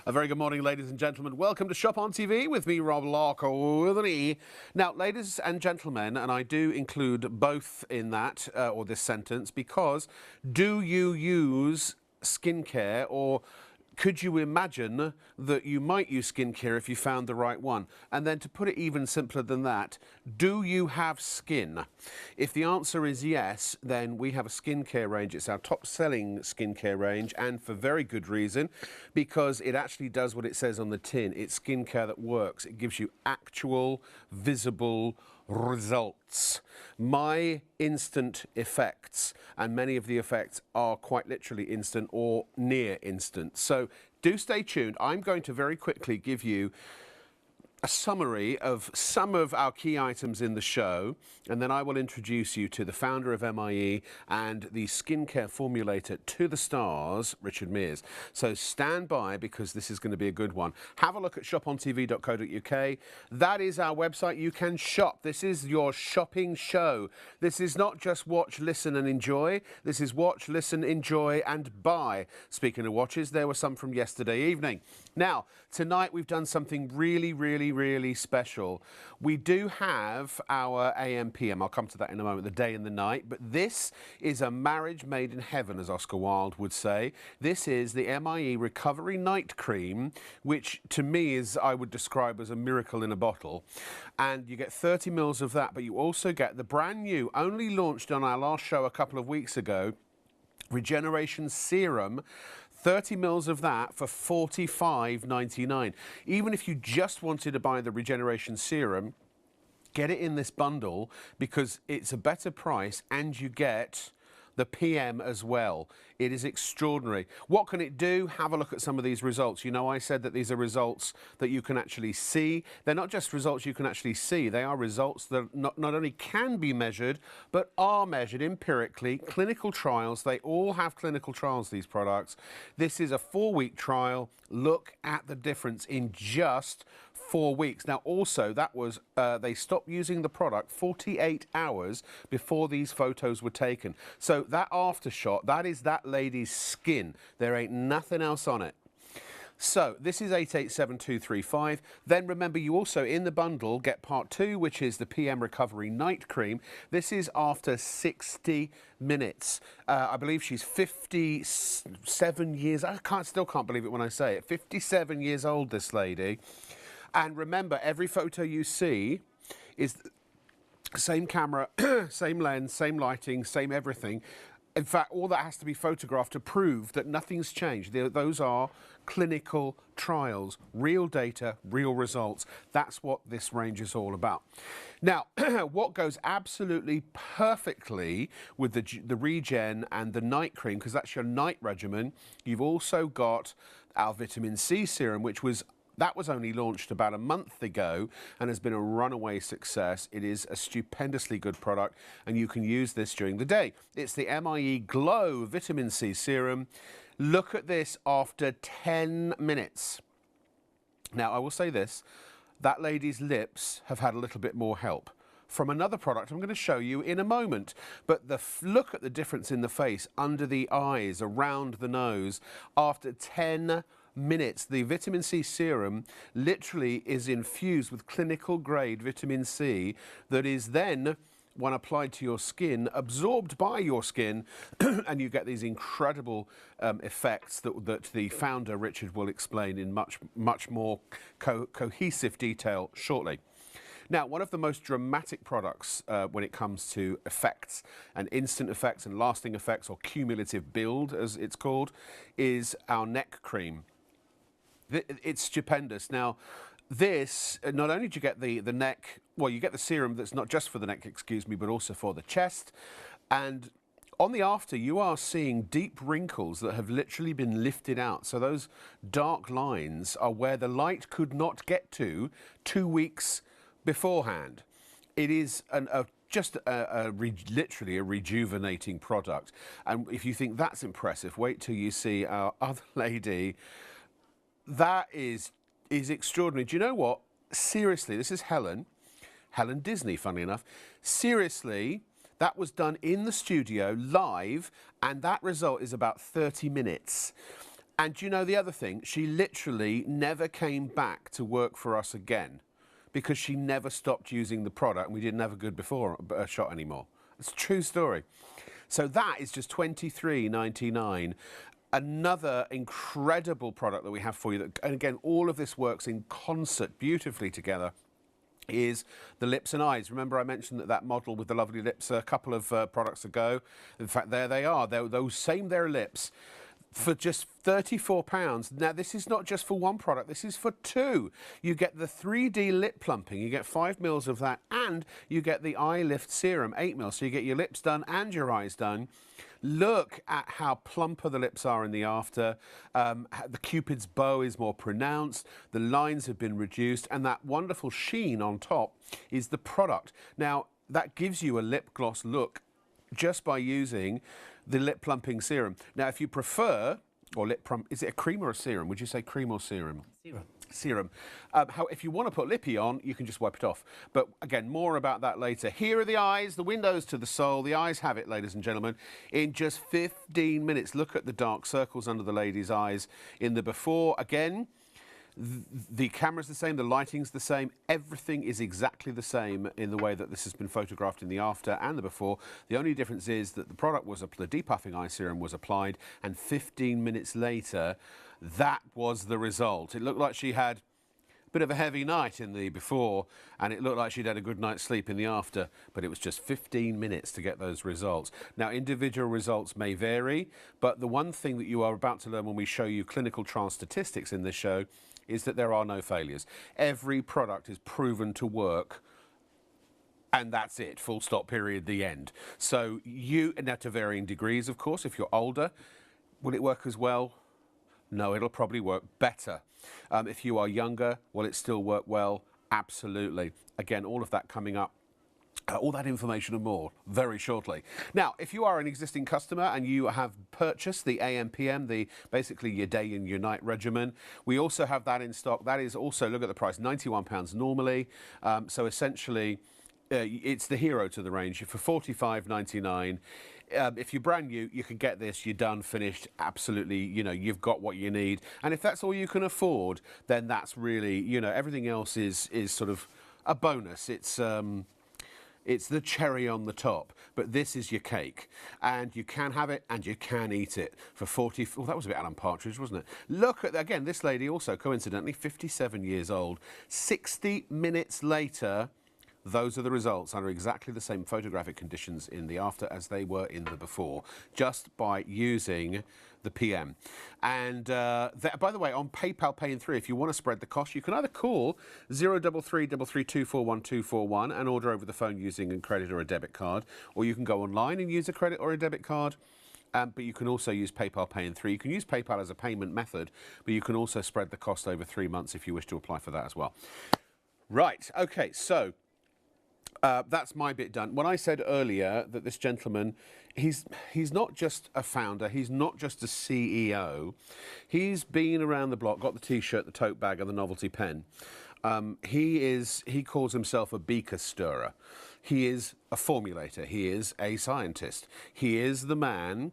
A very good morning, ladies and gentlemen. Welcome to Shop on TV with me, Rob Locke, with an E. Now, ladies and gentlemen, and I do include both in that, or this sentence, because do you use skincare, or could you imagine that you might use skincare if you found the right one? And then to put it even simpler than that, do you have skin? If the answer is yes, then we have a skincare range. It's our top-selling skincare range, and for very good reason, because it actually does what it says on the tin. It's skincare that works. It gives you actual, visible results. MIE instant effects, and many of the effects are quite literally instant or near instant. So do stay tuned. I'm going to very quickly give you a summary of some of our key items in the show, and then I will introduce you to the founder of MIE and the skincare formulator to the stars, Richard Mears. So stand by, because this is going to be a good one. Have a look at shopontv.co.uk. That is our website. You can shop. This is your shopping show. This is not just watch, listen and enjoy. This is watch, listen, enjoy and buy. Speaking of watches, there were some from yesterday evening. Now, tonight we've done something really special. We do have our AM/PM. I'll come to that in a moment, the day and the night. But this is a marriage made in heaven, as Oscar Wilde would say. This is the MIE Recovery Night Cream, which to me is, I would describe as a miracle in a bottle. And you get 30 mils of that, but you also get the brand new, only launched on our last show a couple of weeks ago, Regeneration Serum. 30 mils of that for $45.99. Even if you just wanted to buy the Regeneration Serum, get it in this bundle, because it's a better price and you get the PM as well. It is extraordinary. What can it do? Have a look at some of these results. You know, I said that these are results that you can actually see. They're not just results you can actually see. They are results that not only can be measured, but are measured empirically. Clinical trials. They all have clinical trials, these products. This is a 4-week trial. Look at the difference in just 4 weeks. Now, also, that was, they stopped using the product 48 hours before these photos were taken. So that after shot, that is that lady's skin. There ain't nothing else on it. So this is 887235. Then remember, you also in the bundle get part 2, which is the PM Recovery Night Cream. This is after 60 minutes. I believe she's 57 years. Still can't believe it when I say it. 57 years old, this lady. And remember, every photo you see is same camera, same lens, same lighting, same everything. In fact, all that has to be photographed to prove that nothing's changed. Those are clinical trials, real data, real results. That's what this range is all about. Now, what goes absolutely perfectly with the Regen and the night cream, because that's your night regimen, you've also got our vitamin C serum, which was only launched about a month ago and has been a runaway success. It is a stupendously good product, and you can use this during the day. It's the MIE Glow Vitamin C Serum. Look at this after 10 minutes. Now, I will say this, that lady's lips have had a little bit more help from another product I'm going to show you in a moment. But look at the difference in the face, under the eyes, around the nose, after 10 minutes. The vitamin C serum literally is infused with clinical grade vitamin C that is then, when applied to your skin, absorbed by your skin, and you get these incredible effects that the founder, Richard, will explain in much more cohesive detail shortly. Now, one of the most dramatic products when it comes to effects and instant effects and lasting effects, or cumulative build as it's called, is our neck cream. It's stupendous. Now, this, not only do you get the neck, well, you get the serum that's not just for the neck, excuse me, but also for the chest. And on the after, you are seeing deep wrinkles that have literally been lifted out. So those dark lines are where the light could not get to 2 weeks beforehand. It is literally a rejuvenating product. And if you think that's impressive, wait till you see our other lady. That is extraordinary. Do you know what? Seriously, this is Helen Disney, funnily enough. Seriously, that was done in the studio live, and that result is about 30 minutes. And do you know the other thing? She literally never came back to work for us again because she never stopped using the product, and we didn't have a good before shot anymore. It's a true story. So that is just $23.99. Another incredible product that we have for you, and again, all of this works in concert beautifully together, is the lips and eyes. Remember I mentioned that model with the lovely lips a couple of products ago. In fact, there they are. They're those same their lips for just £34. Now, this is not just for one product, this is for two. You get the 3D lip plumping, you get 5 mils of that, and you get the eye lift serum, 8 mils, so you get your lips done and your eyes done. Look at how plumper the lips are in the after. The Cupid's bow is more pronounced, the lines have been reduced, and that wonderful sheen on top is the product. Now, that gives you a lip gloss look just by using the lip plumping serum. Now, if you prefer, or lip plump, is it a cream or a serum? Would you say cream or serum? Serum. Serum. If you want to put lippy on, you can just wipe it off. But again, more about that later. Here are the eyes, the windows to the soul. The eyes have it, ladies and gentlemen, in just 15 minutes. Look at the dark circles under the lady's eyes in the before. Again, the camera's the same, the lighting's the same, everything is exactly the same in the way that this has been photographed in the after and the before. The only difference is that the product was, the depuffing eye serum was applied, and 15 minutes later, that was the result. It looked like she had a bit of a heavy night in the before, and it looked like she'd had a good night's sleep in the after, but it was just 15 minutes to get those results. Now, individual results may vary, but the one thing that you are about to learn when we show you clinical trial statistics in this show is that there are no failures. Every product is proven to work, and that's it, full stop, period, the end. So and now to varying degrees, of course. If you're older, will it work as well? No, it'll probably work better. If you are younger, will it still work well? Absolutely. Again, all of that coming up. All that information and more very shortly. Now, if you are an existing customer and you have purchased the AM/PM, basically your day and your night regimen, we also have that in stock. That is also, look at the price, £91 normally. So essentially, it's the hero to the range for £45.99. If you're brand new, you can get this. You're done, finished. Absolutely, you've got what you need. And if that's all you can afford, then that's really, everything else is sort of a bonus. It's the cherry on the top, but this is your cake, and you can have it and you can eat it for 40. Oh, that was a bit Alan Partridge, wasn't it? Look at, again, this lady also, coincidentally, 57 years old. 60 minutes later, those are the results under exactly the same photographic conditions in the after as they were in the before, just by using the PM. And by the way, on PayPal Pay in 3, if you want to spread the cost, you can either call 033 332 41241 and order over the phone using a credit or a debit card, or you can go online and use a credit or a debit card. But you can also use PayPal Pay in 3. You can use PayPal as a payment method, but you can also spread the cost over 3 months if you wish to apply for that as well. Right, okay, so that's my bit done. When I said earlier that this gentleman, he's not just a founder, he's not just a CEO, he's been around the block, got the T-shirt, the tote bag and the novelty pen. He calls himself a beaker stirrer. He is a formulator. He is a scientist. He is the man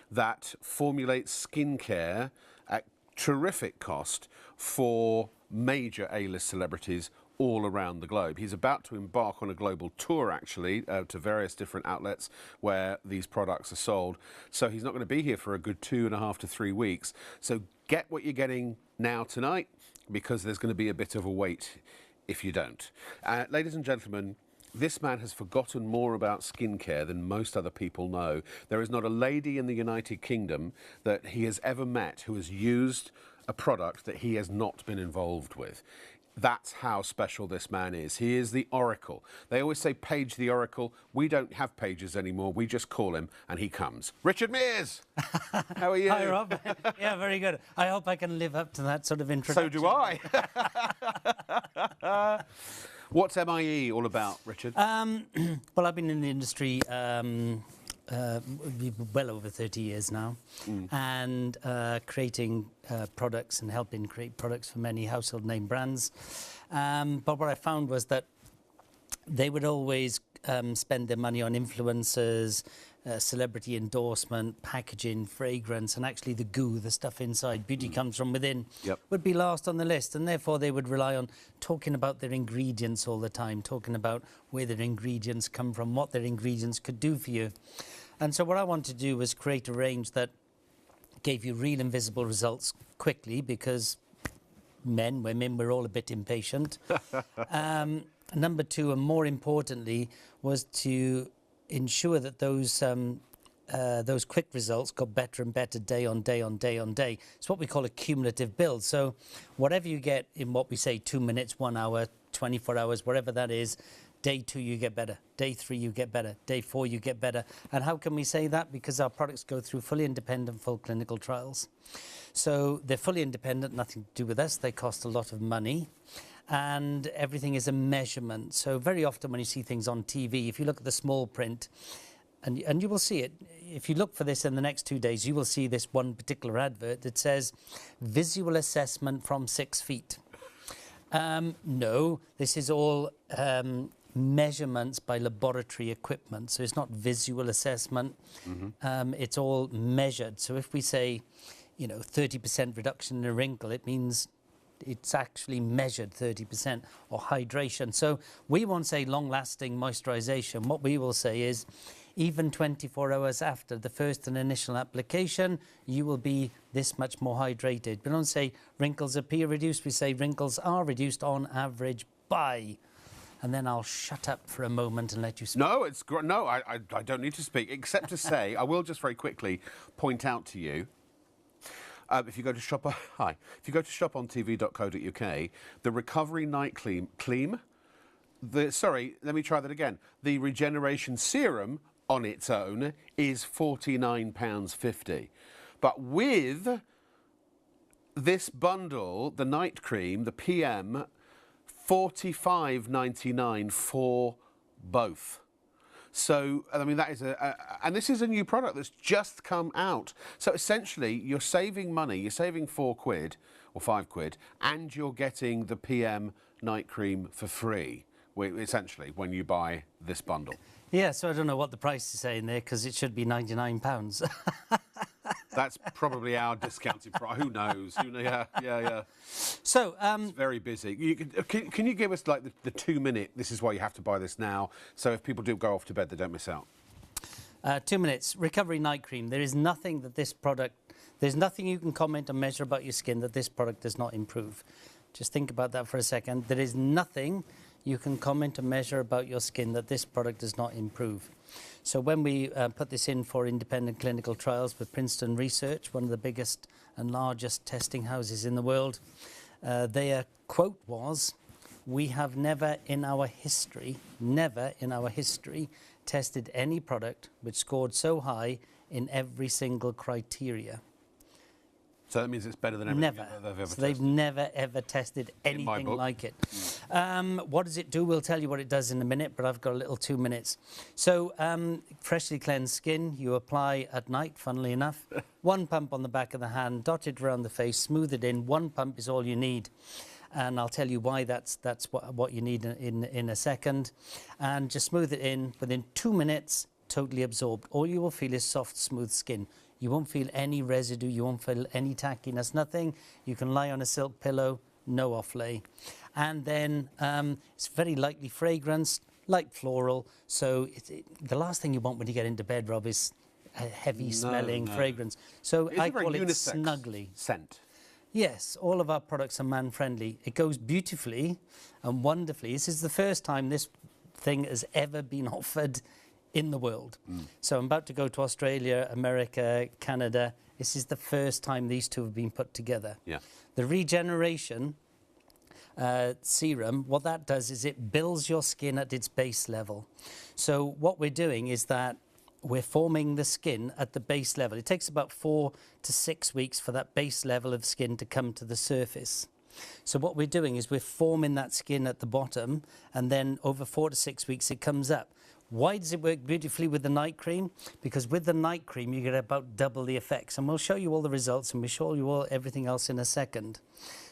that formulates skincare at terrific cost for major A-list celebrities all around the globe. He's about to embark on a global tour, actually, to various different outlets where these products are sold. So he's not going to be here for a good 2.5 to 3 weeks. So get what you're getting now tonight, because there's going to be a bit of a wait if you don't. Ladies and gentlemen, this man has forgotten more about skincare than most other people know. There is not a lady in the United Kingdom that he has ever met who has used a product that he has not been involved with. That's how special this man is. He is the oracle. They always say page the oracle. We don't have pages anymore. We just call him and he comes. Richard Mears! How are you? Hi, Rob. Yeah, very good. I hope I can live up to that sort of introduction. So do I. What's MIE all about, Richard? Well, I've been in the industry well over 30 years now, and creating products and helping create products for many household name brands. But what I found was that they would always spend their money on influencers, celebrity endorsement, packaging, fragrance, and actually the goo, the stuff inside, beauty comes from within, would be last on the list. And therefore they would rely on talking about their ingredients all the time, talking about where their ingredients come from, what their ingredients could do for you. And so what I wanted to do was create a range that gave you real and visible results quickly, because men, women, we're all a bit impatient. Number two, and more importantly, was to ensure that those quick results got better and better day on day on day on day. It's what we call a cumulative build. So whatever you get in what we say 2 minutes, 1 hour, 24 hours, whatever that is, day 2 you get better, day 3 you get better, day 4 you get better. And how can we say that? Because our products go through fully independent full clinical trials. So they're fully independent, nothing to do with us. They cost a lot of money. And everything is a measurement. So very often when you see things on TV, if you look at the small print, and you will see it, if you look for this in the next 2 days, you will see this one particular advert that says, visual assessment from 6 feet. No, this is all measurements by laboratory equipment. So it's not visual assessment. It's all measured. So if we say, 30% reduction in a wrinkle, it means it's actually measured 30%, or hydration. So we won't say long-lasting moisturization. What we will say is even 24 hours after the first and initial application, you will be this much more hydrated. We don't say wrinkles appear reduced. We say wrinkles are reduced on average by. And then I'll shut up for a moment and let you speak. No, it's great. No, I don't need to speak, except to say, I will just very quickly point out to you, if you go to shopontv.co.uk, the Recovery Night Cream, let me try that again. The Regeneration Serum on its own is £49.50. But with this bundle, the night cream, the PM, £45.99 for both. So, I mean, that is and this is a new product that's just come out. So essentially, you're saving money, you're saving £4 or £5, and you're getting the PM night cream for free, essentially, when you buy this bundle. Yeah, so I don't know what the price is saying there, because it should be £99. That's probably our discounted price. Who knows? Yeah. So, it's very busy. Can you give us like the 2 minute? This is why you have to buy this now. So if people do go off to bed, they don't miss out. 2 minutes. Recovery night cream. There is nothing that this product. There's nothing you can comment and measure about your skin that this product does not improve. Just think about that for a second. There is nothing you can comment and measure about your skin that this product does not improve. So when we put this in for independent clinical trials with Princeton Research, one of the biggest and largest testing houses in the world, their quote was, "We have never in our history tested any product which scored so high in every single criteria." So that means it's better than everything they've ever tested. So they've never, ever tested anything like it. What does it do? We'll tell you what it does in a minute, but I've got a little 2 minutes. So freshly cleansed skin, you apply at night, funnily enough. 1 pump on the back of the hand, dot it around the face, smooth it in. 1 pump is all you need. And I'll tell you why that's what you need in a second. And just smooth it in. Within 2 minutes, totally absorbed. All you will feel is soft, smooth skin. You won't feel any residue, you won't feel any tackiness, nothing. You can lie on a silk pillow, no off-lay. And then it's very lightly fragranced, light floral. So the last thing you want when you get into bed, Rob, is a heavy smelling fragrance. So I call it Snuggly. Scent. Yes, all of our products are man-friendly. It goes beautifully and wonderfully. This is the first time this thing has ever been offered in the world. So I'm about to go to Australia, America, Canada. This is the first time these two have been put together. Yeah. The Regeneration Serum, what that does is it builds your skin at its base level. So what we're doing is that we're forming the skin at the base level. It takes about 4 to 6 weeks for that base level of skin to come to the surface. So what we're doing is we're forming that skin at the bottom, and then over 4 to 6 weeks it comes up. Why does it work beautifully with the night cream? Because with the night cream, you get about double the effects. And we'll show you all the results, and we'll show you all everything else in a second.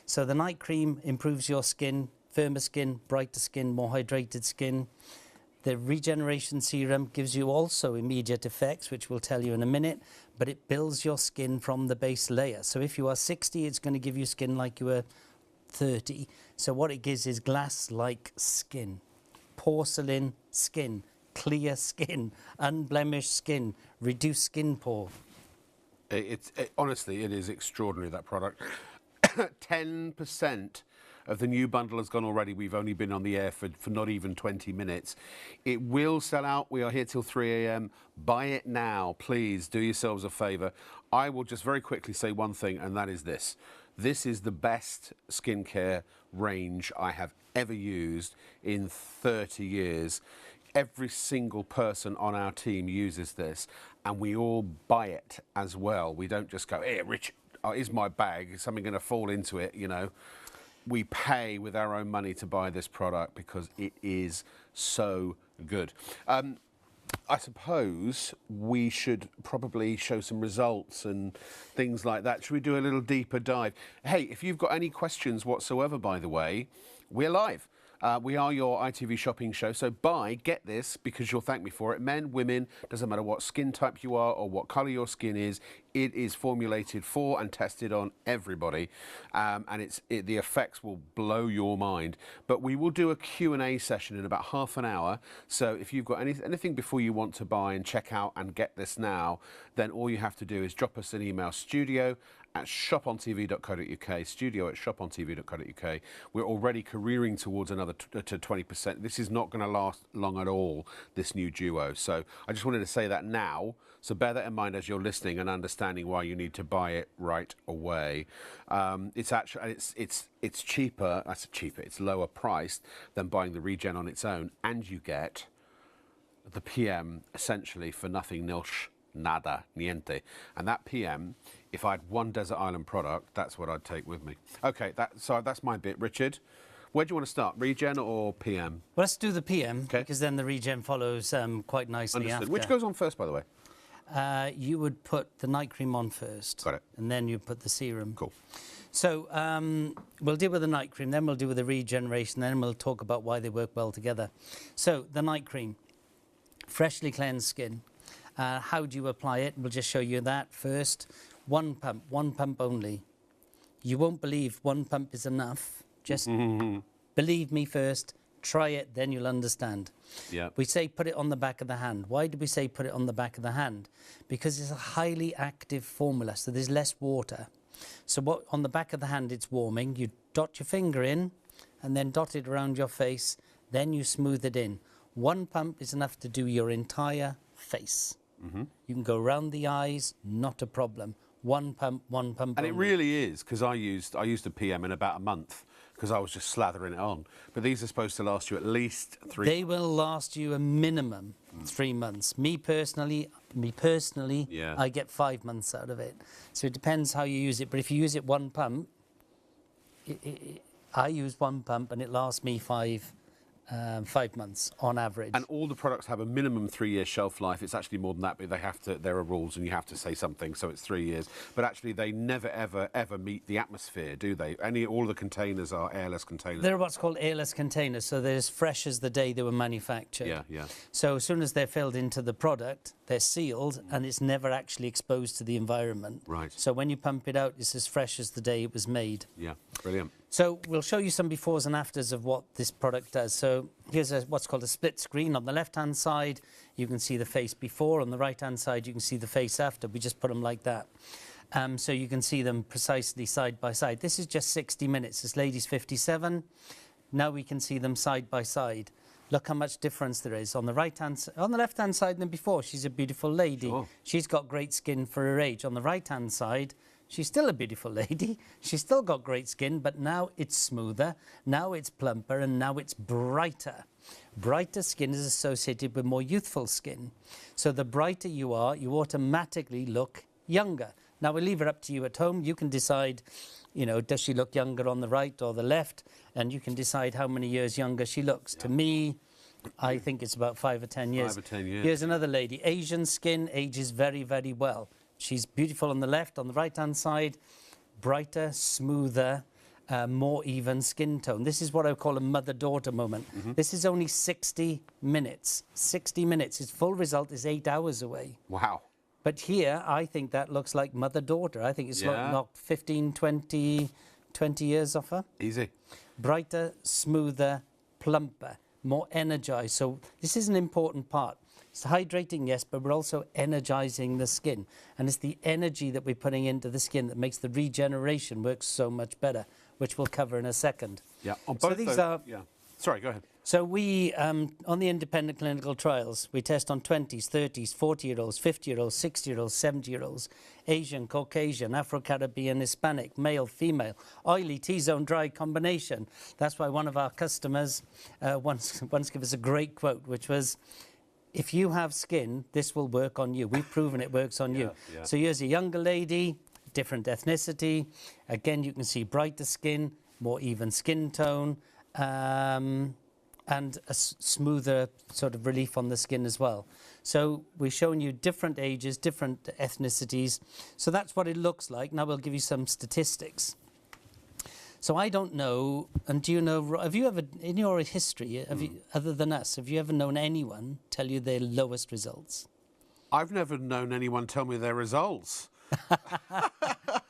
So the night cream improves your skin, firmer skin, brighter skin, more hydrated skin. The regeneration serum gives you also immediate effects, which we'll tell you in a minute, but it builds your skin from the base layer. So if you are 60, it's going to give you skin like you were 30. So what it gives is glass-like skin, porcelain skin, clear skin, unblemished skin, reduced skin pore. Honestly, it is extraordinary, that product. 10% of the new bundle has gone already. We've only been on the air for not even 20 minutes. It will sell out. We are here till 3 a.m. Buy it now, please. Do yourselves a favour. I will just very quickly say one thing, and that is this. This is the best skincare range I have ever used in 30 years. Every single person on our team uses this, and we all buy it as well. We don't just go, "Here, Richard, here's my bag. Is something going to fall into it?" You know, we pay with our own money to buy this product because it is so good. I suppose we should probably show some results and things like that. Should we do a little deeper dive? Hey, if you've got any questions whatsoever, by the way, we're live. We are your ITV shopping show, so get this, because you'll thank me for it. Men, women, doesn't matter what skin type you are or what colour your skin is, it is formulated for and tested on everybody, and the effects will blow your mind. But we will do a Q&A session in about half an hour, so if you've got anything before you want to buy and check out and get this now, then all you have to do is drop us an email, studio@shopontv.co.uk, studio@shopontv.co.uk. We're already careering towards another to 20%. This is not going to last long at all, this new duo. So I just wanted to say that now. So bear that in mind as you're listening and understanding why you need to buy it right away. It's actually it's cheaper. That's cheaper. It's lower priced than buying the Regen on its own, and you get the PM essentially for nothing, nilch, nada, niente. And that PM, if I had one desert island product, that's what I'd take with me. Okay, that's my bit. Richard, where do you want to start, Regen or PM? Well, let's do the PM, because then the Regen follows quite nicely. Understood. After. Which goes on first, by the way? You would put the night cream on first. Got it. And then you put the serum. Cool. So we'll deal with the night cream, then we'll deal with the regeneration, then we'll talk about why they work well together. So the night cream, freshly cleansed skin. How do you apply it? We'll just show you that first. One pump only. You won't believe one pump is enough. Just believe me first. Try it, then you'll understand. Yeah. We say put it on the back of the hand. Why do we say put it on the back of the hand? Because it's a highly active formula, so there's less water. So what on the back of the hand, it's warming. You dot your finger in, and then dot it around your face. Then you smooth it in. One pump is enough to do your entire face. You can go around the eyes, not a problem. One pump And only. it really is, because I used a PM in about a month, because I was just slathering it on. But these are supposed to last you at least 3 months. They will last you a minimum 3 months. Me personally, yeah. I get 5 months out of it. So it depends how you use it. But if you use it one pump, I use one pump and it lasts me 5 months on average. And all the products have a minimum 3-year shelf life. It's actually more than that, but there are rules and you have to say something, so it's 3 years. But actually they never, ever meet the atmosphere, do they? All the containers are airless containers. They're what's called airless containers, so they're as fresh as the day they were manufactured. Yeah, yeah. So as soon as they're filled into the product, they're sealed and it's never actually exposed to the environment. Right. So when you pump it out, it's as fresh as the day it was made. Yeah, brilliant. So we'll show you some befores and afters of what this product does. So here's what's called a split screen. On the left-hand side, you can see the face before. On the right-hand side, you can see the face after. We just put them like that. So you can see them precisely side by side. This is just 60 minutes. This lady's 57. Now we can see them side by side. Look how much difference there is. On the left-hand side than before, she's a beautiful lady. Sure. She's got great skin for her age. On the right-hand side, she's still a beautiful lady. She's still got great skin, but now it's smoother, now it's plumper, and now it's brighter. Brighter skin is associated with more youthful skin. So the brighter you are, you automatically look younger. Now, we'll leave it up to you at home. You can decide, does she look younger on the right or the left? And you can decide how many years younger she looks. Yeah. To me, I think it's about 5 or 10 years. 5 or 10 years. Here's another lady. Asian skin ages very, very well. She's beautiful on the left. On the right-hand side, brighter, smoother, more even skin tone. This is what I call a mother-daughter moment. This is only 60 minutes. 60 minutes. Its full result is 8 hours away. Wow. But here, I think that looks like mother-daughter. I think it's knocked 15, 20 years off her. Easy. Brighter, smoother, plumper, more energized. So this is an important part. It's hydrating, yes, but we're also energizing the skin. And it's the energy that we're putting into the skin that makes the regeneration work so much better, which we'll cover in a second. Yeah. On both so these are... Yeah. Sorry, go ahead. So we, on the independent clinical trials, we test on 20s, 30s, 40-year-olds, 50-year-olds, 60-year-olds, 70-year-olds, Asian, Caucasian, Afro-Caribbean, Hispanic, male, female, oily, T-zone, dry combination. That's why one of our customers once gave us a great quote, which was, if you have skin, this will work on you. We've proven it works on you. Yeah. So here's a younger lady, different ethnicity. Again, you can see brighter skin, more even skin tone, and a smoother sort of relief on the skin as well. So we're showing you different ages, different ethnicities. So that's what it looks like. Now we'll give you some statistics. So I don't know, and do you know, have you ever, in your history, other than us, have you ever known anyone tell you their lowest results? I've never known anyone tell me their results.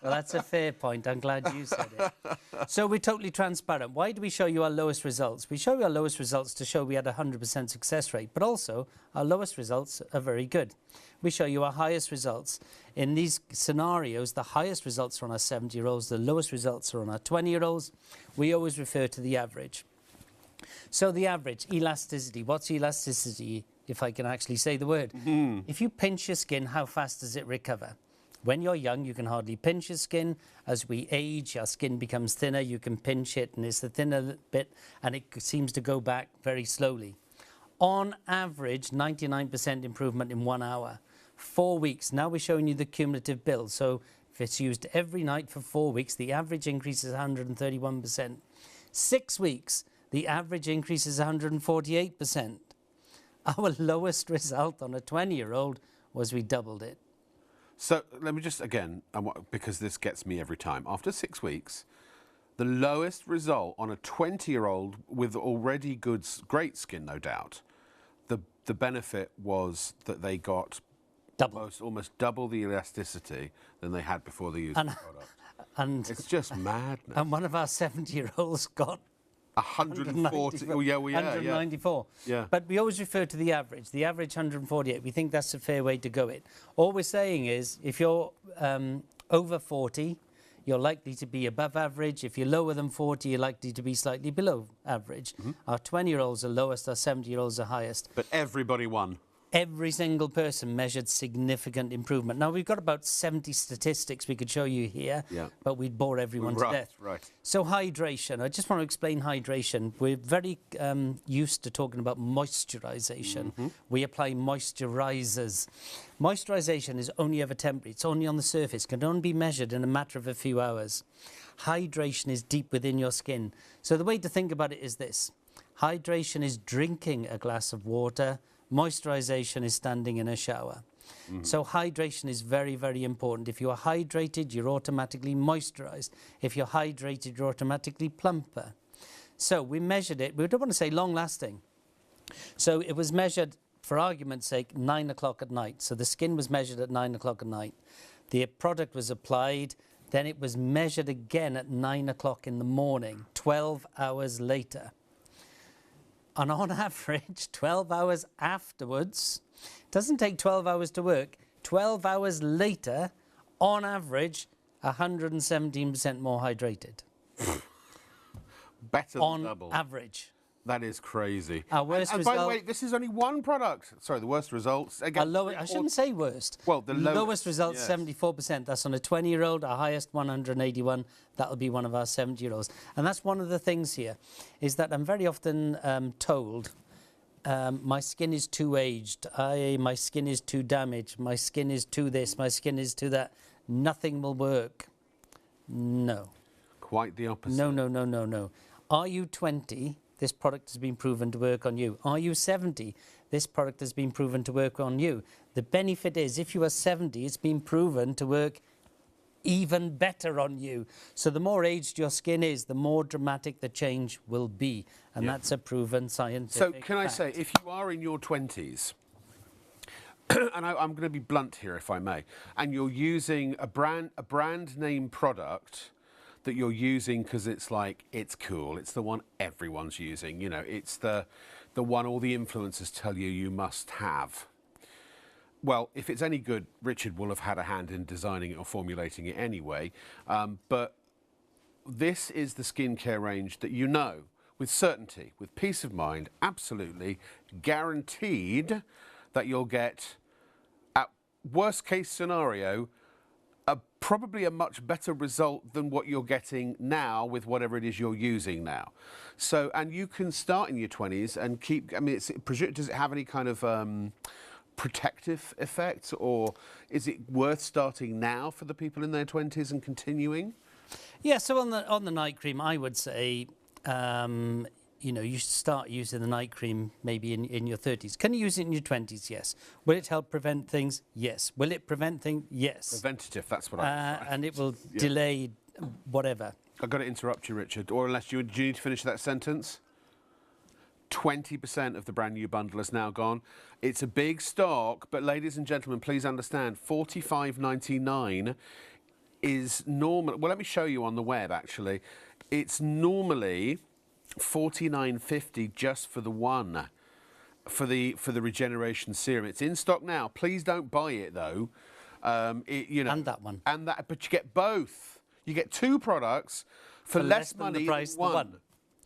Well, that's a fair point. I'm glad you said it. So we're totally transparent. Why do we show you our lowest results? We show you our lowest results to show we had a 100% success rate, but also our lowest results are very good. We show you our highest results. In these scenarios, the highest results are on our 70-year-olds, the lowest results are on our 20-year-olds. We always refer to the average. So the average, elasticity. What's elasticity, if I can actually say the word? If you pinch your skin, how fast does it recover? When you're young, you can hardly pinch your skin. As we age, our skin becomes thinner. You can pinch it, and it's the thinner bit, and it seems to go back very slowly. On average, 99% improvement in 1 hour. 4 weeks. Now we're showing you the cumulative bill. So if it's used every night for 4 weeks, the average increase is 131%. 6 weeks, the average increase is 148%. Our lowest result on a 20-year-old was we doubled it. So let me just, again, because this gets me every time. After 6 weeks, the lowest result on a 20-year-old with already great skin, no doubt, the benefit was that they got almost double the elasticity than they had before they used the product. And it's just madness. And one of our 70-year-olds got 140. Oh, yeah, 194. Yeah. But we always refer to the average 148. We think that's a fair way to go it. All we're saying is if you're over 40, you're likely to be above average. If you're lower than 40, you're likely to be slightly below average. Our 20-year-olds are lowest, our 70-year-olds are highest. But everybody won. Every single person measured significant improvement. Now, we've got about 70 statistics we could show you here, but we'd bore everyone to death. Right. So hydration, I just want to explain hydration. We're very used to talking about moisturization. We apply moisturizers. Moisturization is only ever temporary. It's only on the surface, can only be measured in a matter of a few hours. Hydration is deep within your skin. So the way to think about it is this. Hydration is drinking a glass of water. Moisturization is standing in a shower. So hydration is very, very important. If you are hydrated, you're automatically moisturized. If you're hydrated, you're automatically plumper. So we measured it. We don't want to say long-lasting. So it was measured, for argument's sake, 9 o'clock at night. So the skin was measured at 9 o'clock at night. The product was applied. Then it was measured again at 9 o'clock in the morning, 12 hours later. And on average, 12 hours afterwards, it doesn't take 12 hours to work, 12 hours later, on average, 117% more hydrated. Better than double. On average. That is crazy. Our worst and result, by the way, this is only one product. Sorry, the worst results. Again, I shouldn't say worst. Well, the lowest result, 74%. That's on a 20-year-old. Our highest, 181. That'll be one of our 70-year-olds. And that's one of the things here, is that I'm very often told, my skin is too aged. My skin is too damaged. My skin is too this. My skin is too that. Nothing will work. No. Quite the opposite. No, no, no, no, no. Are you 20? This product has been proven to work on you. Are you 70? This product has been proven to work on you. The benefit is, if you are 70, it's been proven to work even better on you. So the more aged your skin is, the more dramatic the change will be. And that's a proven scientific So can I say, if you are in your 20s, and I'm going to be blunt here if I may, and you're using a brand name product that you're using because it's like, it's cool, it's the one everyone's using, you know, it's the one all the influencers tell you must have. Well, if it's any good, Richard will have had a hand in designing it or formulating it anyway. But this is the skincare range that you know, with certainty, with peace of mind, absolutely guaranteed that you'll get, at worst case scenario, probably a much better result than what you're getting now with whatever it is you're using now. So, and you can start in your 20s and keep, I mean, does it have any kind of protective effect, or is it worth starting now for the people in their 20s and continuing? Yeah, so on the night cream, I would say, you know, you should start using the night cream maybe in your 30s. Can you use it in your 20s? Yes. Will it help prevent things? Yes. Will it prevent things? Yes. Preventative, that's what I and it will delay whatever. I've got to interrupt you, Richard, or unless do you need to finish that sentence? 20% of the brand new bundle is now gone. It's a big stock, but ladies and gentlemen, please understand, $45.99 is normal. Well, let me show you on the web, actually. It's normally $49.50 just for the one, for the regeneration serum. It's in stock now. Please don't buy it though. You know, and that one. And that, but you get both. You get two products for less money than the price than one. one.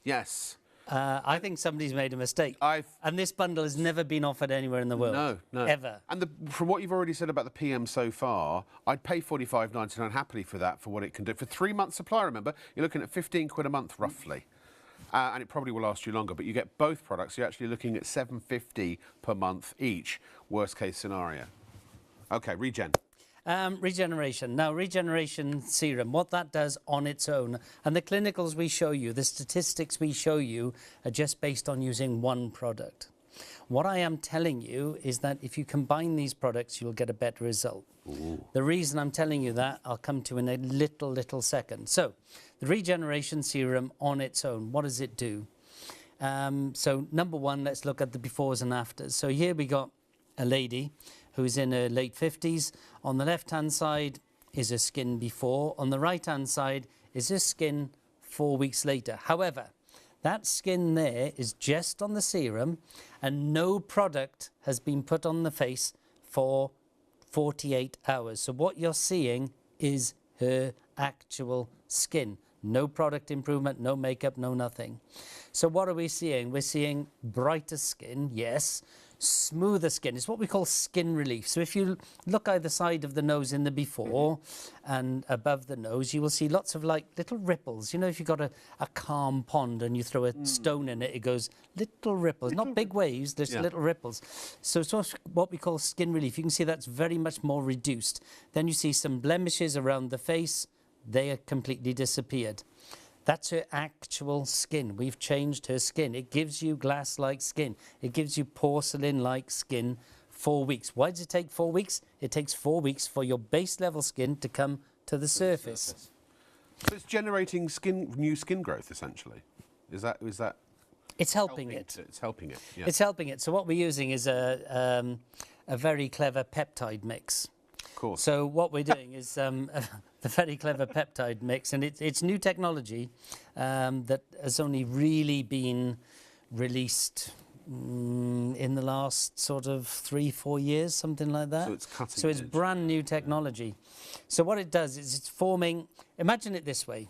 Yes. I think somebody's made a mistake. And this bundle has never been offered anywhere in the world. No, no. Ever. And from what you've already said about the PM so far, I'd pay $45.99 happily for that, for what it can do. For 3 months supply, remember, you're looking at 15 quid a month, roughly. And it probably will last you longer, but you get both products. You're actually looking at $7.50 per month each, worst case scenario. Okay, regen. Regeneration. Now, regeneration serum, what that does on its own, and the clinicals we show you, the statistics we show you, are just based on using one product. What I am telling you is that if you combine these products, you'll get a better result. Ooh. The reason I'm telling you that, I'll come to in a little second. So, the regeneration serum on its own, what does it do? So, number one, let's look at the befores and afters. So here we got a lady who's in her late 50s. On the left-hand side is her skin before. On the right-hand side is her skin 4 weeks later. However, that skin there is just on the serum and no product has been put on the face for 48 hours. So what you're seeing is her actual skin. No product improvement, no makeup, no nothing. So what are we seeing? We're seeing brighter skin, yes. Smoother skin. It's what we call skin relief. So if you look either side of the nose in the before and above the nose, you will see lots of like little ripples. You know, if you've got a calm pond and you throw a stone in it, it goes little ripples. Not big waves, there's little ripples. So it's what we call skin relief. You can see that's very much more reduced. Then you see some blemishes around the face. They are completely disappeared. That's her actual skin. We've changed her skin. It gives you glass-like skin. It gives you porcelain-like skin 4 weeks. Why does it take 4 weeks? It takes 4 weeks for your base level skin to come to the surface. So it's generating new skin growth, essentially. Is that? It's helping it. It's helping it. Yeah. It's helping it. So what we're using is a very clever peptide mix. Cool. So what we're doing is the very clever peptide mix, and it's new technology that has only really been released in the last sort of 3-4 years, something like that. So it's cutting So it's edge. brand new technology. So what it does is it's forming, imagine it this way.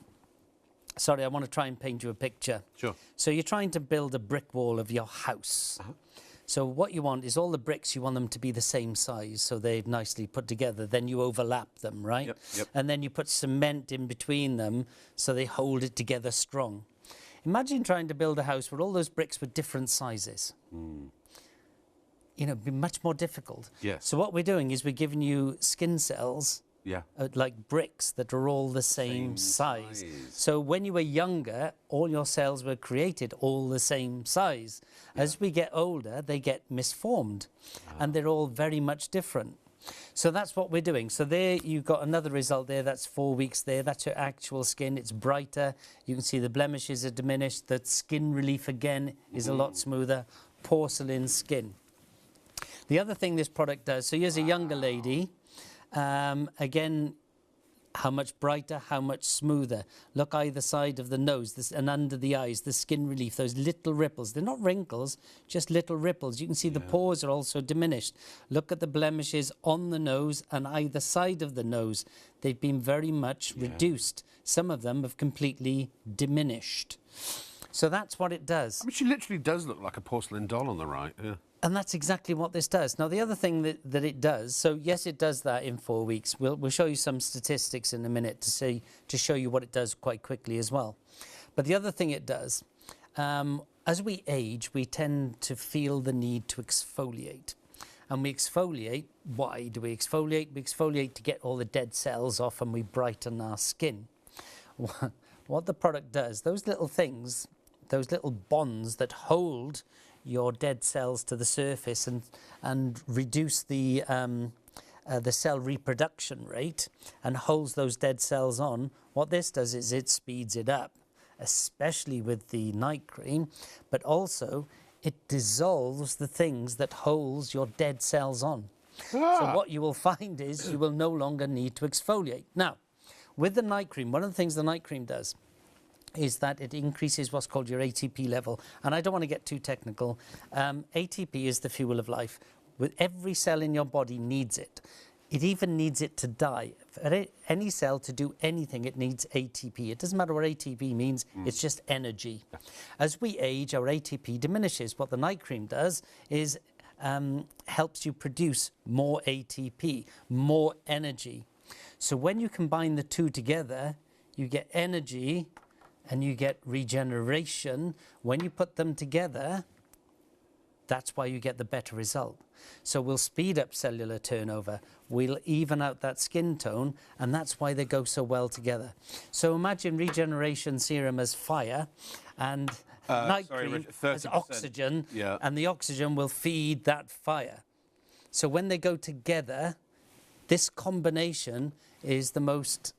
Sorry, I want to try and paint you a picture. Sure. So you're trying to build a brick wall of your house. So what you want is all the bricks, you want them to be the same size, so they're nicely put together. Then you overlap them, right? Yep. And then you put cement in between them so they hold it together strong. Imagine trying to build a house where all those bricks were different sizes. You know, it'd be much more difficult. Yes. So what we're doing is we're giving you skin cells, like bricks that are all the same size. So when you were younger, all your cells were created all the same size. As we get older, they get misformed, and they're all very much different. So that's what we're doing. So there you've got another result there. That's 4 weeks there. That's your actual skin. It's brighter. You can see the blemishes are diminished. The skin relief again is a lot smoother. Porcelain skin. The other thing this product does, so here's a younger lady. Again, how much brighter, how much smoother. Look either side of the nose and under the eyes, the skin relief, those little ripples. They're not wrinkles, just little ripples. You can see the pores are also diminished. Look at the blemishes on the nose and either side of the nose. They've been very much reduced. Some of them have completely diminished. So that's what it does. I mean, she literally does look like a porcelain doll on the right. Yeah. And that's exactly what this does. Now, the other thing that it does, so yes, it does that in 4 weeks. We'll show you some statistics in a minute to show you what it does quite quickly as well. But the other thing it does, as we age, we tend to feel the need to exfoliate. And we exfoliate. Why do we exfoliate? We exfoliate to get all the dead cells off and we brighten our skin. What the product does, those little things, those little bonds that hold your dead cells to the surface and reduce the cell reproduction rate and holds those dead cells on. What this does is it speeds it up, especially with the night cream, but also it dissolves the things that holds your dead cells on. So what you will find is you will no longer need to exfoliate. Now, with the night cream, one of the things the night cream does is that it increases what's called your ATP level. And I don't want to get too technical. ATP is the fuel of life. With every cell in your body needs it. It even needs it to die. For any cell to do anything, it needs ATP. It doesn't matter what ATP means, it's just energy. As we age, our ATP diminishes. What the night cream does is helps you produce more ATP, more energy. So when you combine the two together, you get energy and you get regeneration. When you put them together, that's why you get the better result. So we'll speed up cellular turnover, we'll even out that skin tone, and that's why they go so well together. So imagine regeneration serum as fire and night cream as oxygen, and the oxygen will feed that fire. So when they go together, this combination is the most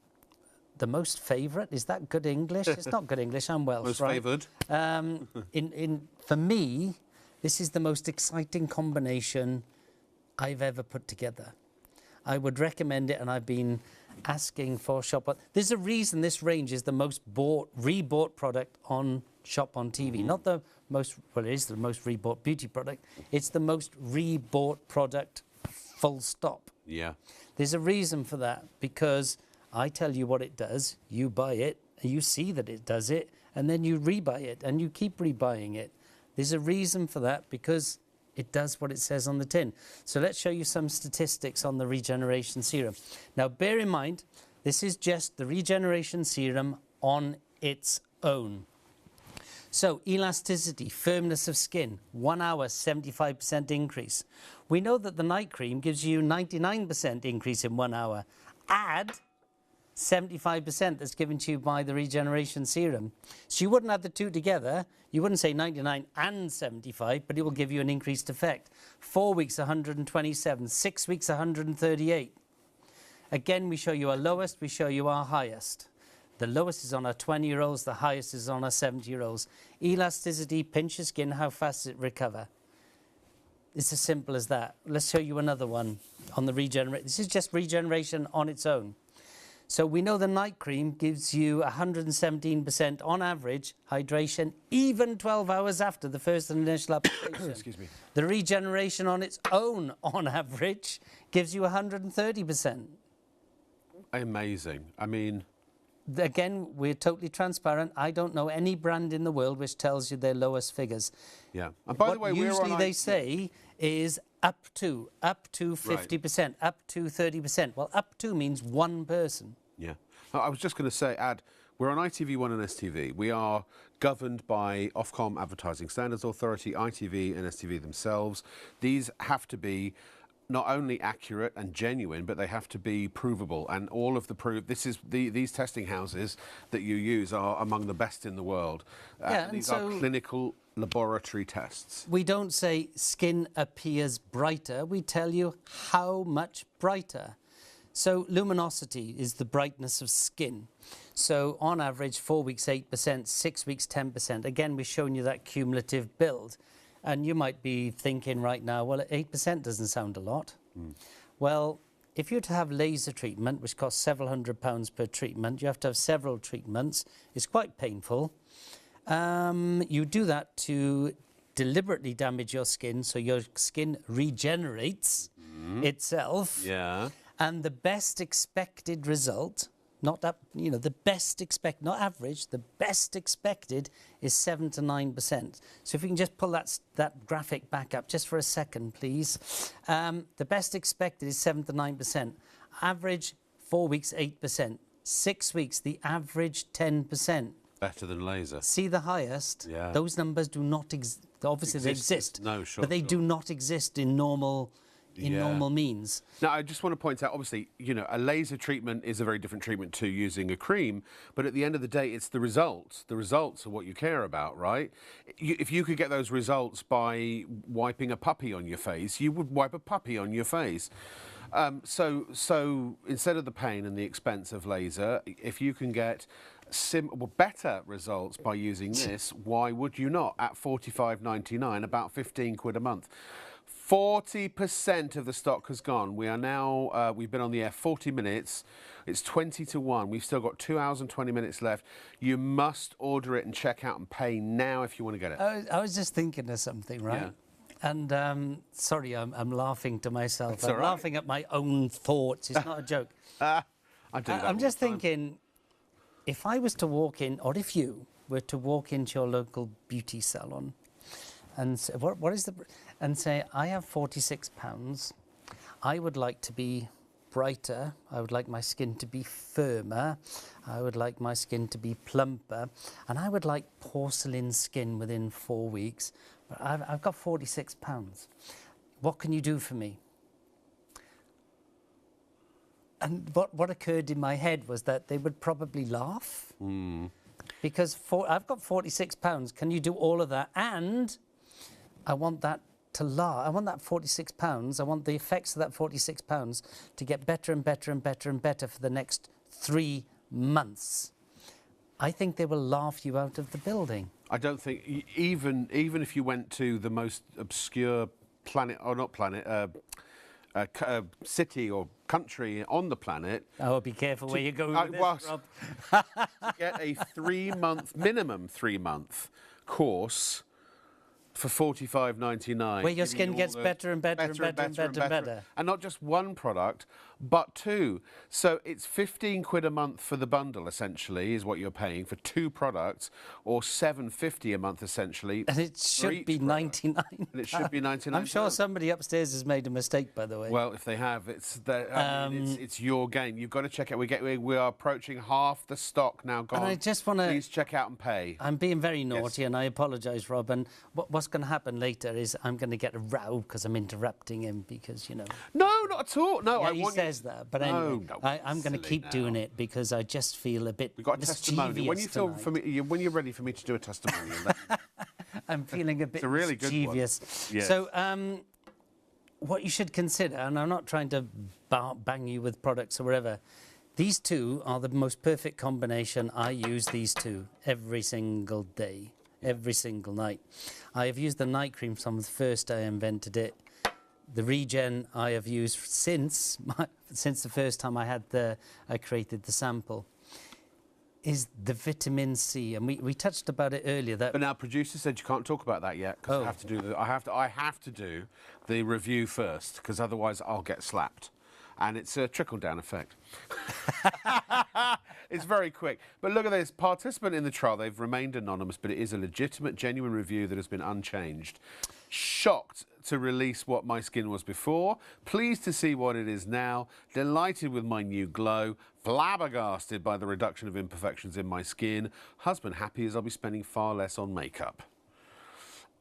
favourite. Is that good English? It's not good English. I'm Welsh, most right? favoured. For me, this is the most exciting combination I've ever put together. I would recommend it, and I've been asking for Shop. There's a reason this range is the most rebought product on Shop on TV. Not the most, well, it is the most rebought beauty product. It's the most rebought product, full stop. Yeah. There's a reason for that, because I tell you what it does, you buy it, you see that it does it, and then you rebuy it, and you keep rebuying it. There's a reason for that, because it does what it says on the tin. So let's show you some statistics on the regeneration serum. Now, bear in mind, this is just the regeneration serum on its own. So, elasticity, firmness of skin, 1 hour, 75% increase. We know that the night cream gives you 99% increase in 1 hour. Add 75% that's given to you by the regeneration serum. So you wouldn't add the two together. You wouldn't say 99 and 75, but it will give you an increased effect. 4 weeks, 127. 6 weeks, 138. Again, we show you our lowest, we show you our highest. The lowest is on our 20-year-olds, the highest is on our 70-year-olds. Elasticity, pinch your skin, how fast does it recover? It's as simple as that. Let's show you another one on the regeneration. This is just regeneration on its own. So we know the night cream gives you 117% on average hydration, even 12 hours after the first initial application. Excuse me. The regeneration on its own, on average, gives you 130%. Amazing. I mean, again, we're totally transparent. I don't know any brand in the world which tells you their lowest figures. Yeah. And by the way, usually they say is up to 50%, right, up to 30%. Well, up to means one person. Yeah. I was just going to say, we're on ITV1 and STV. We are governed by Ofcom Advertising Standards Authority, ITV and STV themselves. These have to be not only accurate and genuine, but they have to be provable. And all of the these testing houses that you use are among the best in the world. Yeah, and these so are clinical laboratory tests. we don't say skin appears brighter. We tell you how much brighter. So luminosity is the brightness of skin. So on average, 4 weeks, 8%, 6 weeks, 10%. Again, we're showing you that cumulative build. And you might be thinking right now, well, 8% doesn't sound a lot. Well, if you're to have laser treatment, which costs several £100s per treatment, you have to have several treatments. It's quite painful. You do that to deliberately damage your skin, so your skin regenerates itself. Yeah. And the best expected result, not that, you know, the best expect, not average, the best expected is 7 to 9%. So if we can just pull that graphic back up just for a second, please. The best expected is 7 to 9%. Average, 4 weeks, 8%. 6 weeks, the average, 10%. Better than laser. See the highest? Yeah. Those numbers do not exist. Obviously, they exist. No, sure. But they do not exist in normal normal means. Now, I just want to point out, obviously, you know, a laser treatment is a very different treatment to using a cream, but at the end of the day, it's the results. The results are what you care about, right? If you could get those results by wiping a puppy on your face, you would wipe a puppy on your face. So instead of the pain and the expense of laser, if you can get better results by using this, why would you not? At £45.99, about 15 quid a month. 40% of the stock has gone. We are now, we've been on the air 40 minutes. It's 20 to 1. We've still got 2 hours and 20 minutes left. You must order it and check out and pay now if you want to get it. I was just thinking of something, right? Yeah. And sorry, I'm laughing to myself. That's I'm all right. laughing at my own thoughts. It's not a joke. I do that I'm all just the time. thinking, if I was to walk in, or if you were to walk into your local beauty salon and say, what is the... and say, I have £46. I would like to be brighter. I would like my skin to be firmer. I would like my skin to be plumper. And I would like porcelain skin within 4 weeks. But I've got £46. What can you do for me? And what occurred in my head was that they would probably laugh. Because I've got £46. Can you do all of that? And I want that to last. I want that £46. I want the effects of that £46 to get better and better and better and better for the next 3 months. I think they will laugh you out of the building. I don't think, even if you went to the most obscure planet, or not planet, city or country on the planet. Oh, be careful where you go with this, Rob. To get a 3-month, minimum 3-month course for £45.99. Where your skin gets better and better and better and better and better. And not just one product, but 2. So it's 15 quid a month for the bundle, essentially, is what you're paying for 2 products, or £7.50 a month, essentially. And it should be 99. And it should be 99. I'm sure somebody upstairs has made a mistake, by the way. Well, if they have, it's it's your game. You've got to check out. We are approaching half the stock now gone. And I just want to... Please check out and pay. I'm being very naughty, and I apologise, Rob. And what's going to happen later is I'm going to get a row because I'm interrupting him because, you know... No, not at all. No, yeah, I he want says that, but anyway, no, I'm going to keep doing it because I just feel a bit We've got a testimonial. When you feel mischievous when you're ready for me to do a testimonial, I'm feeling a bit a really good one. mischievous. Yes. So, what you should consider, and I'm not trying to bang you with products or whatever, these two are the most perfect combination. I use these two every single day, every single night. I have used the night cream from the first day I invented it. The Regen I have used since the first time I created the sample, is the vitamin C, and we touched about it earlier. But now, producer said you can't talk about that yet because I have to do the review first because otherwise I'll get slapped, and it's a trickle-down effect. It's very quick. But look at this. Participant in the trial, they've remained anonymous, but it is a legitimate, genuine review that has been unchanged. Shocked to release what my skin was before. Pleased to see what it is now. Delighted with my new glow. Flabbergasted by the reduction of imperfections in my skin. Husband happy as I'll be spending far less on makeup.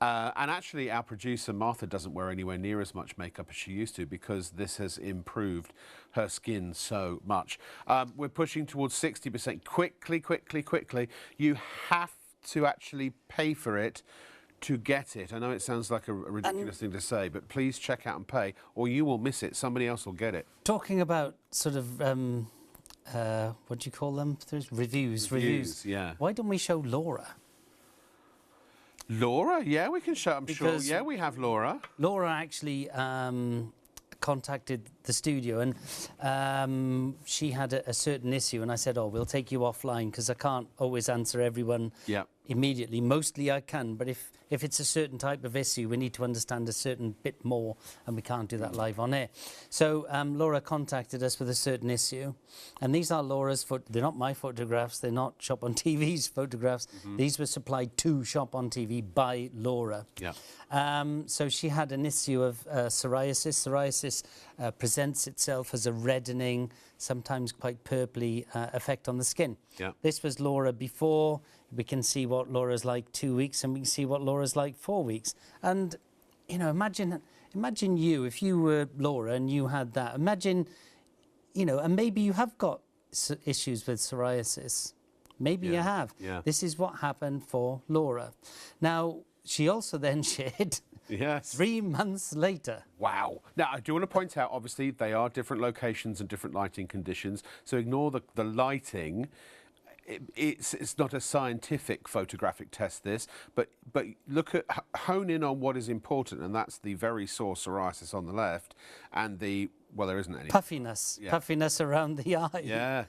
And actually, our producer, Martha, doesn't wear anywhere near as much makeup as she used to because this has improved her skin so much. We're pushing towards 60%. Quickly. You have to actually pay for it to get it. I know it sounds like a ridiculous thing to say, but please check out and pay, or you will miss it. Somebody else will get it. Talking about sort of, what do you call them? Reviews. Yeah. Why don't we show Laura? Laura? Yeah, we can show, I'm sure. Yeah, we have Laura. Laura actually contacted the studio, and she had a certain issue, and I said, oh, we'll take you offline because I can't always answer everyone immediately. Mostly I can, but if it's a certain type of issue, we need to understand a certain bit more, and we can't do that live on air. So Laura contacted us with a certain issue, and these are Laura's they're not my photographs, they're not Shop on TV's photographs. These were supplied to Shop on TV by Laura. So she had an issue of psoriasis. Psoriasis presents itself as a reddening, sometimes quite purpley effect on the skin. This was Laura before. We can see what Laura's like 2 weeks, and we can see what Laura's like 4 weeks. And, you know, imagine you, if you were Laura and you had that. Imagine, you know, and maybe you have got issues with psoriasis. Maybe you have. This is what happened for Laura. Now, she also then shared 3 months later. Wow. Now, I do want to point out, obviously, they are different locations and different lighting conditions, so ignore the lighting. It's not a scientific photographic test, this, but look at, hone in on what is important, and that's the very sore psoriasis on the left and the, well, there isn't any. Puffiness around the eye.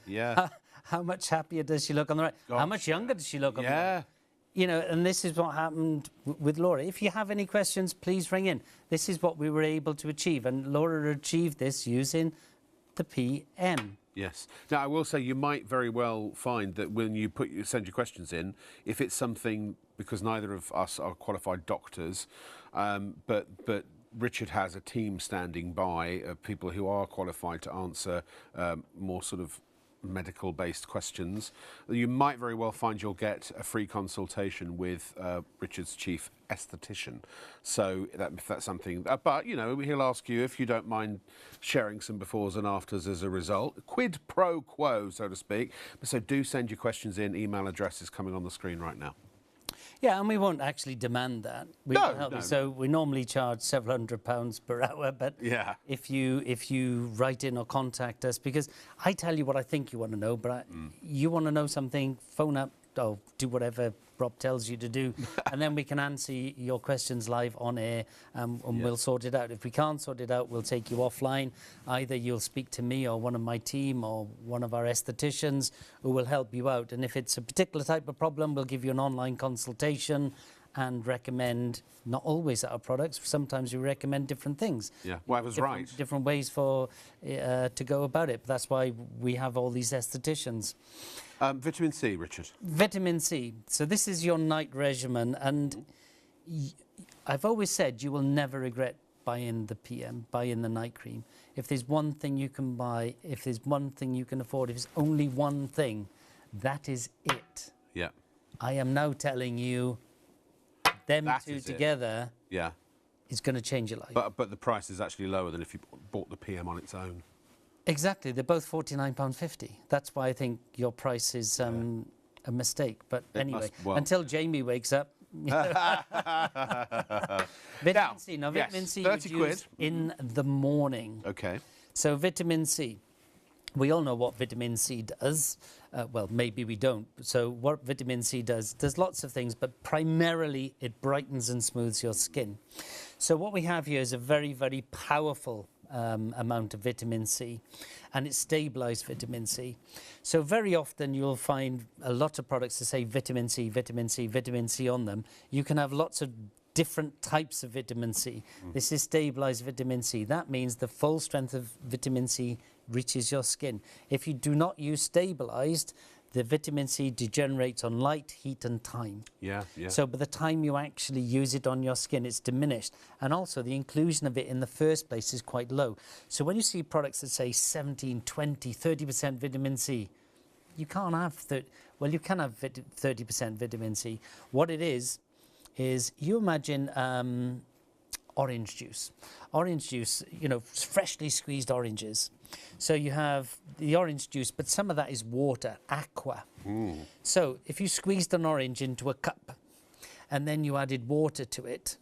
How much happier does she look on the right? How much younger does she look on the right? You know, and this is what happened with Laura. If you have any questions, please ring in. This is what we were able to achieve, and Laura achieved this using the PM. Yes. Now, I will say you might very well find that when you send your questions in, if it's something, because neither of us are qualified doctors, but Richard has a team standing by of people who are qualified to answer more sort of medical-based questions, you might very well find you'll get a free consultation with Richard's chief esthetician. So if that's something, but you know, he'll ask you if you don't mind sharing some befores and afters as a result. Quid pro quo, so to speak. So do send your questions in. Email address is coming on the screen right now. Yeah, and we won't actually demand that. We won't help you. So we normally charge several £100 per hour, but if you write in or contact us, because I tell you what I think you want to know, but you want to know something, phone up, or do whatever Rob tells you to do, and then we can answer your questions live on air, and we'll sort it out. If we can't sort it out, we'll take you offline. Either you'll speak to me or one of my team or one of our estheticians who will help you out. And if it's a particular type of problem, we'll give you an online consultation and recommend, not always our products, sometimes we recommend different things. Yeah, well, I was right. Different ways for to go about it. That's why we have all these estheticians. Vitamin C, Richard. Vitamin C. So this is your night regimen, and I've always said you will never regret buying the PM, buying the night cream. If there's one thing you can buy, if there's one thing you can afford, if it's only one thing, that is it. Yeah. I am now telling you, them two together is going to change your life. But the price is actually lower than if you bought the PM on its own. Exactly. They're both £49.50. That's why I think your price is a mistake. But anyway, until Jamie wakes up. Vitamin C. Now, vitamin C you use in the morning. Okay. So vitamin C. We all know what vitamin C does. Well, maybe we don't. So what vitamin C does lots of things, but primarily it brightens and smooths your skin. So what we have here is a very, very powerful amount of vitamin C, and it's stabilized vitamin C. So very often you'll find a lot of products that say vitamin C, vitamin C, vitamin C on them. You can have lots of different types of vitamin C. This is stabilized vitamin C. That means the full strength of vitamin C reaches your skin. If you do not use stabilized, the vitamin C degenerates on light, heat and time. So by the time you actually use it on your skin, it's diminished. And also the inclusion of it in the first place is quite low. So when you see products that say 17, 20, 30% vitamin C, you can't have, well, you can have 30% vitamin C. What it is is you imagine orange juice. Orange juice, you know, freshly squeezed oranges. So you have the orange juice, but some of that is water, aqua. So if you squeezed an orange into a cup and then you added water to it,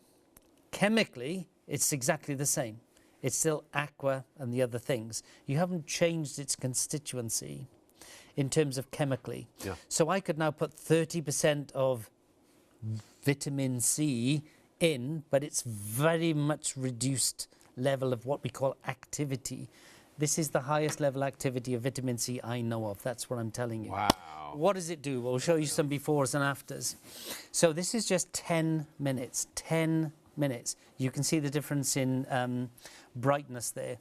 chemically, it's exactly the same. It's still aqua and the other things. You haven't changed its constituency in terms of chemically. Yeah. So I could now put 30% of vitamin C in, but it's very much reduced level of what we call activity. This is the highest level activity of vitamin C I know of. That's what I'm telling you. Wow. What does it do? We'll show you some befores and afters. So this is just 10 minutes. 10 minutes. You can see the difference in brightness there.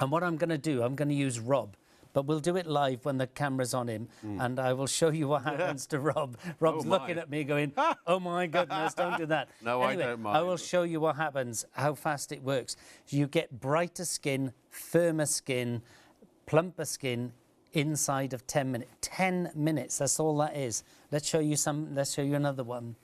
And what I'm going to do, I'm going to use Rob. But we'll do it live when the camera's on him, and I will show you what happens to Rob. Rob's looking at me going, oh my goodness, don't do that. No, anyway, I don't mind. I will show you what happens, how fast it works. You get brighter skin, firmer skin, plumper skin inside of 10 minutes. 10 minutes, that's all that is. Let's show you another one.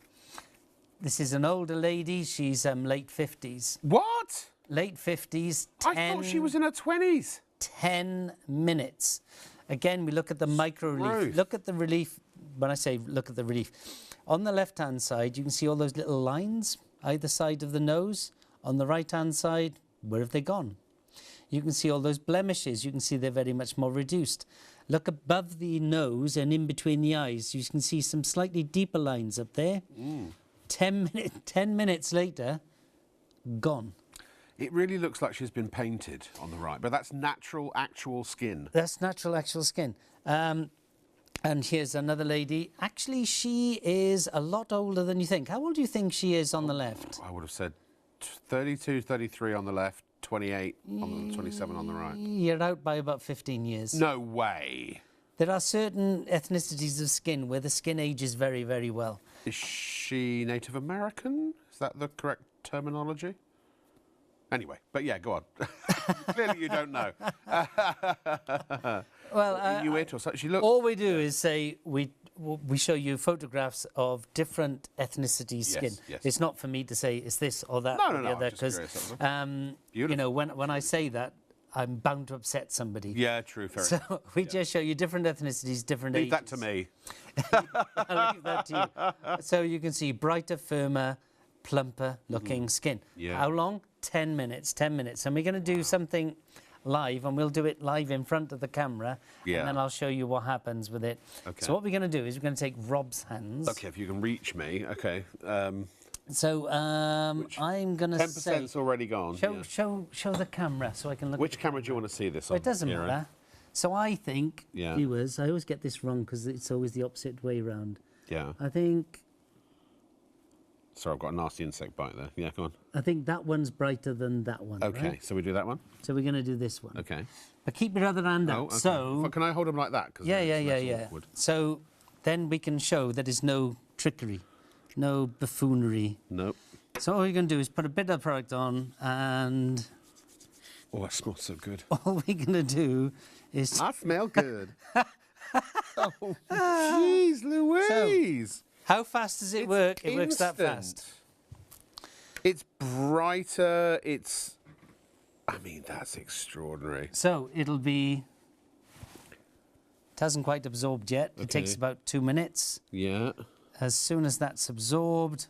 This is an older lady, she's late 50s. What? Late 50s, I thought she was in her 20s. 10 minutes. Again, we look at the micro relief. Look at the relief. When I say look at the relief, on the left-hand side, you can see all those little lines either side of the nose. On the right-hand side, where have they gone? You can see all those blemishes. You can see they're very much more reduced. Look above the nose and in between the eyes. You can see some slightly deeper lines up there. 10 minutes later, gone. It really looks like she's been painted on the right, but that's natural, actual skin. That's natural, actual skin. And here's another lady. Actually, she is a lot older than you think. How old do you think she is on the left? I would have said 32, 33 on the left, 28, on the 27 on the right. You're out by about 15 years. No way. There are certain ethnicities of skin where the skin ages very, very well. Is she Native American? Is that the correct terminology? Anyway, but yeah, go on. Clearly you don't know. Well, you it or so? She looks. all we do is say we show you photographs of different ethnicities' skin. Yes. It's not for me to say it's this or that or the other, because you know, when I say that, I'm bound to upset somebody. Yeah, true, fair So enough. we just show you different ethnicities, different ages. Leave that to me. I'll leave that to you. So you can see brighter, firmer, plumper looking skin. Yeah. How long? 10 minutes, 10 minutes. And we're going to do something live, and we'll do it live in front of the camera. Yeah. And then I'll show you what happens with it. Okay. So what we're going to do is we're going to take Rob's hands. Okay, if you can reach me. Okay. So I'm going to say... 10%'s already gone. Show the camera so I can look. Which camera do you want to see this on? It doesn't Kieran? matter. So I think, Yeah. viewers, I always get this wrong because it's always the opposite way round. Yeah. I think Sorry, I've got a nasty insect bite there. Yeah, go on. I think that one's brighter than that one. Okay, right? so we do that one? So we're going to do this one. Okay. But keep your other hand Oh, up. okay. So Can I hold them like that? 'Cause yeah. it's less awkward. So then we can show that there's no trickery, no buffoonery. Nope. So all we're going to do is put a bit of product on, and Oh, that smells so good. all we're going to do is... I smell good. Oh, jeez Louise. How fast does it work? It works that fast. It's brighter. It's... I mean, that's extraordinary. So it'll be... It hasn't quite absorbed yet. It takes about 2 minutes. Yeah. As soon as that's absorbed,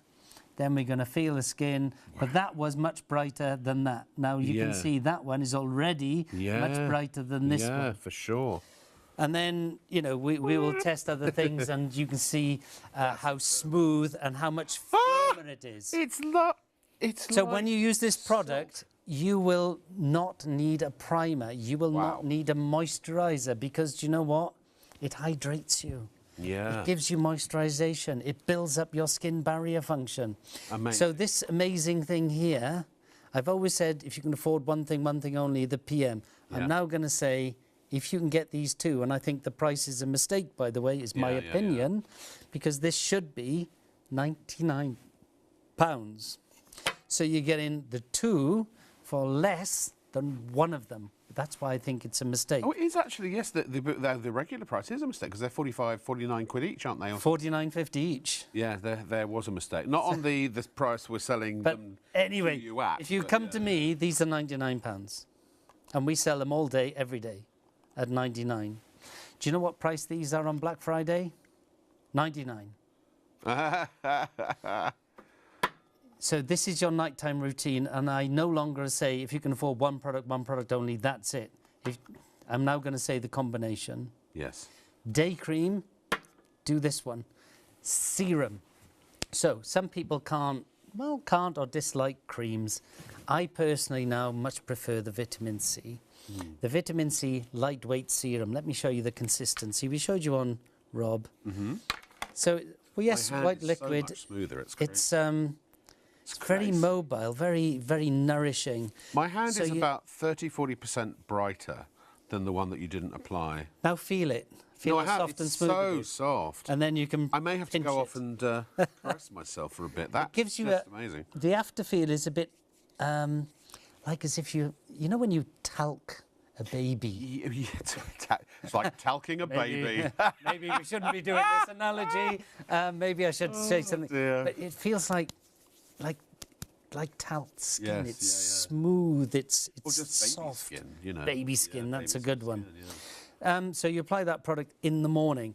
then we're going to feel the skin. But that was much brighter than that. Now you can see that one is already much brighter than this one. Yeah, for sure. And then, you know, we will test other things, and you can see how smooth and how much firmer it is. It's not... So when you use this product, you will not need a primer. You will not need a moisturizer, because do you know what? It hydrates you. Yeah. It gives you moisturization. It builds up your skin barrier function. Amazing. So this amazing thing here, I've always said, if you can afford one thing only, the PM. I'm now going to say, if you can get these two, and I think the price is a mistake, by the way, is my opinion, because this should be £99. So you're getting the two for less than one of them. That's why I think it's a mistake. Oh, it is actually, yes. The regular price is a mistake because they're 45, 49 quid each, aren't they? 49.50 each. Yeah, there was a mistake. Not on the price we're selling But them anyway, to you at. if you come to me, these are £99. And we sell them all day, every day, at 99. Do you know what price these are on Black Friday? 99. So this is your nighttime routine, and I no longer say if you can afford one product only, that's it. I'm now going to say the combination. Yes. Day cream, do this one. Serum. So some people can't or dislike creams. I personally now much prefer the vitamin C. The vitamin C lightweight serum. Let me show you the consistency. We showed you on Rob. So, well, yes, white liquid. So much smoother. It's great. It's very mobile, very, very nourishing. My hand is about 30–40% brighter than the one that you didn't apply. Now feel it. Feel how soft and smooth. So soft. And then you can. I may have to go off and press myself for a bit. That gives you just amazing. The after feel is a bit like as if you know when you talc a baby. It's like talking a baby. Maybe we shouldn't be doing this analogy. Maybe I should say something. Dear. But it feels like talc skin. Yes, it's smooth. It's just soft. Baby skin, you know. Baby skin. That's a good one. Yeah. So you apply that product in the morning.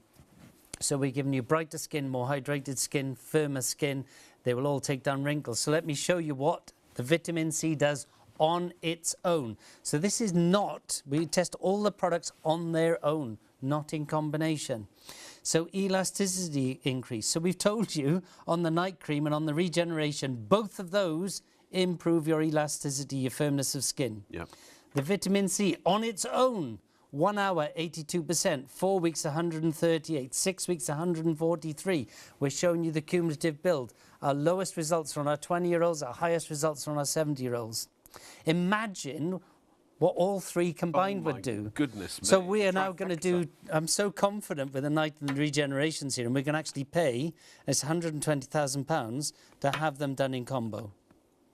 So we're giving you brighter skin, more hydrated skin, firmer skin. They will all take down wrinkles. So let me show you what the vitamin C does on its own. So this is not, we test all the products on their own, not in combination. So elasticity increase. So we've told you on the night cream and on the regeneration, both of those improve your elasticity, your firmness of skin. Yep. The vitamin C on its own, 1 hour, 82%, 4 weeks, 138, 6 weeks, 143. We're showing you the cumulative build. Our lowest results are on our 20-year-olds, our highest results are on our 70-year-olds. Imagine what all three combined would do. Goodness me. So we are now going to do, I'm so confident with the night and regeneration serum, we can actually pay, it's £120,000 to have them done in combo.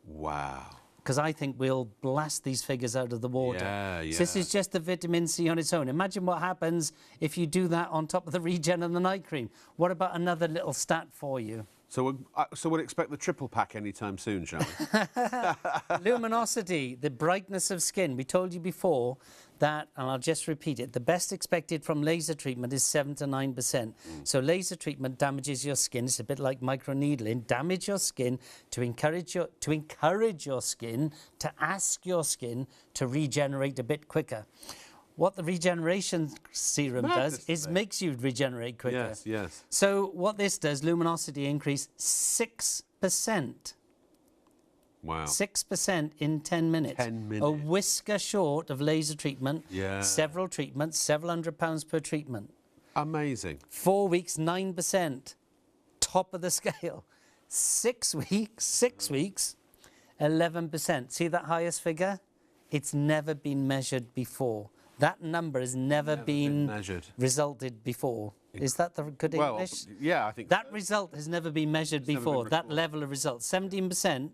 Wow. Because I think we'll blast these figures out of the water. Yeah. So this is just the vitamin C on its own. Imagine what happens if you do that on top of the regen and the night cream. What about another little stat for you? So we'll expect the triple pack anytime soon, shall we? Luminosity, the brightness of skin. We told you before that, and I'll just repeat it, the best expected from laser treatment is 7 to 9%. So laser treatment damages your skin. It's a bit like microneedling. Damage your skin to encourage your skin, to ask your skin to regenerate a bit quicker. What the regeneration serum does is makes you regenerate quicker. Yes. So what this does, luminosity increase 6%. Wow. 6% in 10 minutes. 10 minutes. A whisker short of laser treatment. Yeah. Several treatments, several £100 per treatment. Amazing. 4 weeks, 9%. Top of the scale. 6 weeks, 11%. See that highest figure? It's never been measured before. That number has never been measured. Resulted before. Is that the good English? Well, yeah, I think that result has never been measured before. That level of result. 17%.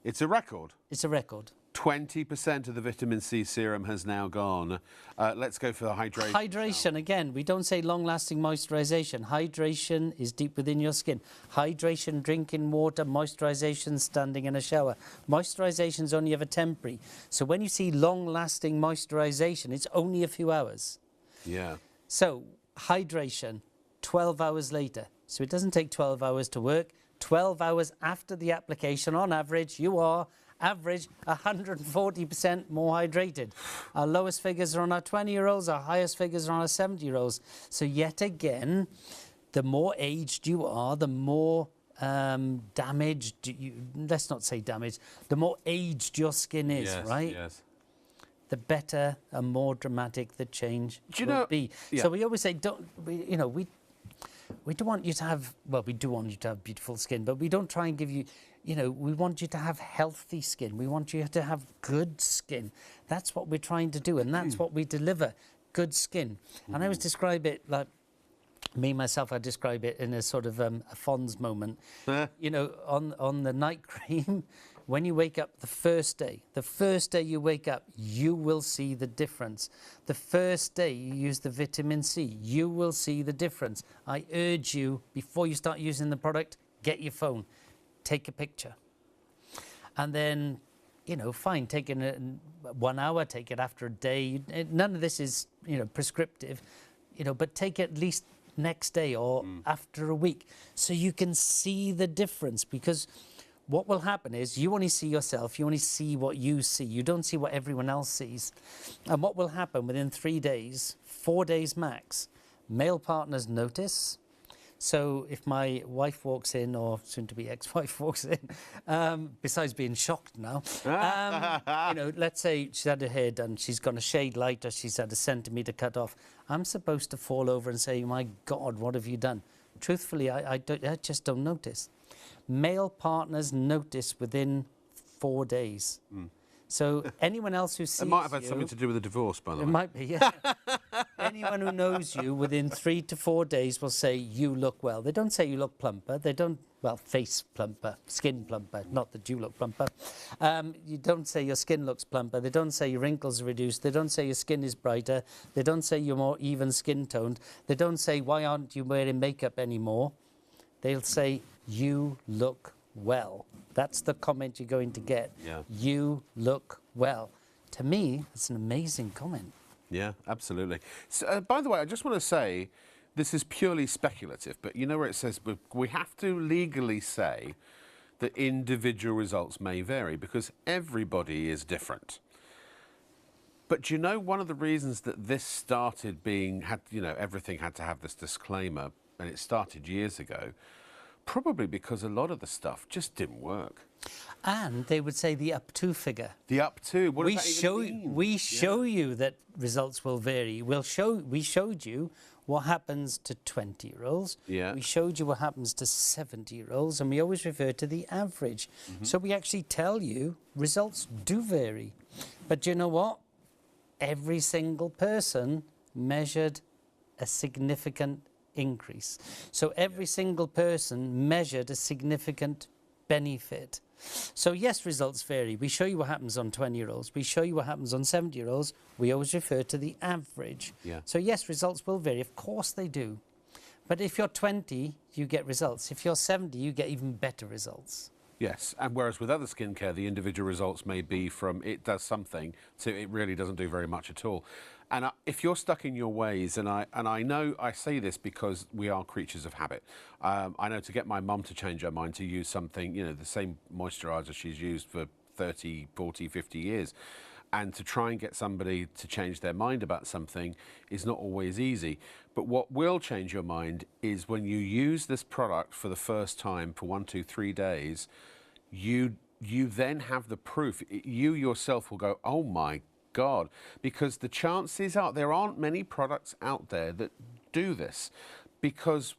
It's a record. It's a record. 20% of the vitamin C serum has now gone. Let's go for the hydration. Hydration, again, we don't say long-lasting moisturisation. Hydration is deep within your skin. Hydration, drinking water, moisturisation, standing in a shower. Moisturisation is only ever temporary. So when you see long-lasting moisturisation, it's only a few hours. Yeah. So hydration, 12 hours later. So it doesn't take 12 hours to work. 12 hours after the application, on average, you are average 140% more hydrated. Our lowest figures are on our 20-year-olds, our highest figures are on our 70-year-olds. So yet again, the more aged you are, the more damaged, let's not say damaged, the more aged your skin is, right? Yes. The better and more dramatic the change will be. Yeah. So we always say, we don't want you to have, well, we do want you to have beautiful skin, but we don't try and give you, we want you to have healthy skin. We want you to have good skin. That's what we're trying to do, and that's what we deliver, good skin. And I always describe it like, myself, I describe it in a sort of a Fonz moment. On the night cream, When you wake up the first day you wake up, you will see the difference. The first day you use the vitamin C, you will see the difference. I urge you, before you start using the product, get your phone, take a picture. And then, you know, fine, take it in 1 hour, take it after a day. None of this is, you know, prescriptive, you know, but take it at least next day or after a week so you can see the difference. Because what will happen is you only see yourself, you only see what you see, you don't see what everyone else sees. And what will happen within 3 days, 4 days max, male partners notice. So if my wife walks in, or soon-to-be ex-wife walks in, besides being shocked now, you know, let's say she's had her hair done, she's gone a shade lighter, she's had a centimetre cut off, I'm supposed to fall over and say, my God, what have you done? Truthfully, I just don't notice. Male partners notice within 4 days. So anyone else who sees you... It might have had something to do with the divorce, by the way. It might be, yeah. Anyone who knows you within 3 to 4 days will say you look well. They don't say you look plumper. They don't, well, face plumper, skin plumper, not that you look plumper. You don't say your skin looks plumper. They don't say your wrinkles are reduced. They don't say your skin is brighter. They don't say you're more even skin toned. They don't say, why aren't you wearing makeup anymore? They'll say, you look well. That's the comment you're going to get. Yeah. You look well. To me, it's an amazing comment. Yeah, absolutely. So, by the way, I just want to say, this is purely speculative, but you know where it says we have to legally say that individual results may vary because everybody is different. But do you know one of the reasons that this started being, you know, everything had to have this disclaimer, and it started years ago, probably because a lot of the stuff just didn't work. And they would say the up to figure. The up to, what does that even mean? We show you that results will vary. We showed you what happens to 20-year-olds. Yeah. We showed you what happens to 70-year-olds, and we always refer to the average. So we actually tell you results do vary. But you know what? Every single person measured a significant increase. So every single person measured a significant benefit. So yes, results vary. We show you what happens on 20-year-olds. We show you what happens on 70-year-olds. We always refer to the average. Yeah. So yes, results will vary. Of course they do. But if you're 20, you get results. If you're 70, you get even better results. Yes, and whereas with other skincare, the individual results may be from it does something to it really doesn't do very much at all. And if you're stuck in your ways, and I know I say this because we are creatures of habit. I know to get my mum to change her mind to use something, you know, the same moisturiser she's used for 30, 40, 50 years, and to try and get somebody to change their mind about something is not always easy. But what will change your mind is when you use this product for the first time for 1, 2, 3 days, you then have the proof. You yourself will go, oh my God, because the chances are there aren't many products out there that do this, because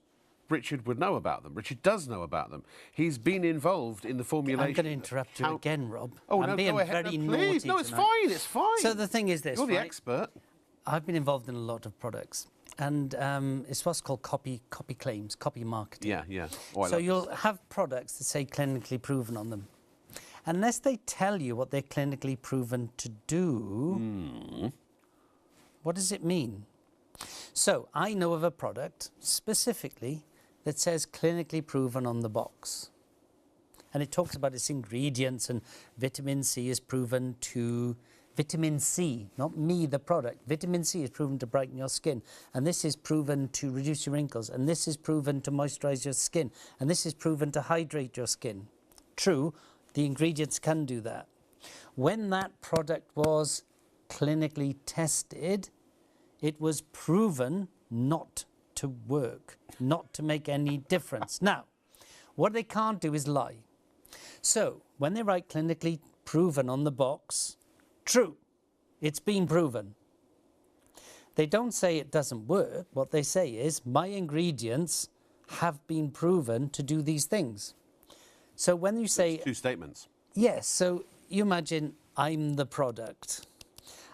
Richard would know about them. Richard does know about them. He's been involved in the formulation. I'm going to interrupt you again, Rob. Oh, I'm no, being go ahead. very No, please. naughty No, it's tonight. fine. It's fine. So the thing is this, You're the right? expert. I've been involved in a lot of products, and it's what's called copy claims, copy marketing. Yeah, yeah. Oh, I So love you'll this. have products that say clinically proven on them. Unless they tell you what they're clinically proven to do, what does it mean? So I know of a product specifically that says clinically proven on the box. And it talks about its ingredients, and vitamin C is proven to... Vitamin C, not me, the product. Vitamin C is proven to brighten your skin. And this is proven to reduce your wrinkles. And this is proven to moisturize your skin. And this is proven to hydrate your skin. True, the ingredients can do that. When that product was clinically tested, it was proven not to work, not to make any difference. Now, what they can't do is lie. So, when they write clinically proven on the box, true, it's been proven. They don't say it doesn't work. What they say is, my ingredients have been proven to do these things. So when you say... That's 2 statements. Yes, so you imagine I'm the product,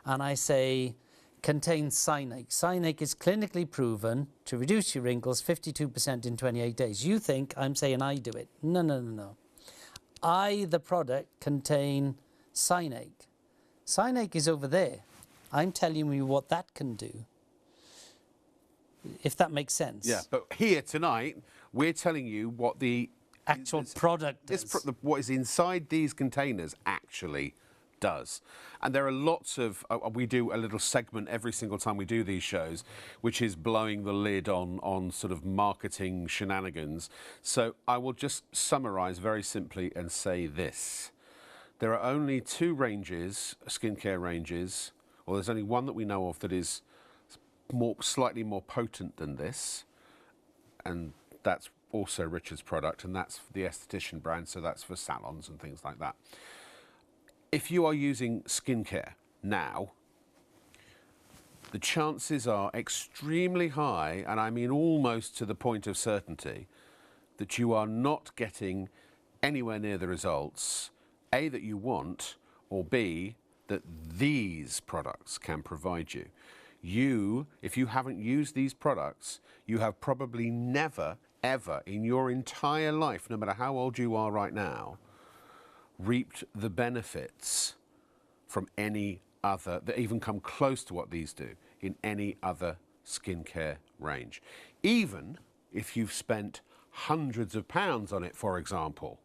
and I say contains cyanide. Cyanide is clinically proven to reduce your wrinkles 52% in 28 days. You think I'm saying I do it. No, no, no, no. either product contain cyanate. Cyanate is over there. I'm telling you what that can do, if that makes sense. Yeah, but here tonight, we're telling you what the actual product does. What is inside these containers actually does. And there are lots of, we do a little segment every single time we do these shows, which is blowing the lid on sort of marketing shenanigans. So I will just summarise very simply and say this. There are only 2 ranges, skincare ranges, or there's only one that we know of that is slightly more potent than this, and that's also Richard's product, and that's the esthetician brand, so that's for salons and things like that. If you are using skincare now, the chances are extremely high, and I mean almost to the point of certainty, that you are not getting anywhere near the results, A, that you want, or B, that these products can provide you. If you haven't used these products, you have probably never, ever in your entire life, no matter how old you are right now, reaped the benefits from any other, that even come close to what these do, in any other skincare range. Even if you've spent hundreds of pounds on it, for example.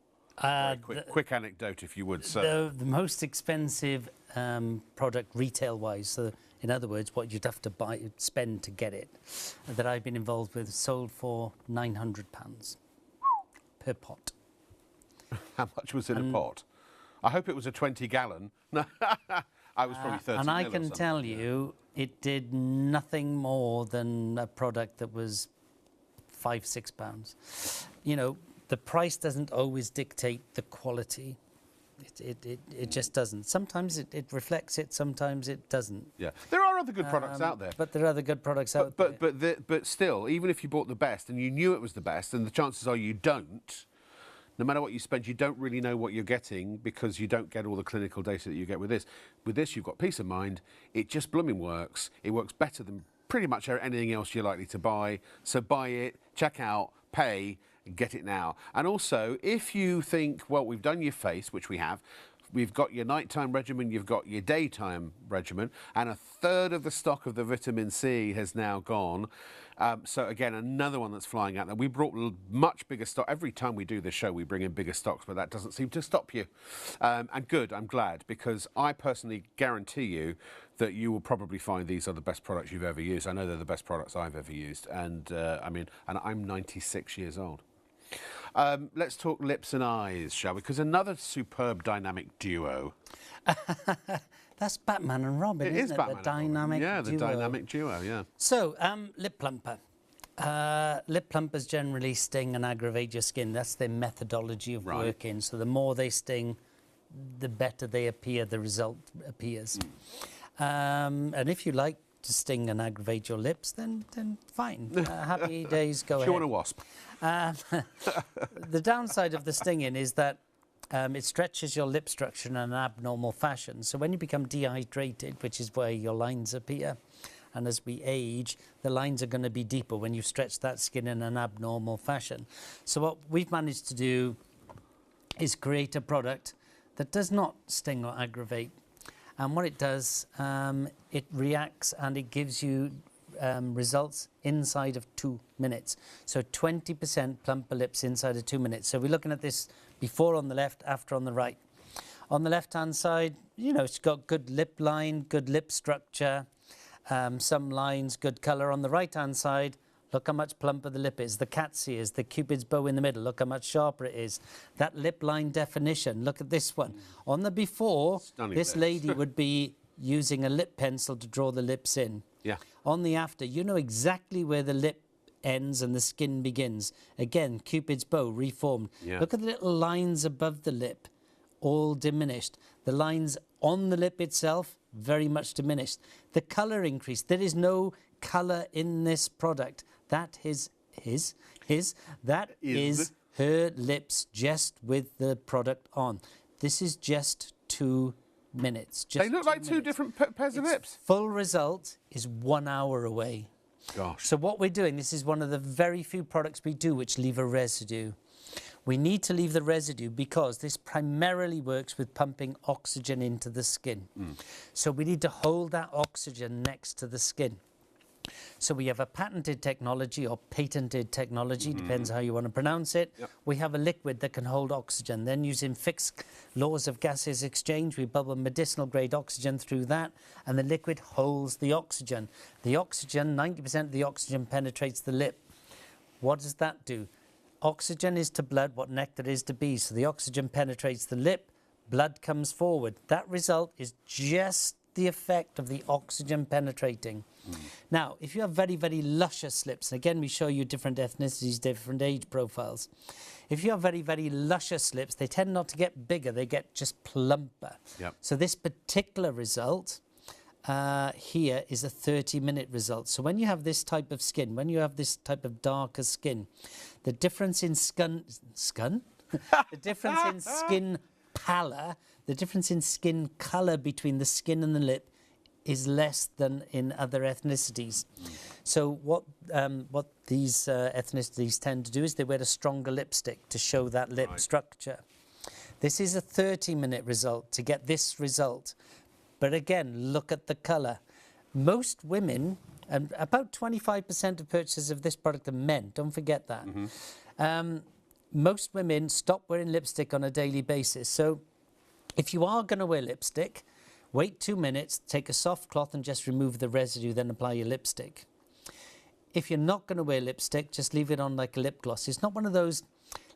Quick anecdote, if you would, sir. The most expensive product retail-wise, so in other words, what you'd have to spend to get it, that I've been involved with, sold for £900 per pot. How much was in a pot? I hope it was a 20-gallon. I was probably 30. And I can tell you, it did nothing more than a product that was £5, £6. You know, the price doesn't always dictate the quality. It just doesn't. Sometimes it reflects it, sometimes it doesn't. Yeah, there are other good products out there. But there are other good products out there. But still, even if you bought the best and you knew it was the best, and the chances are you don't, no matter what you spend, you don't really know what you're getting because you don't get all the clinical data that you get with this. With this, you've got peace of mind. It just blooming works. It works better than pretty much anything else you're likely to buy. So buy it, check out, pay, get it now. And also, if you think, well, we've done your face, which we have, we've got your nighttime regimen, you've got your daytime regimen, and 1/3 of the stock of the vitamin C has now gone. So again, another one that's flying out there. We brought much bigger stock. Every time we do this show, we bring in bigger stocks, but that doesn't seem to stop you. And good, I'm glad, because I personally guarantee you that you will probably find these are the best products you've ever used. I know they're the best products I've ever used. And I mean, and I'm 96 years old. Let's talk lips and eyes, shall we? Because another superb dynamic duo. That's Batman and Robin, isn't it? It is Batman the dynamic duo. Yeah, duo. the dynamic duo, yeah. So, lip plumper. Lip plumpers generally sting and aggravate your skin. That's their methodology of working. So the more they sting, the better they appear, the result appears. And if you like to sting and aggravate your lips, then fine. Happy days, go ahead. You want a wasp? The downside of the stinging is that it stretches your lip structure in an abnormal fashion. So when you become dehydrated, which is where your lines appear, and as we age, the lines are going to be deeper when you stretch that skin in an abnormal fashion. So what we've managed to do is create a product that does not sting or aggravate. And what it does, it reacts and it gives you results inside of 2 minutes. So 20% plumper lips inside of 2 minutes. So we're looking at this before on the left, after on the right. On the left-hand side, you know, it's got good lip line, good lip structure, some lines, good colour. On the right-hand side, look how much plumper the lip is. The cat's ears, the cupid's bow in the middle, look how much sharper it is. That lip line definition, look at this one. On the before, Stunning this lips. lady would be using a lip pencil to draw the lips in. Yeah. On the after, you know exactly where the lip ends and the skin begins. Again, cupid's bow reformed. Yeah. Look at the little lines above the lip, all diminished. The lines on the lip itself, very much diminished. The colour increase. There is no colour in this product. That is her lips just with the product on. This is just 2 minutes. Just they look like 2 different pairs of lips. Full result is 1 hour away. Gosh. So what we're doing, this is one of the very few products we do which leave a residue. We need to leave the residue because this primarily works with pumping oxygen into the skin. So we need to hold that oxygen next to the skin. So we have a patented technology or patented technology, depends how you want to pronounce it. We have a liquid that can hold oxygen. Then using fixed laws of gases exchange, we bubble medicinal grade oxygen through that, and the liquid holds the oxygen. The oxygen, 90% of the oxygen penetrates the lip. What does that do? Oxygen is to blood what nectar is to bees. So the oxygen penetrates the lip, blood comes forward. That result is just the effect of the oxygen penetrating. Now, if you have very, very luscious lips, and again, we show you different ethnicities, different age profiles. If you have very, very luscious lips, they tend not to get bigger, they get just plumper. So this particular result here is a 30-minute result. So when you have this type of skin, when you have this type of darker skin, the difference in the difference in skin pallor, the difference in skin colour between the skin and the lip is less than in other ethnicities. So what these ethnicities tend to do is they wear a stronger lipstick to show that lip structure. This is a 30-minute result to get this result. But again, look at the colour. Most women, and about 25% of purchases of this product are men, don't forget that. Most women stop wearing lipstick on a daily basis. So if you are going to wear lipstick, wait 2 minutes, take a soft cloth and just remove the residue, then apply your lipstick. If you're not going to wear lipstick, just leave it on like a lip gloss. It's not one of those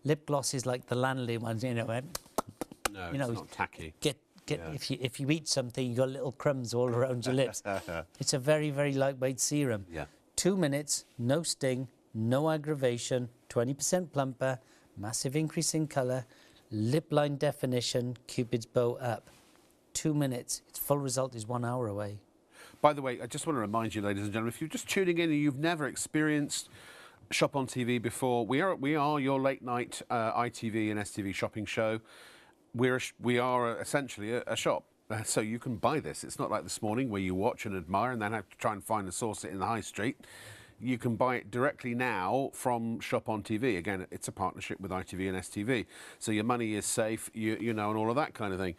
lip glosses like the Lanley ones, you know. No, it's not tacky. If you eat something, you got little crumbs all around your lips. It's a very, very lightweight serum. 2 minutes, no sting, no aggravation, 20% plumper, massive increase in colour, lip line definition, Cupid's bow up. 2 minutes. Its full result is 1 hour away. By the way, I just want to remind you, ladies and gentlemen, if you're just tuning in and you've never experienced Shop on TV before, we are your late night ITV and STV shopping show. We are essentially a shop, so you can buy this. It's not like This Morning where you watch and admire and then have to try and find a source in the high street. You can buy it directly now from Shop on TV. Again, it's a partnership with ITV and STV, so your money is safe, you know, and all of that kind of thing.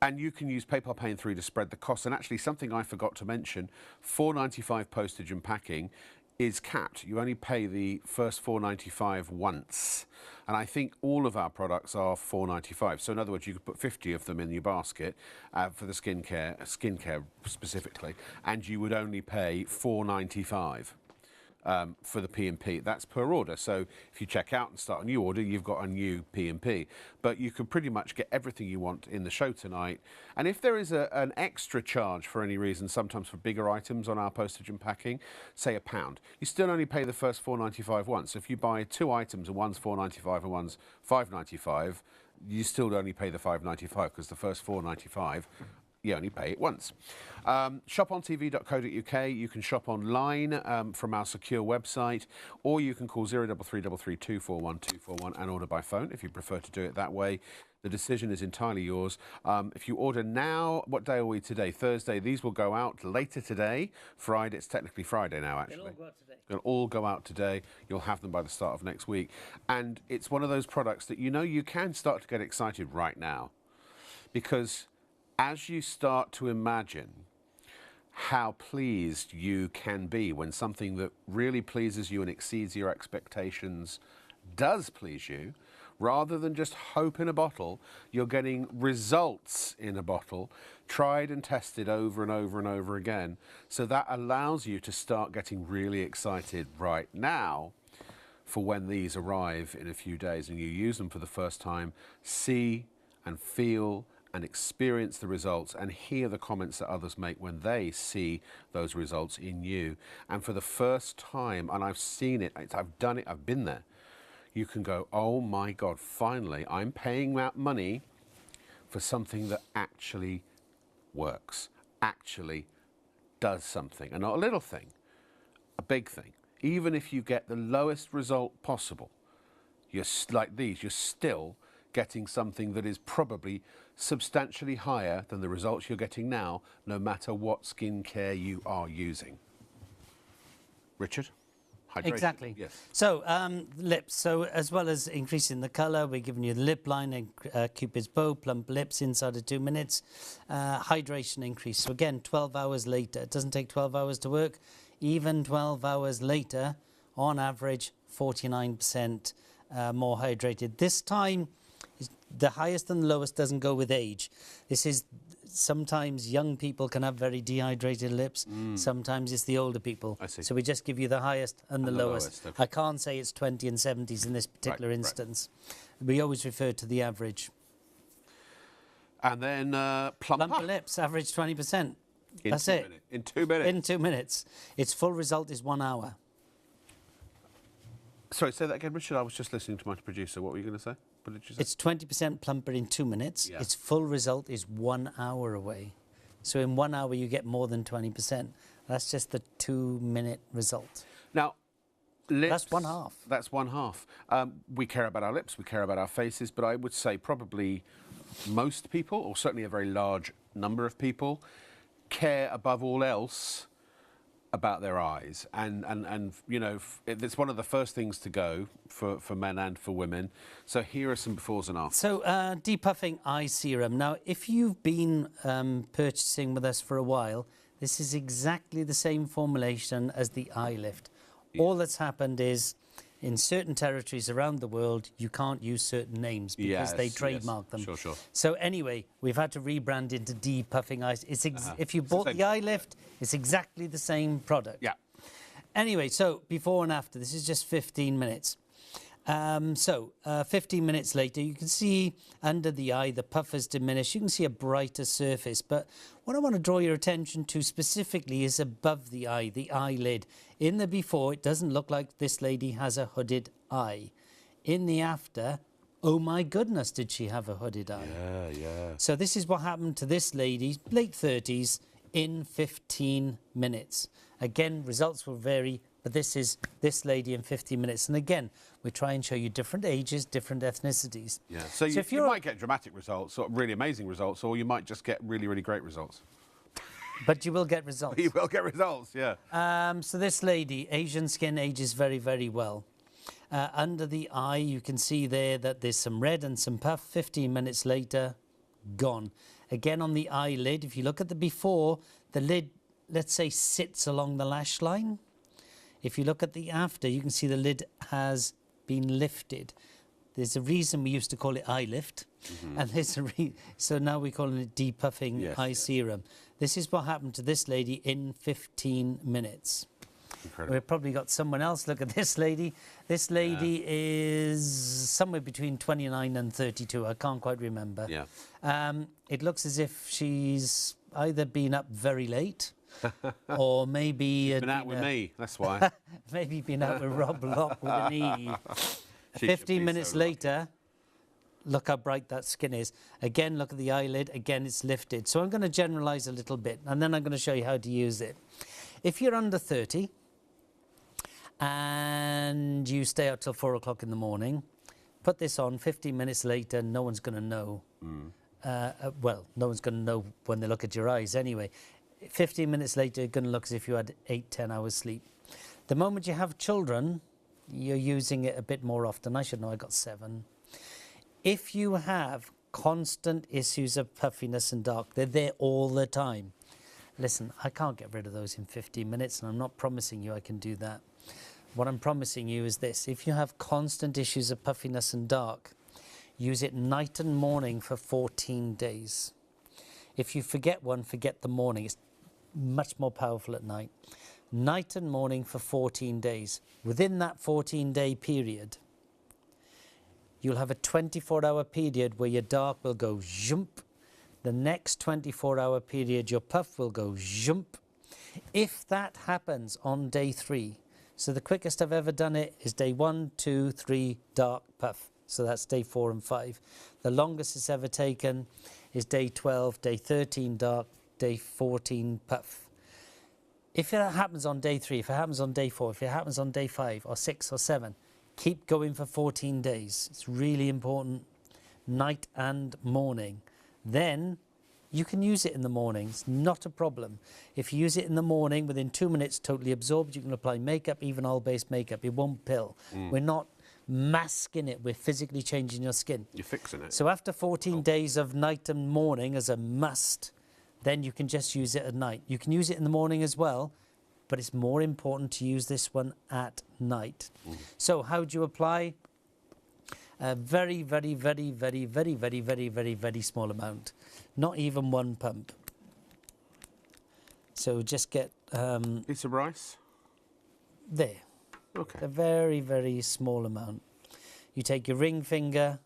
And you can use PayPal Pay in 3 to spread the cost. And actually, something I forgot to mention, $4.95 postage and packing is capped. You only pay the first $4.95 once. And I think all of our products are $4.95. So in other words, you could put 50 of them in your basket for the skincare specifically, and you would only pay $4.95. For the P&P. That's per order. So if you check out and start a new order, you've got a new P&P. But you can pretty much get everything you want in the show tonight. And if there is an extra charge for any reason, sometimes for bigger items on our postage and packing, say £1, you still only pay the first $4.95 once. So if you buy 2 items and one's $4.95 and one's $5.95, you still only pay the $5.95 because the first $4.95 you only pay it once. Shopontv.co.uk. You can shop online from our secure website, or you can call 03333 241 241 and order by phone if you prefer to do it that way. The decision is entirely yours. If you order now, what day are we today? Thursday. These will go out later today. Friday. It's technically Friday now, actually. They'll all go out today. You'll have them by the start of next week. And it's one of those products that you know you can start to get excited right now, because as you start to imagine how pleased you can be when something that really pleases you and exceeds your expectations does please you, rather than just hope in a bottle, you're getting results in a bottle, tried and tested over and over and over again. So that allows you to start getting really excited right now for when these arrive in a few days and you use them for the first time, see and feel and experience the results and hear the comments that others make when they see those results in you. And for the first time, and I've seen it, I've done it, I've been there, you can go, oh my God, finally, I'm paying that money for something that actually works, actually does something, and not a little thing, a big thing. Even if you get the lowest result possible, you're like these, you're still getting something that is probably substantially higher than the results you're getting now, no matter what skincare you are using. Richard, hydration. Exactly. Yes. So, lips. So, as well as increasing the colour, we're giving you the lip line and Cupid's bow, plump lips inside of 2 minutes. Hydration increase. So, again, 12 hours later. It doesn't take 12 hours to work. Even 12 hours later, on average, 49% more hydrated. This time, the highest and the lowest doesn't go with age. This is sometimes young people can have very dehydrated lips. Sometimes it's the older people. I see. So we just give you the highest and the lowest. Okay. I can't say it's 20 and 70s in this particular instance. We always refer to the average. And then plumper. Plumper lips, average 20%. That's it. In 2 minutes. In 2 minutes. Its full result is 1 hour. Sorry, say that again, Richard. I was just listening to my producer. What were you going to say? What did you say? It's 20% plumper in 2 minutes. Yeah. Its full result is 1 hour away. So in 1 hour, you get more than 20%. That's just the 2 minute result. Now, lips. That's one half. That's one half. We care about our lips, we care about our faces, but I would say probably most people, or certainly a very large number of people, care above all else about their eyes, and you know, it's one of the first things to go for men and for women. So here are some befores and afters. So depuffing eye serum. Now, if you've been purchasing with us for a while, this is exactly the same formulation as the eye lift. Yeah. All that's happened is, in certain territories around the world, you can't use certain names because they trademark them. Sure, sure. So anyway, we've had to rebrand into depuffing eyes. It's if you bought the eye lift, it's exactly the same product. Yeah. Anyway, so before and after, this is just 15 minutes. 15 minutes later, you can see under the eye, the puff has diminished. You can see a brighter surface. But what I want to draw your attention to specifically is above the eye, the eyelid. In the before, it doesn't look like this lady has a hooded eye. In the after, oh my goodness, did she have a hooded eye? Yeah, yeah. So this is what happened to this lady, late 30s, in 15 minutes. Again, results will vary, but this is this lady in 15 minutes. And again, we try and show you different ages, different ethnicities. Yeah. So you might get dramatic results, or really amazing results, or you might just get really, really great results. But you will get results. You will get results, yeah. So this lady, Asian skin, ages very, very well. Under the eye, you can see there that there's some red and some puff. 15 minutes later, gone. Again, on the eyelid, if you look at the before, the lid, let's say, sits along the lash line. If you look at the after, you can see the lid has been lifted. There's a reason we used to call it eye lift, and there's so now we're calling it depuffing eye serum. This is what happened to this lady in 15 minutes. Incredible. We've probably got someone else. Look at this lady. This lady is somewhere between 29 and 32. I can't quite remember. Yeah. It looks as if she's either been up very late, or maybe been out with me. That's why. Maybe been out with Rob Lock with an E. 15 minutes later, look how bright that skin is. Again, look at the eyelid. Again, it's lifted. So I'm going to generalize a little bit, and then I'm going to show you how to use it. If you're under 30 and you stay out till 4 o'clock in the morning, put this on. 15 minutes later, no one's going to know. Well, no one's going to know when they look at your eyes anyway. 15 minutes later, you're going to look as if you had 8-10 hours sleep. The moment you have children, you're using it a bit more often. I should know, I got 7. If you have constant issues of puffiness and dark, they're there all the time. Listen, I can't get rid of those in 15 minutes, and I'm not promising you I can do that. What I'm promising you is this. If you have constant issues of puffiness and dark, use it night and morning for 14 days. If you forget one, forget the morning. It's much more powerful at night. Night and morning for 14 days. Within that 14-day period, you'll have a 24-hour period where your dark will go jump. The next 24-hour period, your puff will go jump. If that happens on day 3, so the quickest I've ever done it is day 1, 2, 3, dark puff. So that's day 4 and 5. The longest it's ever taken is day 12, day 13, dark, day 14, puff. If it happens on day 3, if it happens on day 4, if it happens on day 5 or 6 or 7, keep going for 14 days. It's really important, night and morning. Then You can use it in the morning, it's not a problem. If you use it in the morning, within 2 minutes, totally absorbed, you can apply makeup, even oil-based makeup, it won't pill. We're not masking it, we're physically changing your skin. You're fixing it. So after 14 days of night and morning as a must, then you can just use it at night. You can use it in the morning as well, but it's more important to use this one at night. So how do you apply? A very, very, very, very, very, very, very, very, very small amount. Not even one pump. So just get... piece of rice? There. Okay. A very, very small amount. You take your ring finger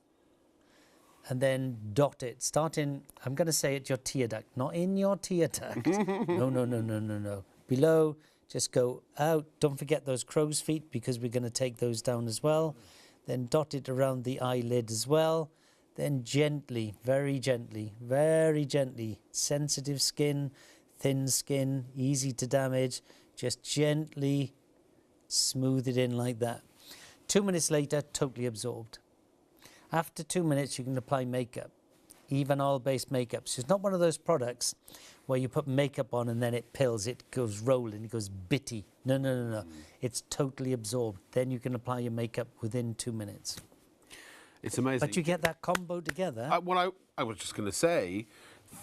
and then dot it. Starting, I'm going to say at your tear duct, not in your tear duct. No, no, no, no, no, no. Below, just go out. Don't forget those crow's feet because we're going to take those down as well. Then dot it around the eyelid as well. Then gently, very gently, sensitive skin, thin skin, easy to damage, just gently smooth it in like that. 2 minutes later, totally absorbed. After 2 minutes, you can apply makeup, even oil-based makeup. So it's not one of those products where you put makeup on and then it pills, it goes rolling, it goes bitty. No, no, no, no. It's totally absorbed. Then you can apply your makeup within 2 minutes. It's amazing. But you get that combo together. Well, I was just going to say,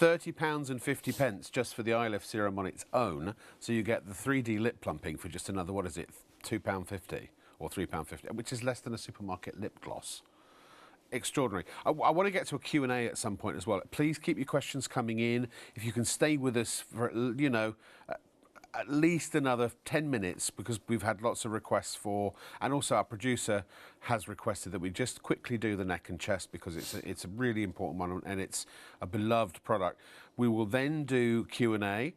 £30 and 50 pence just for the eye lift serum on its own. So you get the 3D lip plumping for just another, what is it, £2.50 or £3.50, which is less than a supermarket lip gloss. Extraordinary. I want to get to a Q&A at some point as well. Please keep your questions coming in. If you can stay with us for, you know, at least another 10 minutes, because we've had lots of requests for, and also our producer has requested that we just quickly do the neck and chest because it's a really important one and it's a beloved product. We will then do Q&A.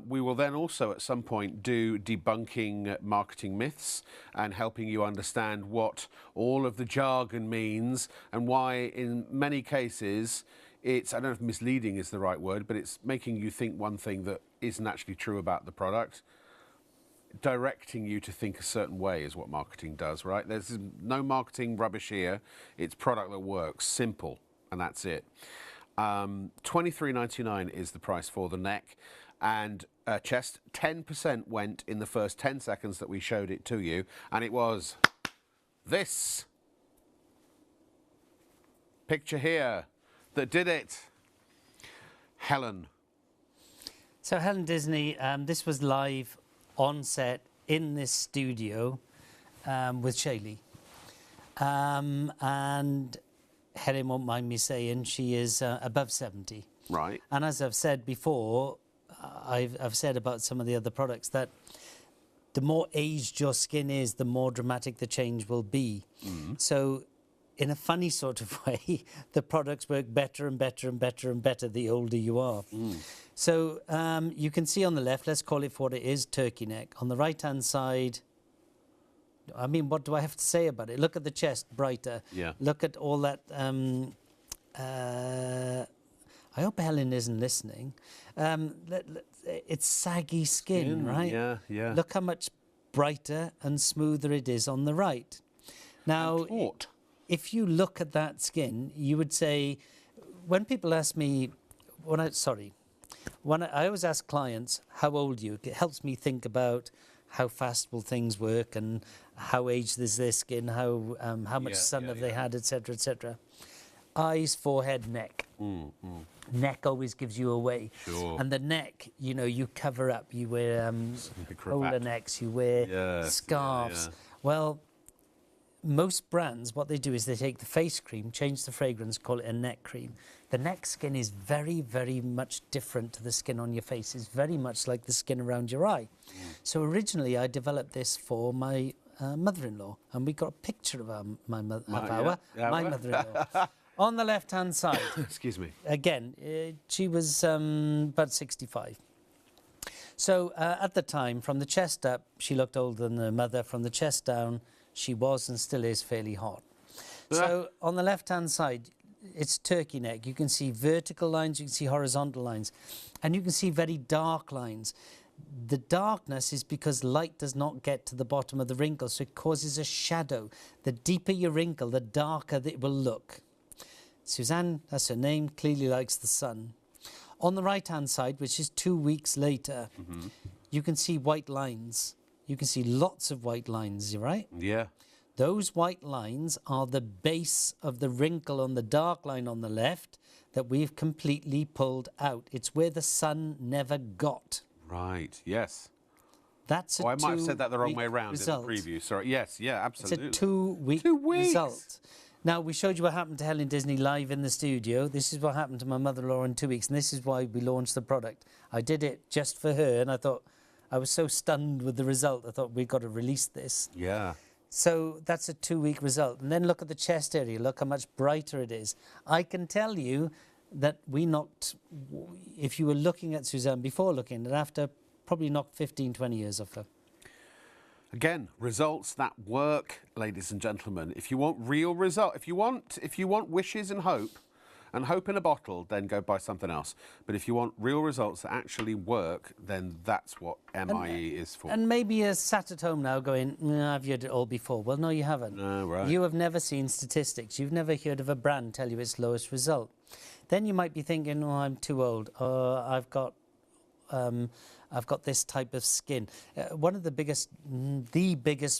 We will then also at some point do debunking marketing myths and helping you understand what all of the jargon means and why in many cases it's, I don't know if misleading is the right word, but it's making you think one thing that isn't actually true about the product. Directing you to think a certain way is what marketing does, right? There's no marketing rubbish here. It's product that works, simple, and that's it. $23.99 is the price for the neck and chest. 10% went in the first 10 seconds that we showed it to you, and it was this picture here that did it. Helen. So Helen Disney, this was live on set in this studio with Shaylee. And Helen won't mind me saying she is above 70. Right. And as I've said before, I've said about some of the other products that the more aged your skin is, the more dramatic the change will be. So in a funny sort of way, the products work better and better and better and better the older you are. So you can see on the left, let's call it for what it is, turkey neck. On the right-hand side, I mean, what do I have to say about it? Look at the chest, brighter. Yeah. Look at all that. I hope Helen isn't listening. It's saggy skin, right? Yeah, yeah. Look how much brighter and smoother it is on the right. Now, if you look at that skin, you would say, when people ask me, when I always ask clients, how old are you? It helps me think about how fast will things work and how aged is their skin, how much sun have they had, etc., etc. Eyes, forehead, neck. Neck always gives you away. Sure. And the neck, you know, you cover up. You wear roller necks, you wear scarves. Well, most brands, what they do is they take the face cream, change the fragrance, call it a neck cream. The neck skin is very, very much different to the skin on your face. It's very much like the skin around your eye. So originally I developed this for my mother-in-law, and we got a picture of my mother-in-law. On the left-hand side. Excuse me. Again, she was about 65. So at the time, from the chest up, she looked older than her mother. From the chest down, she was and still is fairly hot. So on the left-hand side, it's turkey neck. You can see vertical lines, you can see horizontal lines, and you can see very dark lines. The darkness is because light does not get to the bottom of the wrinkle, so it causes a shadow. The deeper your wrinkle, the darker it will look. Suzanne, that's her name, clearly likes the sun. On the right-hand side, which is 2 weeks later, you can see white lines. You can see lots of white lines, right? Yeah. Those white lines are the base of the wrinkle on the dark line on the left that we've completely pulled out. It's where the sun never got. Right, yes. That's a I might have said that the wrong way around result. in the preview. Sorry. Yes, yeah, absolutely. It's a 2-week 2 weeks. result. Now, we showed you what happened to Helen Disney live in the studio. This is what happened to my mother-in-law in 2 weeks, and this is why we launched the product. I did it just for her, and I thought, I was so stunned with the result, I thought, we've got to release this. Yeah. So that's a 2-week result. And then look at the chest area. Look how much brighter it is. I can tell you that we knocked, if you were looking at Suzanne before looking at after, probably knocked 15, 20 years off her. Again, results that work, ladies and gentlemen. If you want real result, if you want wishes and hope in a bottle, then go buy something else. But if you want real results that actually work, then that's what MIE is for. And maybe you're sat at home now going, no, I've heard it all before. Well, no, you haven't. No, right. You have never seen statistics. You've never heard of a brand tell you its lowest result. Then you might be thinking, oh, I'm too old. I've got this type of skin. One of the biggest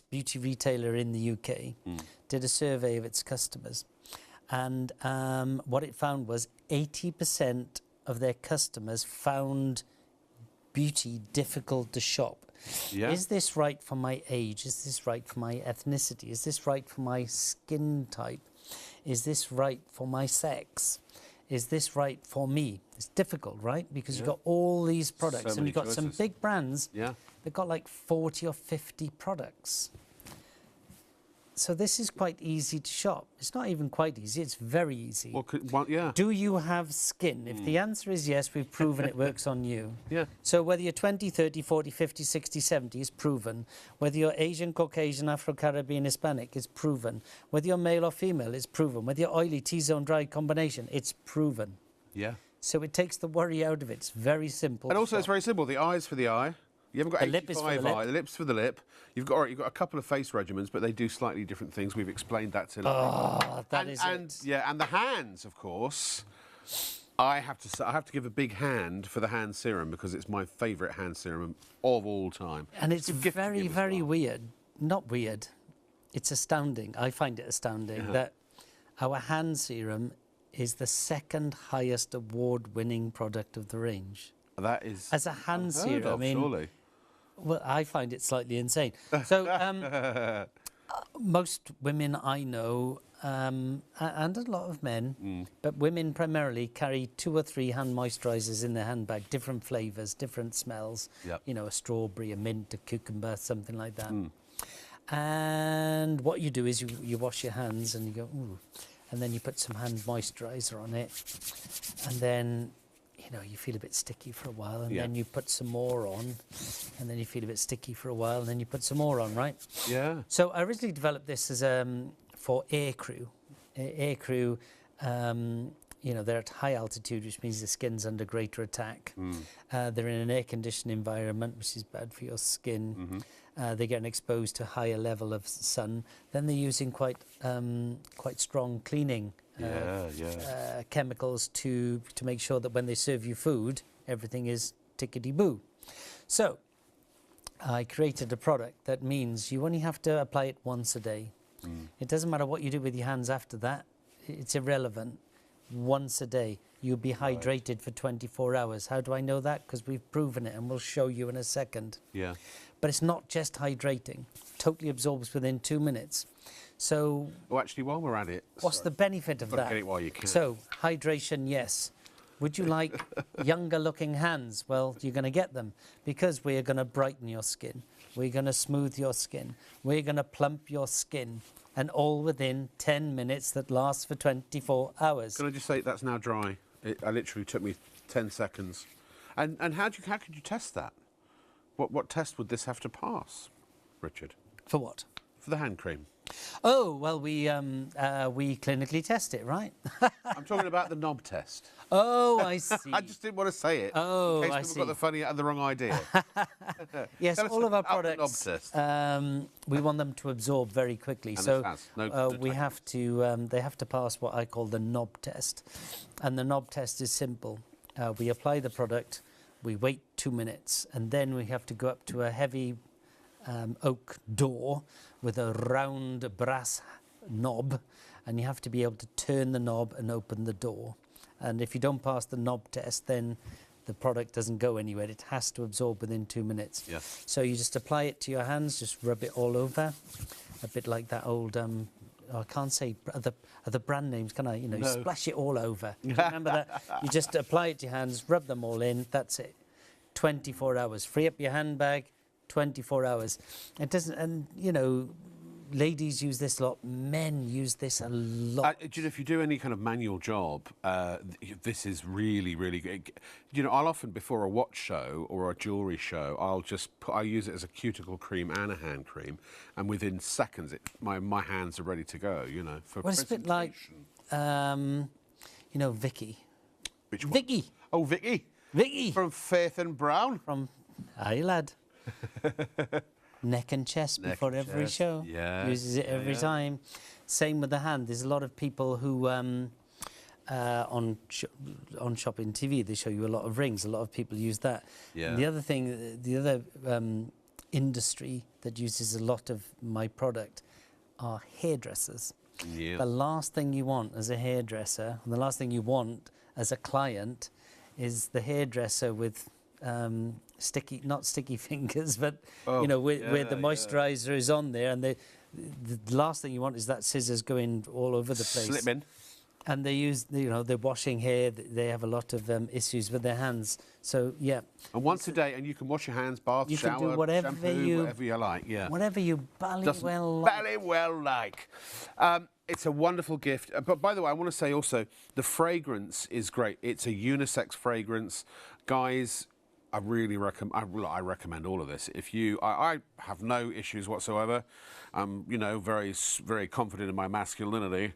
beauty retailer in the UK did a survey of its customers. And what it found was 80% of their customers found beauty difficult to shop. Yeah. Is this right for my age? Is this right for my ethnicity? Is this right for my skin type? Is this right for my sex? Is this right for me? It's difficult, right? Because you've got all these products, and you've got some big brands that got like 40 or 50 products. So this is quite easy to shop. It's not even quite easy, it's very easy. Well, yeah. Do you have skin? If the answer is yes, we've proven it works on you. Yeah. So whether you're 20, 30, 40, 50, 60, 70, it's proven. Whether you're Asian, Caucasian, Afro-Caribbean, Hispanic, it's proven. Whether you're male or female, it's proven. Whether you're oily, T-zone, dry combination, it's proven. Yeah. So it takes the worry out of it. It's very simple. And also it's very simple. The eye's for the eye. You haven't got The lip is for the lip. eye. The lip's for the lip. You've got a couple of face regimens, but they do slightly different things. We've explained that to and the hands, of course. I have to give a big hand for the hand serum because it's my favourite hand serum of all time. And it's very, very weird. Not weird. It's astounding. I find it astounding that our hand serum is the second highest award-winning product of the range. That is as a hand serum. I mean, surely. Well, I find it slightly insane. So most women I know, and a lot of men, but women primarily carry 2 or 3 hand moisturisers in their handbag, different flavours, different smells. Yep. You know, a strawberry, a mint, a cucumber, something like that. And what you do is you wash your hands and you go, ooh, and then you put some hand moisturiser on it, and then you feel a bit sticky for a while, and then you put some more on, and then you feel a bit sticky for a while, and then you put some more on, right? Yeah. So I originally developed this as for air crew. Air crew, they're at high altitude, which means the skin's under greater attack. They're in an air-conditioned environment, which is bad for your skin. They're getting exposed to a higher level of sun. Then they're using quite strong cleaning chemicals to make sure that when they serve you food, everything is tickety-boo. So I created a product that means you only have to apply it once a day. It doesn't matter what you do with your hands after that. It's irrelevant. Once a day. You'll be hydrated for 24 hours. How do I know that? Because we've proven it, and we'll show you in a second. Yeah. But it's not just hydrating. Totally absorbs within 2 minutes. So... Well, actually, while we're at it... What's the benefit of that? Get it while you can. So, hydration, yes. Would you like younger-looking hands? Well, you're going to get them because we're going to brighten your skin. We're going to smooth your skin. We're going to plump your skin. And all within 10 minutes that lasts for 24 hours. Can I just say that's now dry? It literally took me 10 seconds. And how could you test that? What test would this have to pass, Richard? For what? For the hand cream. Oh, well, we clinically test it, right? I'm talking about the knob test. Oh, I see. I just didn't want to say it. Oh, in case people got the wrong idea. Yes, all of our products, knob test. we want them to absorb very quickly. And so we have to, they have to pass what I call the knob test. And the knob test is simple. we apply the product, we wait 2 minutes, and then we have to go up to a heavy oak door with a round brass knob, and you have to be able to turn the knob and open the door. And if you don't pass the knob test, then the product doesn't go anywhere. It has to absorb within 2 minutes. Yes. So you just apply it to your hands, just rub it all over, a bit like that old, I can't say other brand names, can I? You know, No. you splash it all over. Do you remember that? You just apply it to your hands, rub them all in, that's it. 24 hours. Free up your handbag, 24 hours. It doesn't, and you know, ladies use this a lot, men use this a lot. Do you know, if you do any kind of manual job, this is really, really good. You know, I'll often, before a watch show or a jewellery show, I use it as a cuticle cream and a hand cream, and within seconds, my hands are ready to go, you know, for Well, it's a bit like, you know, Vicky. Which one? Vicky. Oh, Vicky. Vicky. From Faith and Brown. From, aye lad. Neck and chest Neck before and every chest, show. yeah, Uses it every time. Same with the hand. There's a lot of people who on shopping TV, they show you a lot of rings. A lot of people use that. Yeah. And the other thing, the other industry that uses a lot of my product are hairdressers. Yeah. The last thing you want as a hairdresser, and the last thing you want as a client, is the hairdresser with not sticky fingers, but you know, where the moisturizer is on there, and the last thing you want is that scissors going all over the place. Slipping. And they use, you know, they're washing hair. They have a lot of issues with their hands. So yeah. And once a day, and you can wash your hands, bath, you shower, can do whatever shampoo, whatever you like. Yeah. Whatever you Bally well like. It's a wonderful gift. But by the way, I want to say also, the fragrance is great. It's a unisex fragrance. Guys, I really I recommend all of this. If I have no issues whatsoever. You know, very, very confident in my masculinity.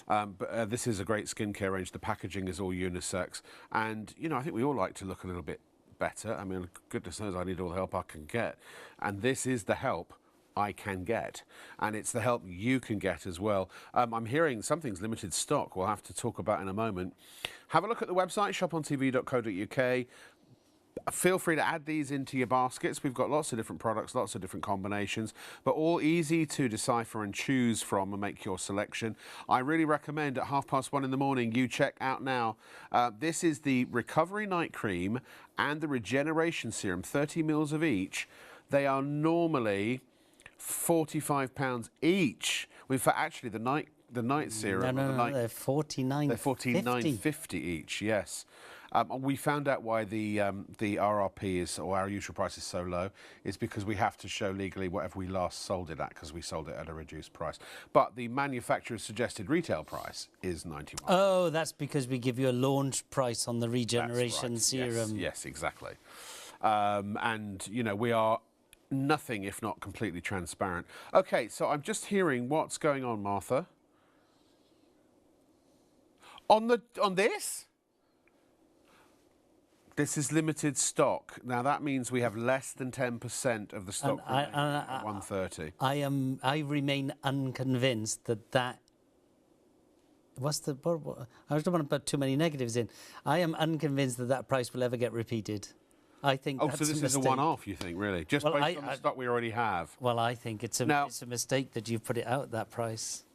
But this is a great skincare range. The packaging is all unisex. And, you know, I think we all like to look a little bit better. I mean, goodness knows I need all the help I can get. And this is the help I can get, and it's the help you can get as well. I'm hearing something's limited stock. We'll have to talk about in a moment. Have a look at the website, shopontv.co.uk. Feel free to add these into your baskets. We've got lots of different products, lots of different combinations, but all easy to decipher and choose from and make your selection. I really recommend at 1:30 in the morning you check out now. This is the Recovery Night Cream and the Regeneration Serum, 30 mils of each. They are normally £45 each. In fact, actually, the night serum. No, they're $49.50. They're $49.50 each. Yes. We found out why the RRP is, or our usual price is so low, is because we have to show legally whatever we last sold it at, because we sold it at a reduced price. But the manufacturer's suggested retail price is £91. Oh, that's because we give you a launch price on the Regeneration Serum. Yes, exactly. And you know, we are nothing if not completely transparent. Okay, so I'm just hearing what's going on, Martha. On this? This is limited stock. Now that means we have less than 10% of the stock at 1:30. I remain unconvinced that. What's the? I don't want to put too many negatives in. I am unconvinced that price will ever get repeated. I think. Oh, so this is a one-off, you think, really? Just based on the stock we already have? Well, I think it's a mistake that you've put it out at that price.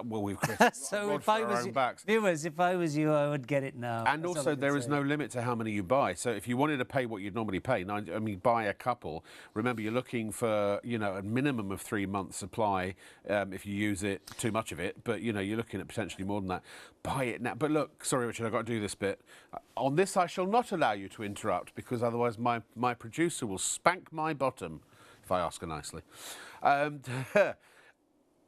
Well, we've so if I was viewers, if I was you, I would get it now. And also, there is no limit to how many you buy. So if you wanted to pay what you'd normally pay, I mean, buy a couple. Remember, you're looking for, you know, a minimum of 3 months supply if you use it, too much of it. But, you know, you're looking at potentially more than that. Buy it now. But look, sorry, Richard, I've got to do this bit. On this, I shall not allow you to interrupt, because otherwise my producer will spank my bottom, if I ask her nicely.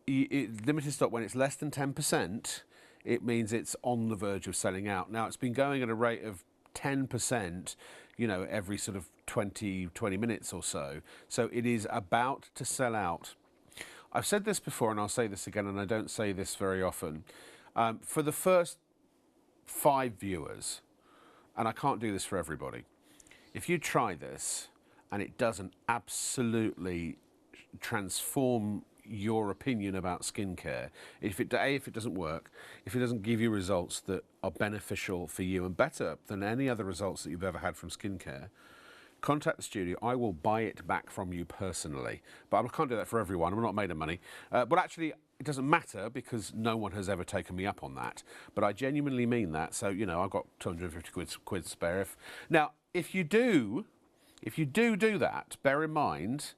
Limited stock, when it's less than 10%, it means it's on the verge of selling out. Now, it's been going at a rate of 10%, you know, every sort of 20 minutes or so. So it is about to sell out. I've said this before, and I'll say this again, and I don't say this very often. For the first 5 viewers, and I can't do this for everybody, if you try this and it doesn't absolutely transform your opinion about skincare. If it doesn't work, if it doesn't give you results that are beneficial for you and better than any other results that you've ever had from skincare, contact the studio. I will buy it back from you personally. But I can't do that for everyone. I'm not made of money. But actually, it doesn't matter because no one has ever taken me up on that. But I genuinely mean that. So, you know, I've got 250 quid spare. Now, if you do that, bear in mind,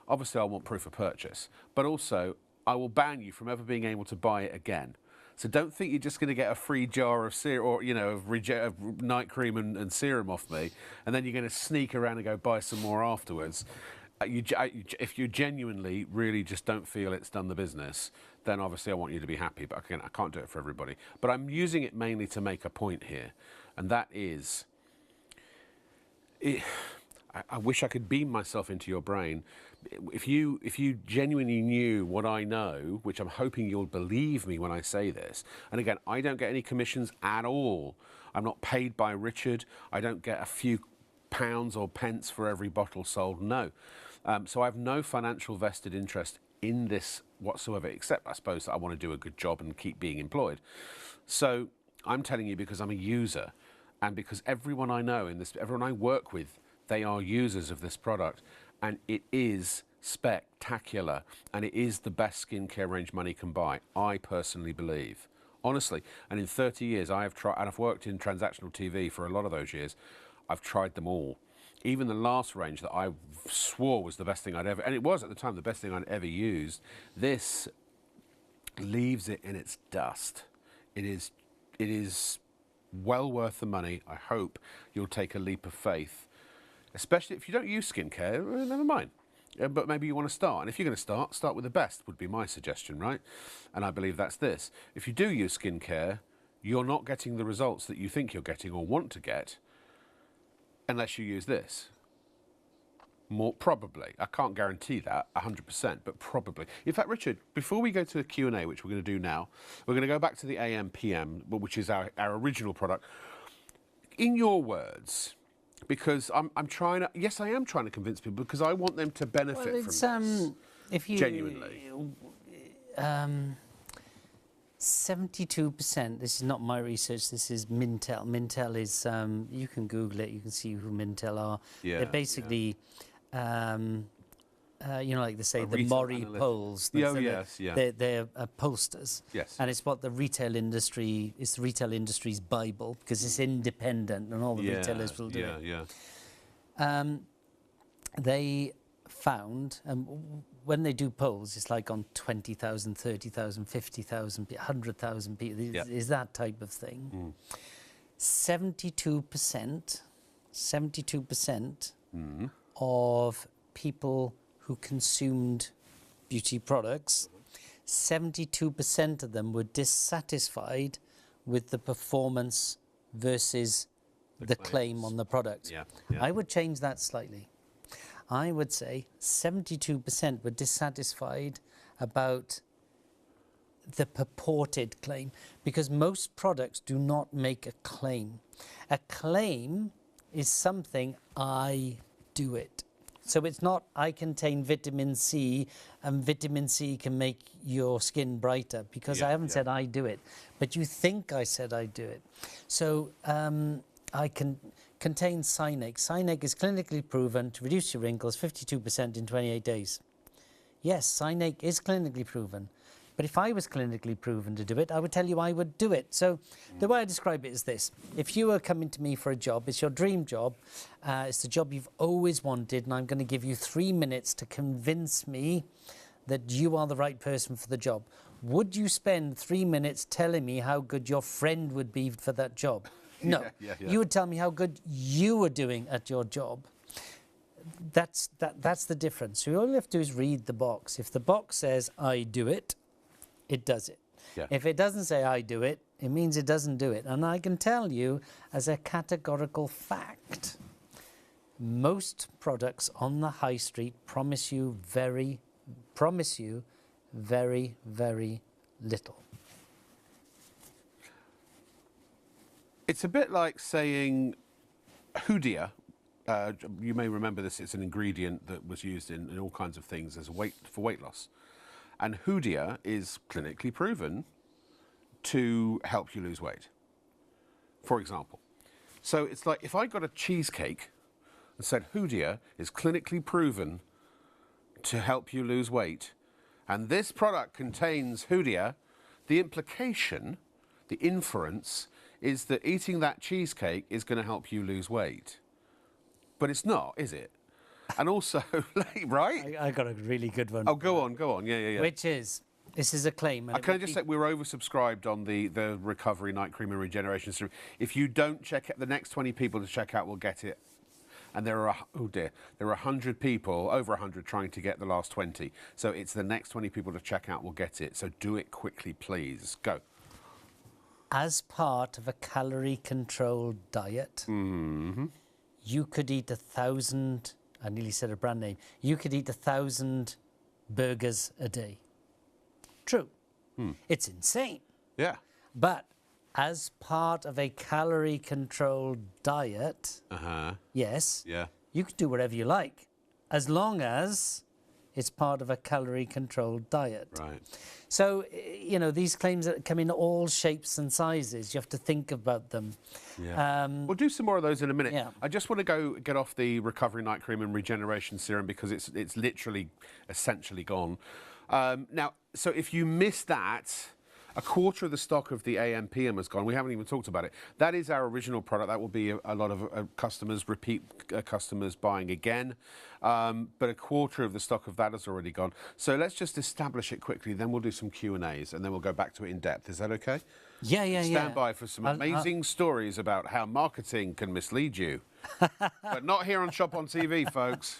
obviously I want proof of purchase, but also I will ban you from ever being able to buy it again. So don't think you're just going to get a free jar of serum or, you know, of night cream and serum off me, and then you're going to sneak around and go buy some more afterwards. If you genuinely really just don't feel it's done the business, then obviously I want you to be happy. But again, I can't do it for everybody. But I'm using it mainly to make a point here, and that is, I wish I could beam myself into your brain. If you genuinely knew what I know, which I'm hoping you'll believe me when I say this, and again, I don't get any commissions at all. I'm not paid by Richard. I don't get a few pounds or pence for every bottle sold. No. So I have no financial vested interest in this whatsoever, except I suppose that I want to do a good job and keep being employed. So I'm telling you because I'm a user, and because everyone I know in this, everyone I work with, they are users of this product, and it is spectacular, and it is the best skincare range money can buy, I personally believe. Honestly, and in 30 years I have tried, and I've worked in transactional TV for a lot of those years, I've tried them all. Even the last range that I swore was the best thing I'd ever, and it was at the time the best thing I'd ever used, this leaves it in its dust. It is well worth the money. I hope you'll take a leap of faith, especially if you don't use skincare, never mind. But maybe you want to start, and if you're going to start with the best would be my suggestion, right? And I believe that's this. If you do use skincare, you're not getting the results that you think you're getting or want to get unless you use this. More probably. I can't guarantee that 100%, but probably. In fact, Richard, before we go to the Q&A, which we're going to do now, we're going to go back to the AM PM, which is our original product. In your words, because I'm trying to, yes, I am trying to convince people because I want them to benefit from this. If you genuinely. 72%, this is not my research, this is Mintel. Mintel is, you can Google it, you can see who Mintel are. Yeah, they're basically, you know, like they say, the retail Mori analyst. polls. Oh, yes, yeah. They're pollsters. Yes. And it's what the retail industry, it's the retail industry's Bible, because it's independent and all the retailers will do it. Yeah. They found, when they do polls, it's like on 20,000, 30,000, 50,000, 100,000 people, is that type of thing. 72% of people who consumed beauty products, 72% of them were dissatisfied with the performance versus the claim on the product. I would change that slightly. I would say 72% were dissatisfied about the purported claim, because most products do not make a claim. A claim is something, I do it. So it's not, I contain vitamin C and vitamin C can make your skin brighter, because I haven't said I do it, but you think I said I do it. So I can contain Cyanide. Cyanide is clinically proven to reduce your wrinkles 52% in 28 days. Yes, Cyanide is clinically proven. But if I was clinically proven to do it, I would tell you I would do it. So the way I describe it is this. If you were coming to me for a job, it's your dream job, it's the job you've always wanted, and I'm going to give you 3 minutes to convince me that you are the right person for the job. Would you spend 3 minutes telling me how good your friend would be for that job? No. You would tell me how good you were doing at your job. That's the difference. So all you have to do is read the box. If the box says, I do it, it does it. If it doesn't say I do it, it means it doesn't do it. And I can tell you, as a categorical fact, most products on the high street promise you very, very little. It's a bit like saying Hoodia. You may remember this. It's an ingredient that was used in all kinds of things as for weight loss. And Hoodia is clinically proven to help you lose weight, for example. So it's like if I got a cheesecake and said Hoodia is clinically proven to help you lose weight, and this product contains Hoodia, the implication, the inference, is that eating that cheesecake is going to help you lose weight. But it's not, is it? And also, right? I got a really good one. Oh, go on. Yeah. Which is, this is a claim. Can I just say, we're oversubscribed on the Recovery Night Cream and Regeneration Serum. If you don't check it, the next 20 people to check out will get it. And there are, oh dear, there are 100 people, over 100, trying to get the last 20. So it's the next 20 people to check out will get it. So do it quickly, please. Go. As part of a calorie-controlled diet, you could eat 1,000, I nearly said a brand name, you could eat 1,000 burgers a day. True. It's insane. Yeah. But as part of a calorie-controlled diet, yes, you can do whatever you like, as long as it's part of a calorie-controlled diet. Right. So, you know, these claims that come in all shapes and sizes, you have to think about them. Yeah. We'll do some more of those in a minute. Yeah. I just want to go get off the Recovery Night Cream and Regeneration Serum because it's literally essentially gone. Now, so if you missed that, a quarter of the stock of the AM/PM has gone. We haven't even talked about it. That is our original product. That will be a lot of customers, repeat customers buying again. But a quarter of the stock of that has already gone. So let's just establish it quickly. Then we'll do some Q&As and then we'll go back to it in depth. Is that okay? Yeah. Stand by for some amazing stories about how marketing can mislead you. But not here on Shop on TV, folks.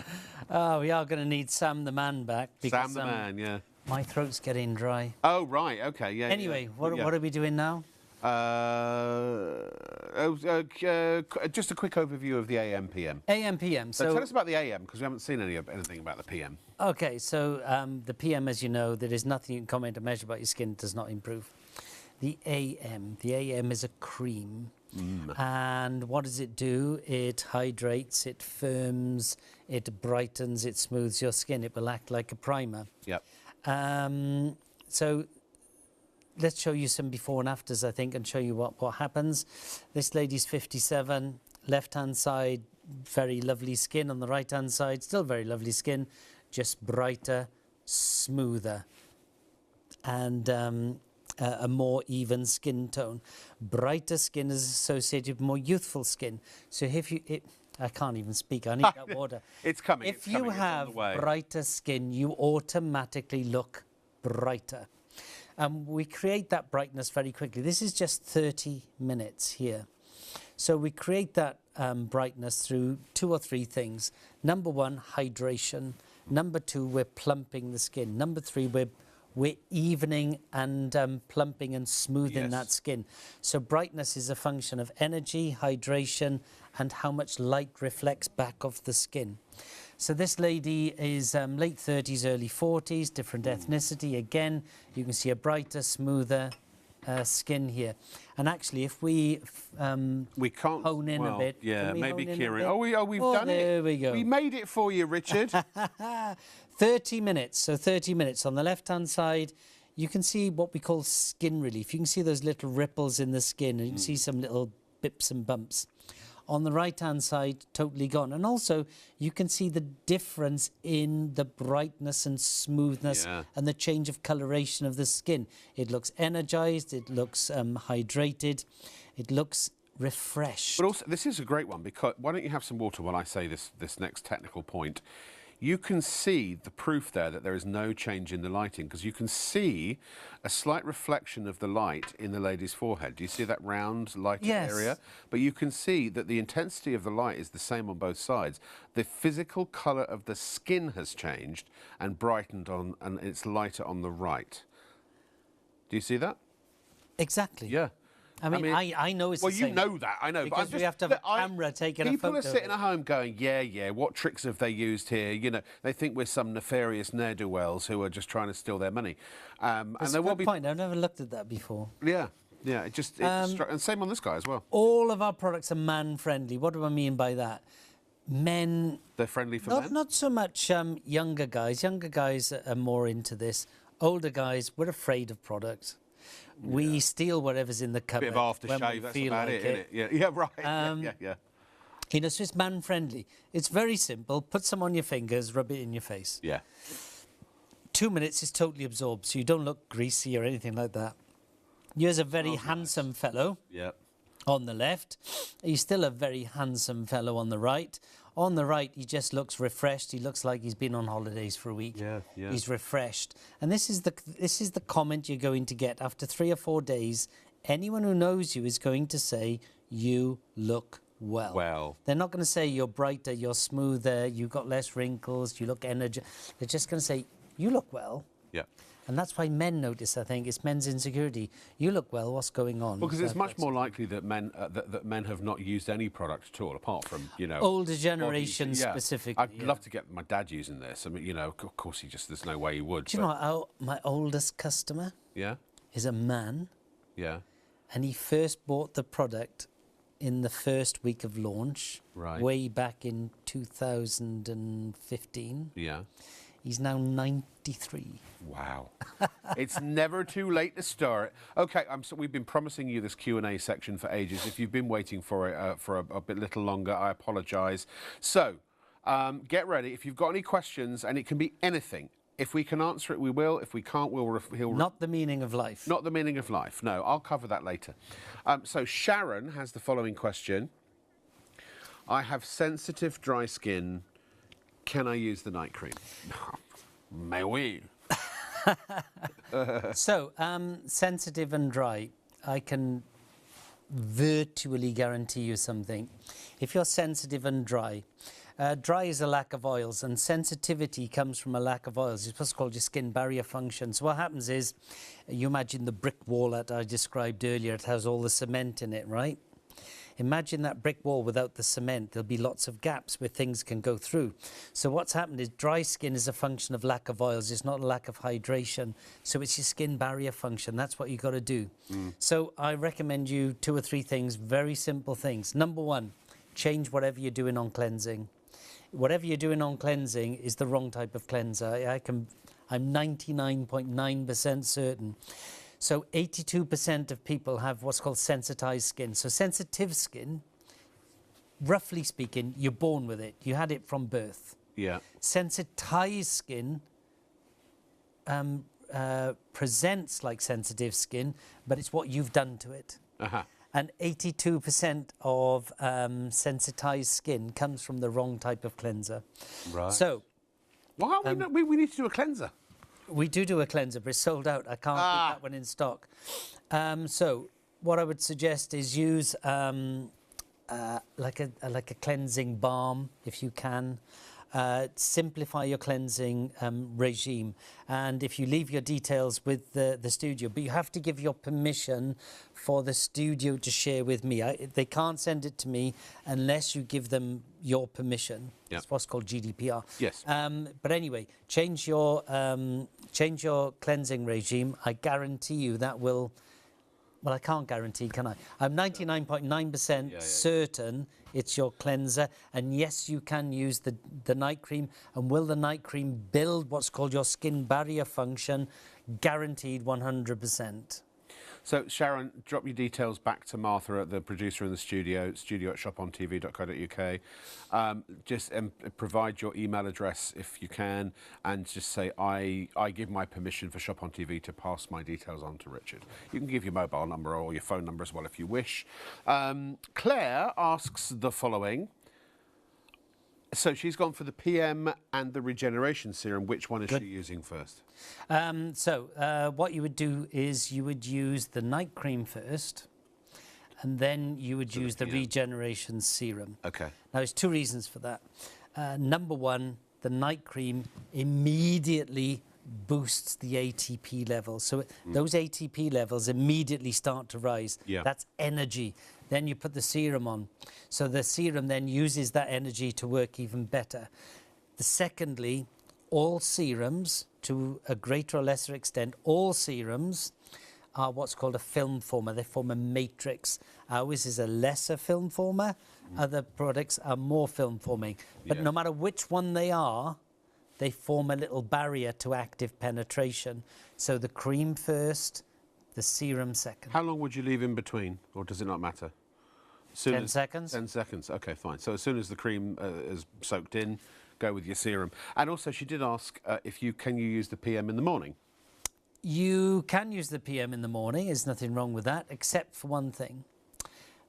Oh, we are going to need Sam the Man back. Because, Sam the Man, yeah. My throat's getting dry. Oh, right, okay, yeah. Anyway, what are we doing now? Just a quick overview of the AM/PM. AM/PM. So tell us about the AM, because we haven't seen anything about the PM. Okay, so the PM, as you know, there is nothing you can comment or measure about your skin does not improve. The AM is a cream. And what does it do? It hydrates, it firms, it brightens, it smooths your skin. It will act like a primer. Yep. So let's show you some before and afters, I think, and show you what happens. This lady's 57, left-hand side, very lovely skin. On the right-hand side, still very lovely skin, just brighter, smoother, and a more even skin tone. Brighter skin is associated with more youthful skin. So if you... I can't even speak. I need that water. It's coming. If you have brighter skin, you automatically look brighter. We create that brightness very quickly. This is just 30 minutes here. So we create that brightness through 2 or 3 things. Number 1, hydration. Number 2, we're plumping the skin. Number 3, we're evening and plumping and smoothing that skin. So brightness is a function of energy, hydration, and how much light reflects back off the skin. So this lady is late 30s, early 40s, different ethnicity. Again, you can see a brighter, smoother skin here. And actually, if we can't hone in a bit. Yeah, maybe Kieran. Oh, we've done it. There we go. We made it for you, Richard. 30 minutes. So 30 minutes. On the left-hand side, you can see what we call skin relief. You can see those little ripples in the skin, and you can see some little bips and bumps. On the right-hand side, totally gone. And also, you can see the difference in the brightness and smoothness and the change of coloration of the skin. It looks energized, it looks hydrated, it looks refreshed. But also, this is a great one, because why don't you have some water while I say this next technical point? You can see the proof there that there is no change in the lighting, because you can see a slight reflection of the light in the lady's forehead. Do you see that round lighted area? But you can see that the intensity of the light is the same on both sides. The physical colour of the skin has changed and brightened on, and it's lighter on the right. Do you see that? Exactly. Yeah. I mean, I know it's well, the same. you know that, I know. Because but we have to have a camera taking a photo. People are sitting at home going, yeah, what tricks have they used here? You know, they think we're some nefarious ne'er-do-wells who are just trying to steal their money. That's a good point. I've never looked at that before. Yeah, and same on this guy as well. All of our products are man-friendly. What do I mean by that? Men... They're friendly for men? Not so much younger guys. Younger guys are more into this. Older guys, we're afraid of products. We steal whatever's in the cupboard. Bit of aftershave, that's about it, isn't it? Yeah, right. Yeah. You know, so it's man-friendly. It's very simple. Put some on your fingers, rub it in your face. Yeah. 2 minutes is totally absorbed, so you don't look greasy or anything like that. Here's a very handsome fellow on the left. He's still a very handsome fellow on the right. On the right, he just looks refreshed. He looks like he's been on holidays for a week. Yeah. He's refreshed. And this is the comment you're going to get. After 3 or 4 days, anyone who knows you is going to say, you look well. They're not going to say you're brighter, you're smoother, you've got less wrinkles, you look energetic. They're just going to say, you look well. Yeah. And that's why men notice, I think. It's men's insecurity. You look well, what's going on? Because it's much more likely that men that men have not used any product at all, apart from, you know... Older generation specifically. I'd love to get my dad using this. I mean, you know, of course, there's no way he would. Do you know my oldest customer is a man. Yeah. And he first bought the product in the first week of launch, way back in 2015. Yeah. He's now 93. Wow. It's never too late to start. OK, we've been promising you this Q&A section for ages. If you've been waiting for it for a little longer, I apologise. So, get ready. If you've got any questions, and it can be anything, if we can answer it, we will. If we can't, he'll... Not the meaning of life. Not the meaning of life. No, I'll cover that later. So Sharon has the following question. I have sensitive, dry skin. Can I use the night cream? Mais oui. So, sensitive and dry, I can virtually guarantee you something. If you're sensitive and dry, dry is a lack of oils, and sensitivity comes from a lack of oils. It's what's called your skin barrier function. So what happens is, you imagine the brick wall that I described earlier. It has all the cement in it, right? Imagine that brick wall without the cement. There'll be lots of gaps where things can go through. So what's happened is dry skin is a function of lack of oils. It's not a lack of hydration. So it's your skin barrier function. That's what you've got to do. So I recommend you 2 or 3 things, very simple things. Number 1, change whatever you're doing on cleansing. Whatever you're doing on cleansing is the wrong type of cleanser. I'm 99.9% certain. So 82% of people have what's called sensitized skin. So sensitive skin, roughly speaking, you're born with it. You had it from birth. Yeah. Sensitized skin presents like sensitive skin, but it's what you've done to it. And 82% of sensitized skin comes from the wrong type of cleanser. Right. So, why aren't we need to do a cleanser. We do a cleanser, but it's sold out. I can't keep that one in stock. So what I would suggest is use like a cleansing balm, if you can. Simplify your cleansing regime, and if you leave your details with the studio, but you have to give your permission for the studio to share with me. They can't send it to me unless you give them your permission. Yep. It's what's called GDPR. Yes. But anyway, change your cleansing regime. I guarantee you that will. Well, I can't guarantee, can I? I'm 99.9% certain it's your cleanser. And yes, you can use the night cream. And will the night cream build what's called your skin barrier function? Guaranteed 100%. So, Sharon, drop your details back to Martha, the producer in the studio at shopontv.co.uk. Just provide your email address if you can, and just say, I give my permission for Shop on TV to pass my details on to Richard. You can give your mobile number or your phone number as well if you wish. Claire asks the following. So she's gone for the PM and the regeneration serum. Which one is she using first? What you would do is you would use the night cream first, and then you would use the regeneration serum. Okay. Now, there's 2 reasons for that. Number 1, the night cream immediately boosts the ATP levels. So those ATP levels immediately start to rise. Yeah. That's energy. Then you put the serum on. So the serum then uses that energy to work even better. Secondly, all serums, to a greater or lesser extent, all serums are what's called a film former. They form a matrix. Ours is a lesser film former. Other products are more film forming. But no matter which one they are, they form a little barrier to active penetration. So the cream first, the serum second. How long would you leave in between, or does it not matter? 10 seconds. 10 seconds, okay, fine. So as soon as the cream is soaked in, go with your serum. And also she did ask if can you use the PM in the morning? You can use the PM in the morning, there's nothing wrong with that, except for one thing.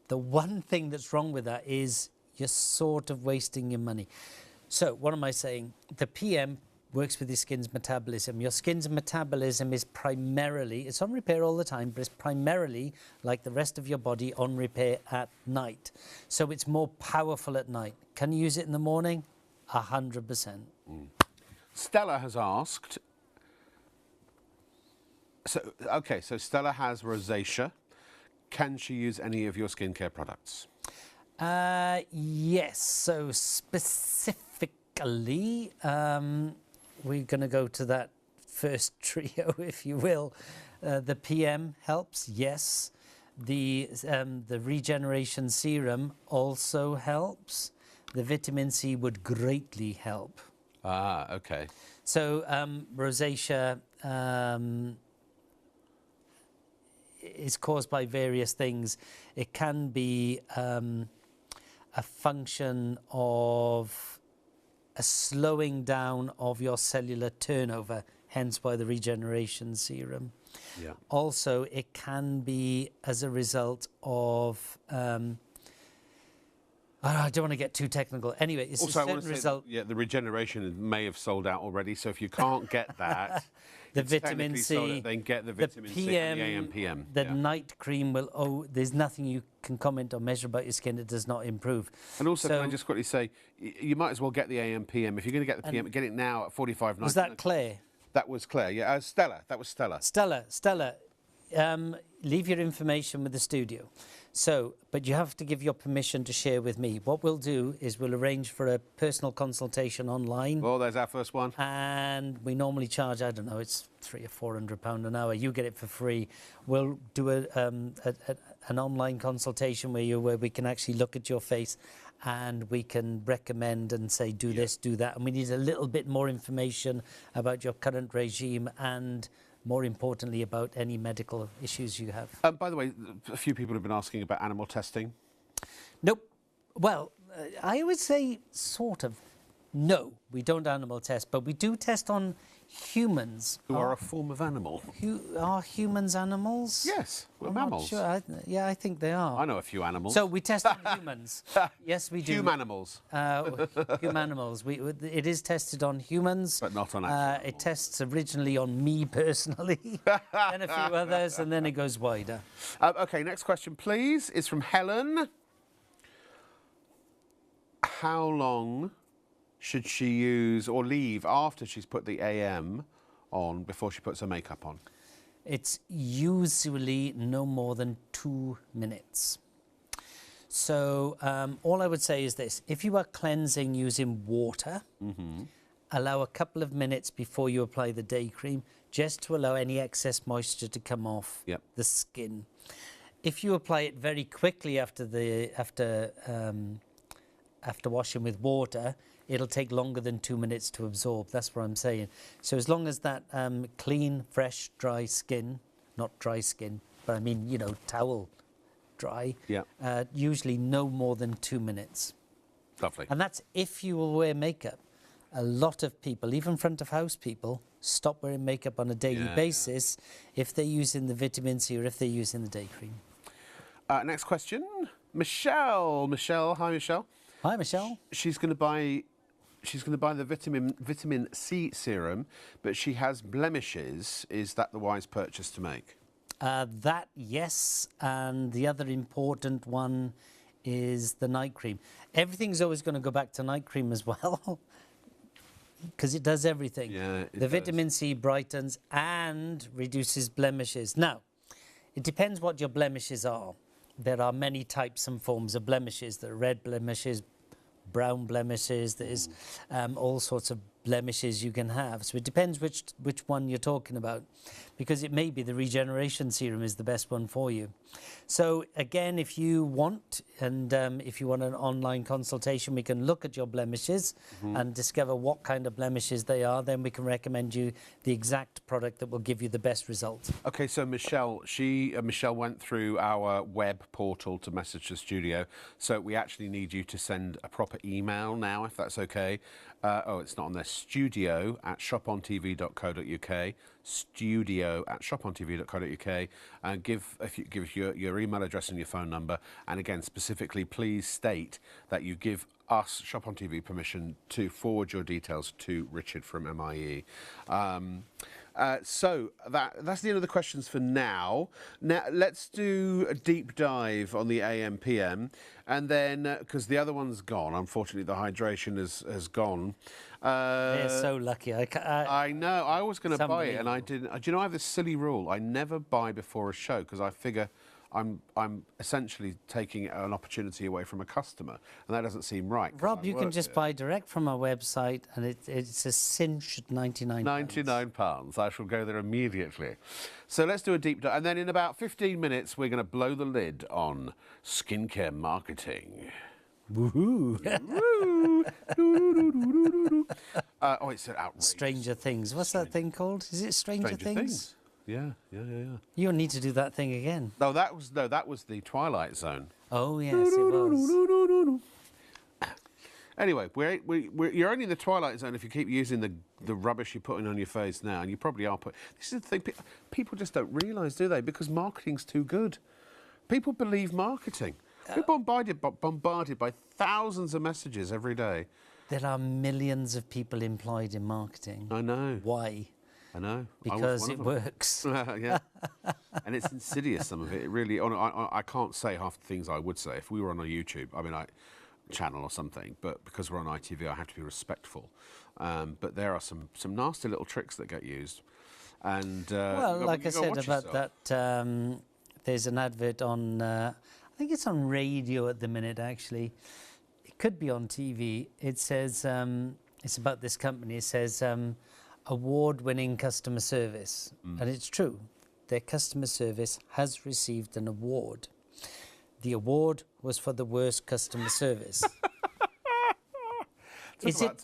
The one thing that's wrong with that is you're sort of wasting your money. So what am I saying? The PM works with your skin's metabolism. Your skin's metabolism is primarily, it's on repair all the time, but it's primarily, like the rest of your body, on repair at night. So it's more powerful at night. Can you use it in the morning? 100%. Stella has asked, so Stella has rosacea. Can she use any of your skincare products? Yes, so specifically, we're going to go to that first trio, if you will. The PM helps, yes. The regeneration serum also helps. The vitamin C would greatly help. Ah, okay. So rosacea is caused by various things. It can be a function of a slowing down of your cellular turnover, hence why the regeneration serum. Yeah. Also, it can be as a result of I don't want to get too technical. Anyway, it's also, a certain result. Yeah, the regeneration may have sold out already. So if you can't get that, the vitamin C, then get the vitamin C and the AM PM. The night cream will. Oh, there's nothing you can comment or measure about your skin. It does not improve. And also, can I just quickly say, you might as well get the AM PM. If you're going to get the PM, get it now at 45.99. Was that Claire? That was Claire. Yeah, Stella. That was Stella. Stella. Leave your information with the studio. So, but you have to give your permission to share with me. What we'll do is we'll arrange for a personal consultation online. Well, there's our first one. And we normally charge, I don't know, it's £300 or £400 an hour. You get it for free. We'll do an online consultation where we can actually look at your face and we can recommend and say, do this, do that. And we need a little bit more information about your current regime and more importantly, about any medical issues you have. By the way, a few people have been asking about animal testing. Nope. Well, I would say sort of. No, we don't animal test, but we do test on humans. Who are a form of animal. Are humans animals? Yes, we're I'm mammals. Not sure. Yeah, I think they are. I know a few animals. So we test on humans. Yes, we do. Humanimals. Humanimals. It is tested on humans. But not on animals. It tests originally on me personally, and a few others, and then it goes wider. OK, next question, please, is from Helen. How long should she use or leave after she's put the AM on before she puts her makeup on? It's usually no more than 2 minutes. So all I would say is this. If you are cleansing using water, allow a couple of minutes before you apply the day cream, just to allow any excess moisture to come off the skin. If you apply it very quickly after washing with water, it'll take longer than 2 minutes to absorb. That's what I'm saying. So as long as that clean, fresh, dry skin, not dry skin, but I mean, you know, towel dry, usually no more than 2 minutes. Lovely. And that's if you will wear makeup. A lot of people, even front of house people, stop wearing makeup on a daily basis if they're using the vitamin C or if they're using the day cream. Next question. Michelle. Hi, Michelle. Hi, Michelle. She's going to buy the vitamin C serum, but she has blemishes. Is that the wise purchase to make? That, yes. And the other important one is the night cream. Everything's always going to go back to night cream as well, because it does everything. Yeah, the vitamin C brightens and reduces blemishes. Now, it depends what your blemishes are. There are many types and forms of blemishes. There are red blemishes, brown blemishes. There's all sorts of blemishes you can have. So it depends which one you're talking about, because it may be the regeneration serum is the best one for you. So again, if you want, and if you want an online consultation, we can look at your blemishes and discover what kind of blemishes they are. Then we can recommend you the exact product that will give you the best result. Okay, so Michelle, Michelle went through our web portal to message the studio, so we actually need you to send a proper email now, if that's okay. Oh, it's not on there. studio@shopontv.co.uk. studio@shopontv.co.uk, and give your email address and your phone number. And again, specifically, please state that you give us, Shop on TV, permission to forward your details to Richard from MIE. So that's the end of the questions for now. Now let's do a deep dive on the AM/PM, and then because the other one's gone, unfortunately, the hydration has gone. They're so lucky. I know. I was going to buy it, and I didn't. Do you know I have this silly rule? I never buy before a show because I figure I'm essentially taking an opportunity away from a customer, and that doesn't seem right. Rob, you can just buy direct from our website, and it's a cinch at £99. £99. I shall go there immediately. So let's do a deep dive, and then in about 15 minutes we're going to blow the lid on skincare marketing. Woohoo! Oh, it's outrageous. Stranger Things. What's that thing called? Is it Stranger Things? Yeah. You'll need to do that thing again. No, that was the Twilight Zone. Oh yes, it was. Anyway, you're only in the Twilight Zone if you keep using the rubbish you're putting on your face now, and you probably are. This is the thing. People just don't realise, do they? Because marketing's too good. People believe marketing. We're bombarded by thousands of messages every day. There are millions of people employed in marketing. I know. Why? I know. Because it works. Yeah. And it's insidious, some of it. It really, I can't say half the things I would say if we were on a YouTube, channel or something, but because we're on ITV, I have to be respectful. But there are some nasty little tricks that get used. And well, like I said about that, there's an advert on, I think it's on radio at the minute, actually. It could be on TV. It says, it's about this company. It says, award-winning customer service. And it's true. Their customer service has received an award. The award was for the worst customer service. Is it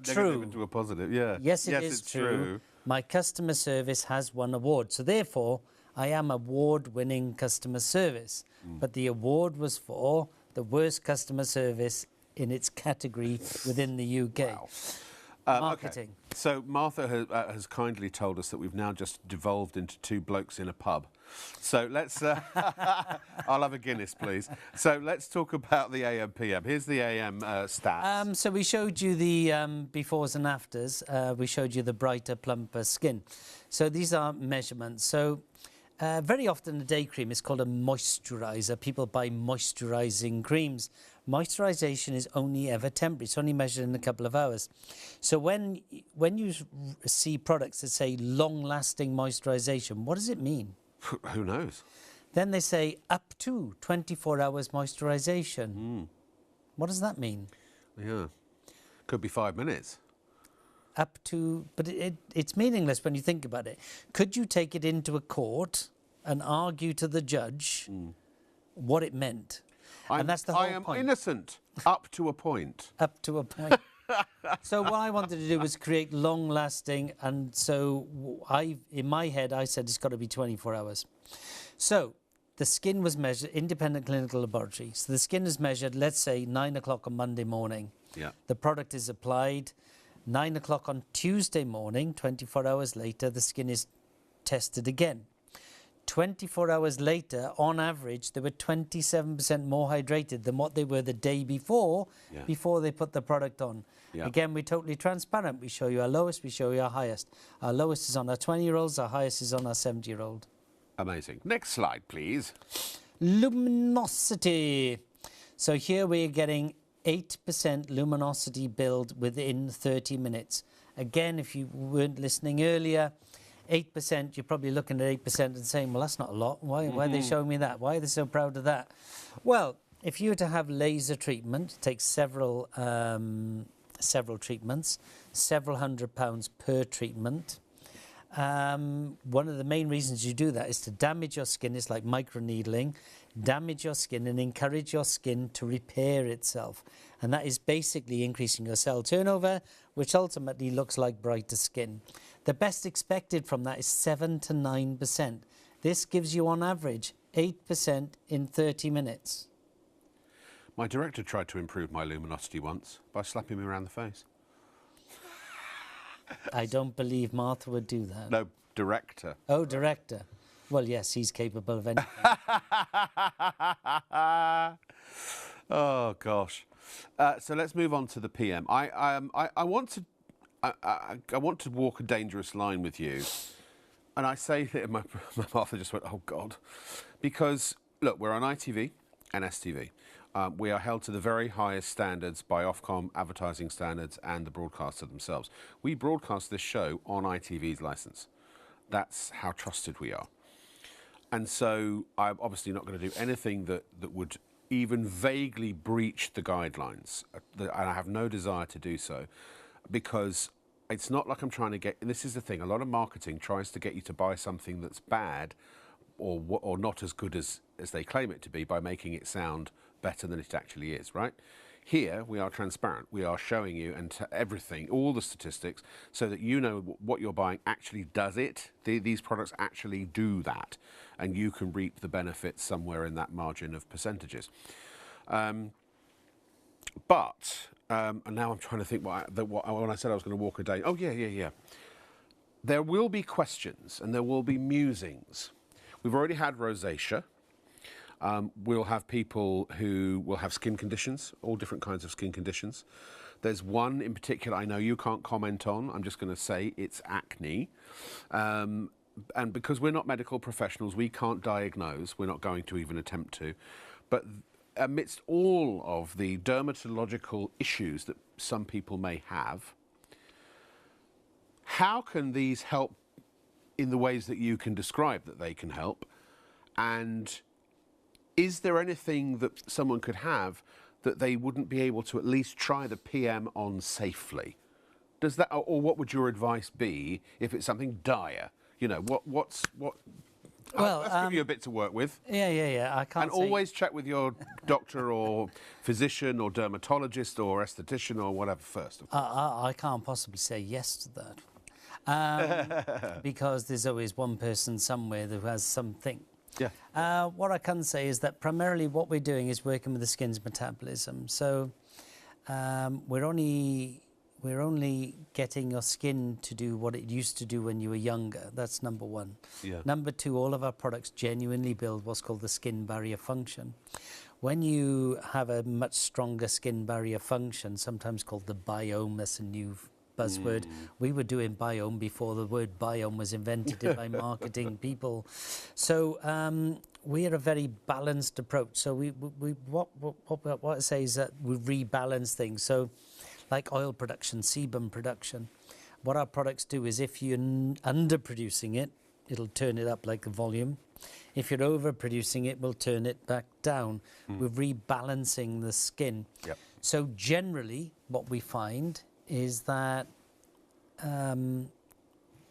true? Into a positive, yeah. Yes, it is true. My customer service has won award. So therefore, I am award-winning customer service. But the award was for the worst customer service in its category within the UK. Wow. Marketing. Okay. So Martha has kindly told us that we've now just devolved into two blokes in a pub. So let's... I'll have a Guinness, please. So let's talk about the AM/PM. Here's the AM stats. So we showed you the befores and afters. We showed you the brighter, plumper skin. So these are measurements. So very often a day cream is called a moisturiser. People buy moisturising creams. Moisturisation is only ever temporary. It's only measured in a couple of hours. So when you see products that say long-lasting moisturisation, what does it mean? Who knows? Then they say up to 24 hours moisturisation. What does that mean? Yeah. Could be 5 minutes. Up to... But it's meaningless when you think about it. Could you take it into a court and argue to the judge what it meant? And that's the whole point. I am innocent, up to a point. Up to a point. So what I wanted to do was create long-lasting, and so in my head, I said it's got to be 24 hours. So the skin was measured, independent clinical laboratory. So the skin is measured, let's say, 9 o'clock on Monday morning. Yeah. The product is applied. 9 o'clock on Tuesday morning, 24 hours later, the skin is tested again. 24 hours later, on average, they were 27% more hydrated than what they were the day before, before they put the product on. Yeah. Again, we're totally transparent. We show you our lowest, we show you our highest. Our lowest is on our 20-year-olds, our highest is on our 70-year-old. Amazing. Next slide, please. Luminosity. So here we're getting 8% luminosity build within 30 minutes. Again, if you weren't listening earlier, 8%, you're probably looking at 8% and saying, well, that's not a lot. Why are they showing me that? Why are they so proud of that? Well, if you were to have laser treatment, it takes several several treatments, several £100 per treatment. One of the main reasons you do that is to damage your skin. It's like microneedling, damage your skin and encourage your skin to repair itself. And that is basically increasing your cell turnover, which ultimately looks like brighter skin. The best expected from that is 7 to 9%. This gives you on average 8% in 30 minutes. My director tried to improve my luminosity once by slapping me around the face. I don't believe Martha would do that. No, director. Oh, director. Well, yes, he's capable of anything. Oh, gosh. So let's move on to the PM. I want to walk a dangerous line with you. And I say that my Martha just went, oh, God. Because, look, we're on ITV and STV. We are held to the very highest standards by Ofcom, advertising standards, and the broadcaster themselves. We broadcast this show on ITV's licence. That's how trusted we are. And so I'm obviously not going to do anything that would even vaguely breach the guidelines. And I have no desire to do so, because it's not like I'm trying to get... And this is the thing. A lot of marketing tries to get you to buy something that's bad or not as good as they claim it to be by making it sound better than it actually is, right? Here, we are transparent. We are showing you and everything, all the statistics, so that you know what you're buying actually does it. These products actually do that, and you can reap the benefits somewhere in that margin of percentages. And now I'm trying to think when I said I was going to walk a day. Oh, yeah. There will be questions and there will be musings. We've already had rosacea. We'll have people who will have skin conditions, all different kinds of skin conditions. There's one in particular I know you can't comment on. I'm just going to say it's acne. And because we're not medical professionals, we can't diagnose. We're not going to even attempt to. But amidst all of the dermatological issues that some people may have, how can these help in the ways that you can describe that they can help? And is there anything that someone could have that they wouldn't be able to at least try the PM on safely? Does that, or what would your advice be if it's something dire? You know, what? Well, let's give you a bit to work with. Yeah. I can't. And always check with your doctor or physician or dermatologist or esthetician or whatever first. I can't possibly say yes to that, because there's always one person somewhere who has something. Yeah. What I can say is that primarily what we're doing is working with the skin's metabolism. So we're only getting your skin to do what it used to do when you were younger. That's number one. Yeah. Number two, all of our products genuinely build what's called the skin barrier function. When you have a much stronger skin barrier function, sometimes called the biome, that's a new buzzword. We were doing biome before the word biome was invented by marketing people. So we are a very balanced approach. So what I say is that we rebalance things. So like oil production, sebum production, what our products do is if you're underproducing it, it'll turn it up like the volume. If you're overproducing it, we'll turn it back down. We're rebalancing the skin. Yep. So generally what we find is that I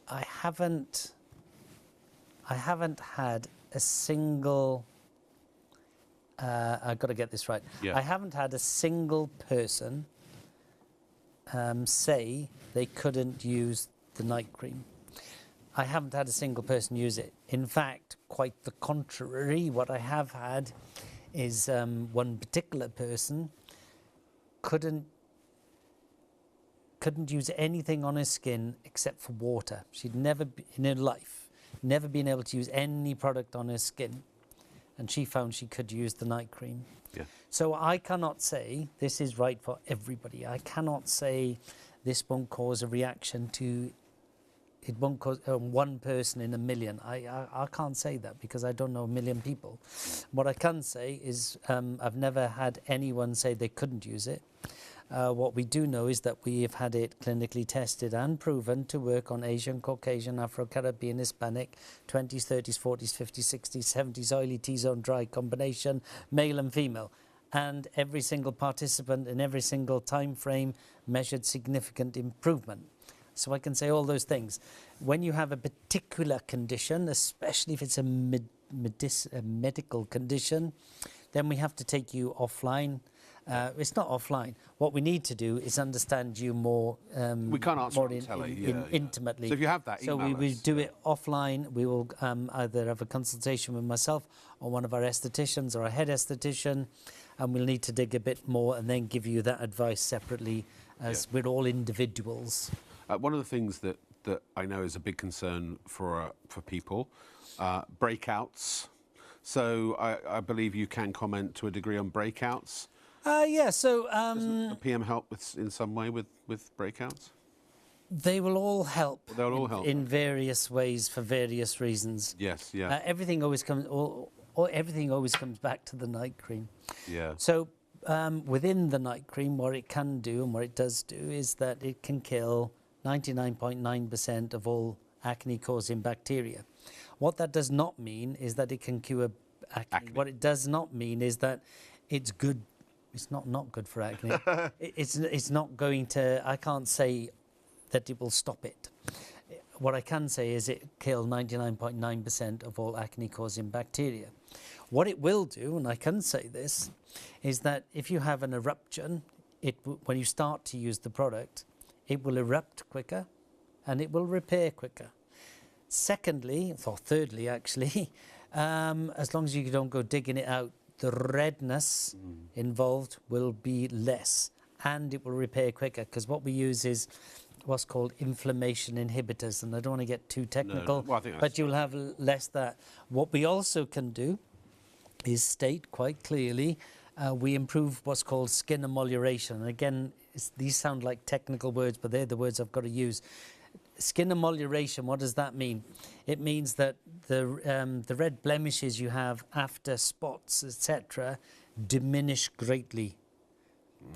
haven't had a single, I've got to get this right. Yeah. I haven't had a single person say they couldn't use the night cream. I haven't had a single person use it. In fact, quite the contrary. What I have had is one particular person couldn't use anything on her skin except for water. She'd never, in her life, never been able to use any product on her skin. And she found she could use the night cream. Yeah. So I cannot say this is right for everybody. I cannot say this won't cause a reaction to, it won't cause one person in a million. I can't say that because I don't know a million people. What I can say is I've never had anyone say they couldn't use it. What we do know is that we have had it clinically tested and proven to work on Asian, Caucasian, Afro-Caribbean, Hispanic, 20s, 30s, 40s, 50s, 60s, 70s, oily T-zone dry combination, male and female. and every single participant in every single time frame measured significant improvement. So I can say all those things. When you have a particular condition, especially if it's a medical condition, then we have to take you offline. It's not offline. What we need to do is understand you more. We can't answer on telly. Intimately. So if you have that, email we will us. do it offline. We will either have a consultation with myself or one of our estheticians or a head esthetician, and we'll need to dig a bit more and then give you that advice separately, as we're all individuals. One of the things that I know is a big concern for people, breakouts. So I believe you can comment to a degree on breakouts. Yeah, so... Does the PM help in some way with breakouts? They will all help. They'll all help. In various ways for various reasons. Yes, yeah. Everything always comes back to the night cream. Yeah. So within the night cream, what it can do and what it does do is that it can kill 99.9% of all acne-causing bacteria. What that does not mean is that it can cure acne. What it does not mean is that it's good. It's not good for acne. It's not going to. I can't say that it will stop it. What I can say is it kills 99.9% of all acne-causing bacteria. What it will do, and I can say this, is that if you have an eruption, when you start to use the product, it will erupt quicker and it will repair quicker. Secondly, or thirdly actually, as long as you don't go digging it out, the redness involved will be less and it will repair quicker, because what we use is what's called inflammation inhibitors, and I don't want to get too technical, Well, I think but you'll have less that. What we also can do is state quite clearly we improve what's called skin emulsion. And again, these sound like technical words, but they're the words I've got to use. Skin emulsion, what does that mean? It means that the red blemishes you have after spots, etc., diminish greatly.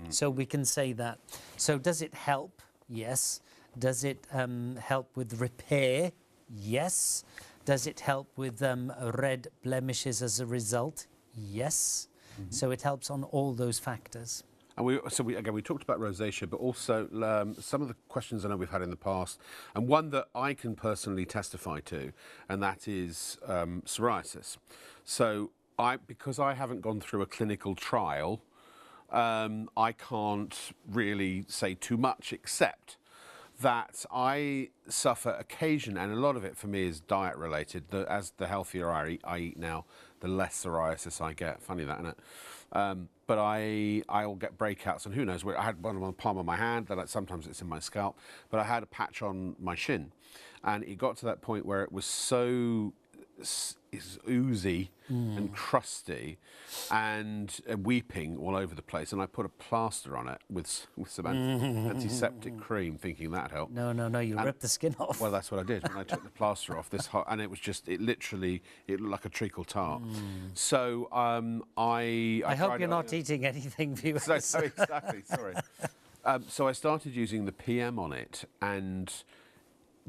So we can say that. So does it help? Yes. Does it help with repair? Yes. Does it help with red blemishes as a result? Yes. So it helps on all those factors. And we talked about rosacea, but also some of the questions I know we've had in the past, and one that I can personally testify to, and that is psoriasis. So because I haven't gone through a clinical trial, I can't really say too much, except that I suffer occasion, and a lot of it for me is diet related. As the healthier I eat now, the less psoriasis I get. Funny that, isn't it? But I'll get breakouts, and who knows? I had one on the palm of my hand, then sometimes it's in my scalp, but I had a patch on my shin, and it got to that point where it was so oozy and crusty and weeping all over the place, and I put a plaster on it with some antiseptic cream, thinking that'd help. No, you rip the skin off. Well, that's what I did when I took the plaster off. And it was just, it looked like a treacle tart. So I hope you're not eating anything, viewers. So, exactly, sorry. So I started using the PM on it, and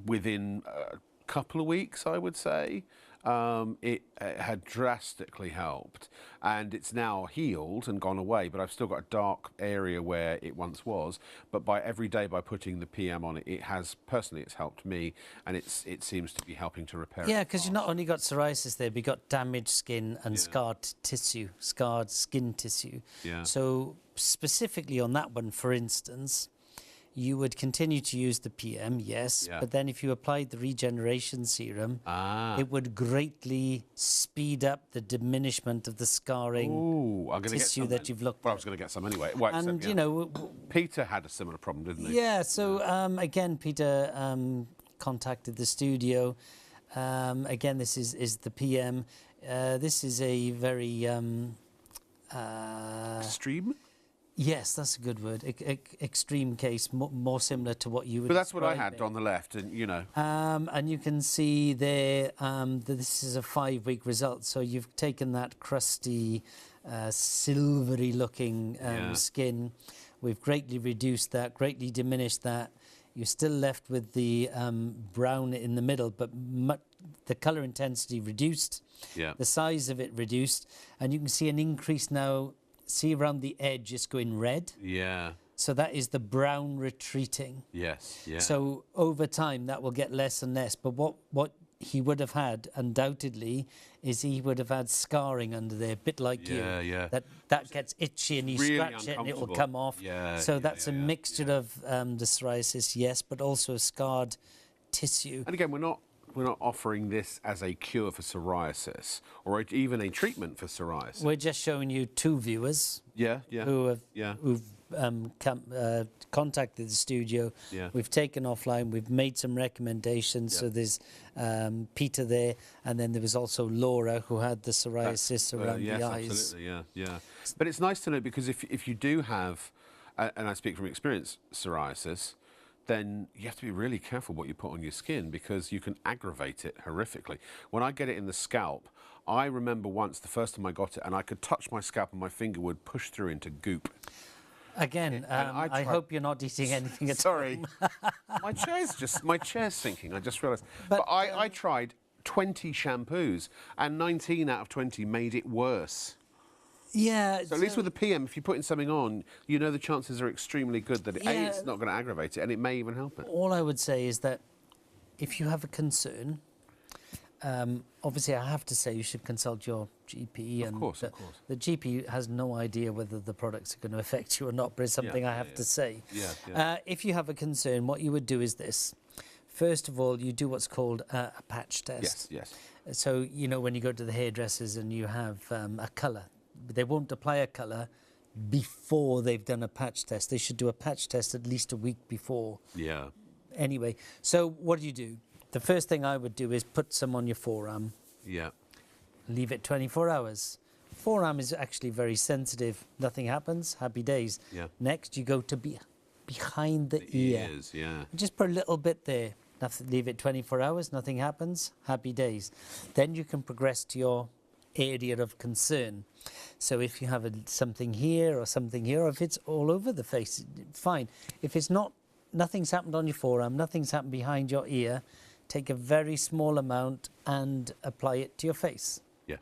within a couple of weeks, I would say, it had drastically helped, and it's now healed and gone away, but I've still got a dark area where it once was. But every day by putting the PM on it, it's helped me, and it seems to be helping to repair it. Yeah, because you've not only got psoriasis there, but you've got damaged skin and scarred skin tissue. Yeah. So specifically on that one, for instance, you would continue to use the PM, yes, but then if you applied the regeneration serum, it would greatly speed up the diminishment of the scarring tissue that you've looked at. Well, I was going to get some anyway. Well, and, except, you know... Peter had a similar problem, didn't he? Yeah, so, again, Peter contacted the studio. Again, this is the PM. This is a very... Extreme? Yes, that's a good word. Extreme case, more similar to what you would. But that's what I had on the left, and you know. And you can see there that this is a 5-week result. So you've taken that crusty, silvery-looking skin. We've greatly reduced that, greatly diminished that. You're still left with the brown in the middle, but the colour intensity reduced. Yeah. The size of it reduced, and you can see an increase now see around the edge, it's going red. Yeah. So that is the brown retreating. Yes. Yeah. So over time, that will get less and less. But what he would have had, undoubtedly, is he would have had scarring under there, a bit like you. Yeah. That gets itchy and you Really scratch it and it will come off. Yeah. So that's a mixture of the psoriasis, yes, but also a scarred tissue. And again, we're not offering this as a cure for psoriasis or even a treatment for psoriasis. We're just showing you 2 viewers who've contacted the studio. Yeah. We've taken offline, we've made some recommendations. So there's Peter there, and then there was also Laura who had the psoriasis around the eyes. Absolutely, yeah. But it's nice to know, because if you do have, and I speak from experience, psoriasis, then you have to be really careful what you put on your skin, because you can aggravate it horrifically. When I get it in the scalp, I remember once, the first time I got it, and I could touch my scalp and my finger would push through into goop. Again, I hope you're not eating anything at all. Sorry. my chair's sinking, I just realised. But I tried 20 shampoos, and 19 out of 20 made it worse. Yeah. So at least with the PM, if you're putting something on, you know the chances are extremely good that it's not going to aggravate it, and it may even help it. All I would say is that if you have a concern, obviously I have to say you should consult your GP. Of course. The GP has no idea whether the products are going to affect you or not, but it's something I have to say. If you have a concern, what you would do is this. First of all, you do what's called a patch test. Yes. So, you know, when you go to the hairdressers and you have a colour, they won't apply a colour before they've done a patch test. They should do a patch test at least a week before. Yeah. Anyway, so what do? The first thing I would do is put some on your forearm. Yeah. Leave it 24 hours. Forearm is actually very sensitive. Nothing happens. Happy days. Yeah. Next, you go to behind the ear. Ears, yeah. Just put a little bit there. Leave it 24 hours. Nothing happens. Happy days. Then you can progress to your area of concern. So if you have something here, or if it's all over the face, fine. If it's not, nothing's happened on your forearm, nothing's happened behind your ear, take a very small amount and apply it to your face. Yeah.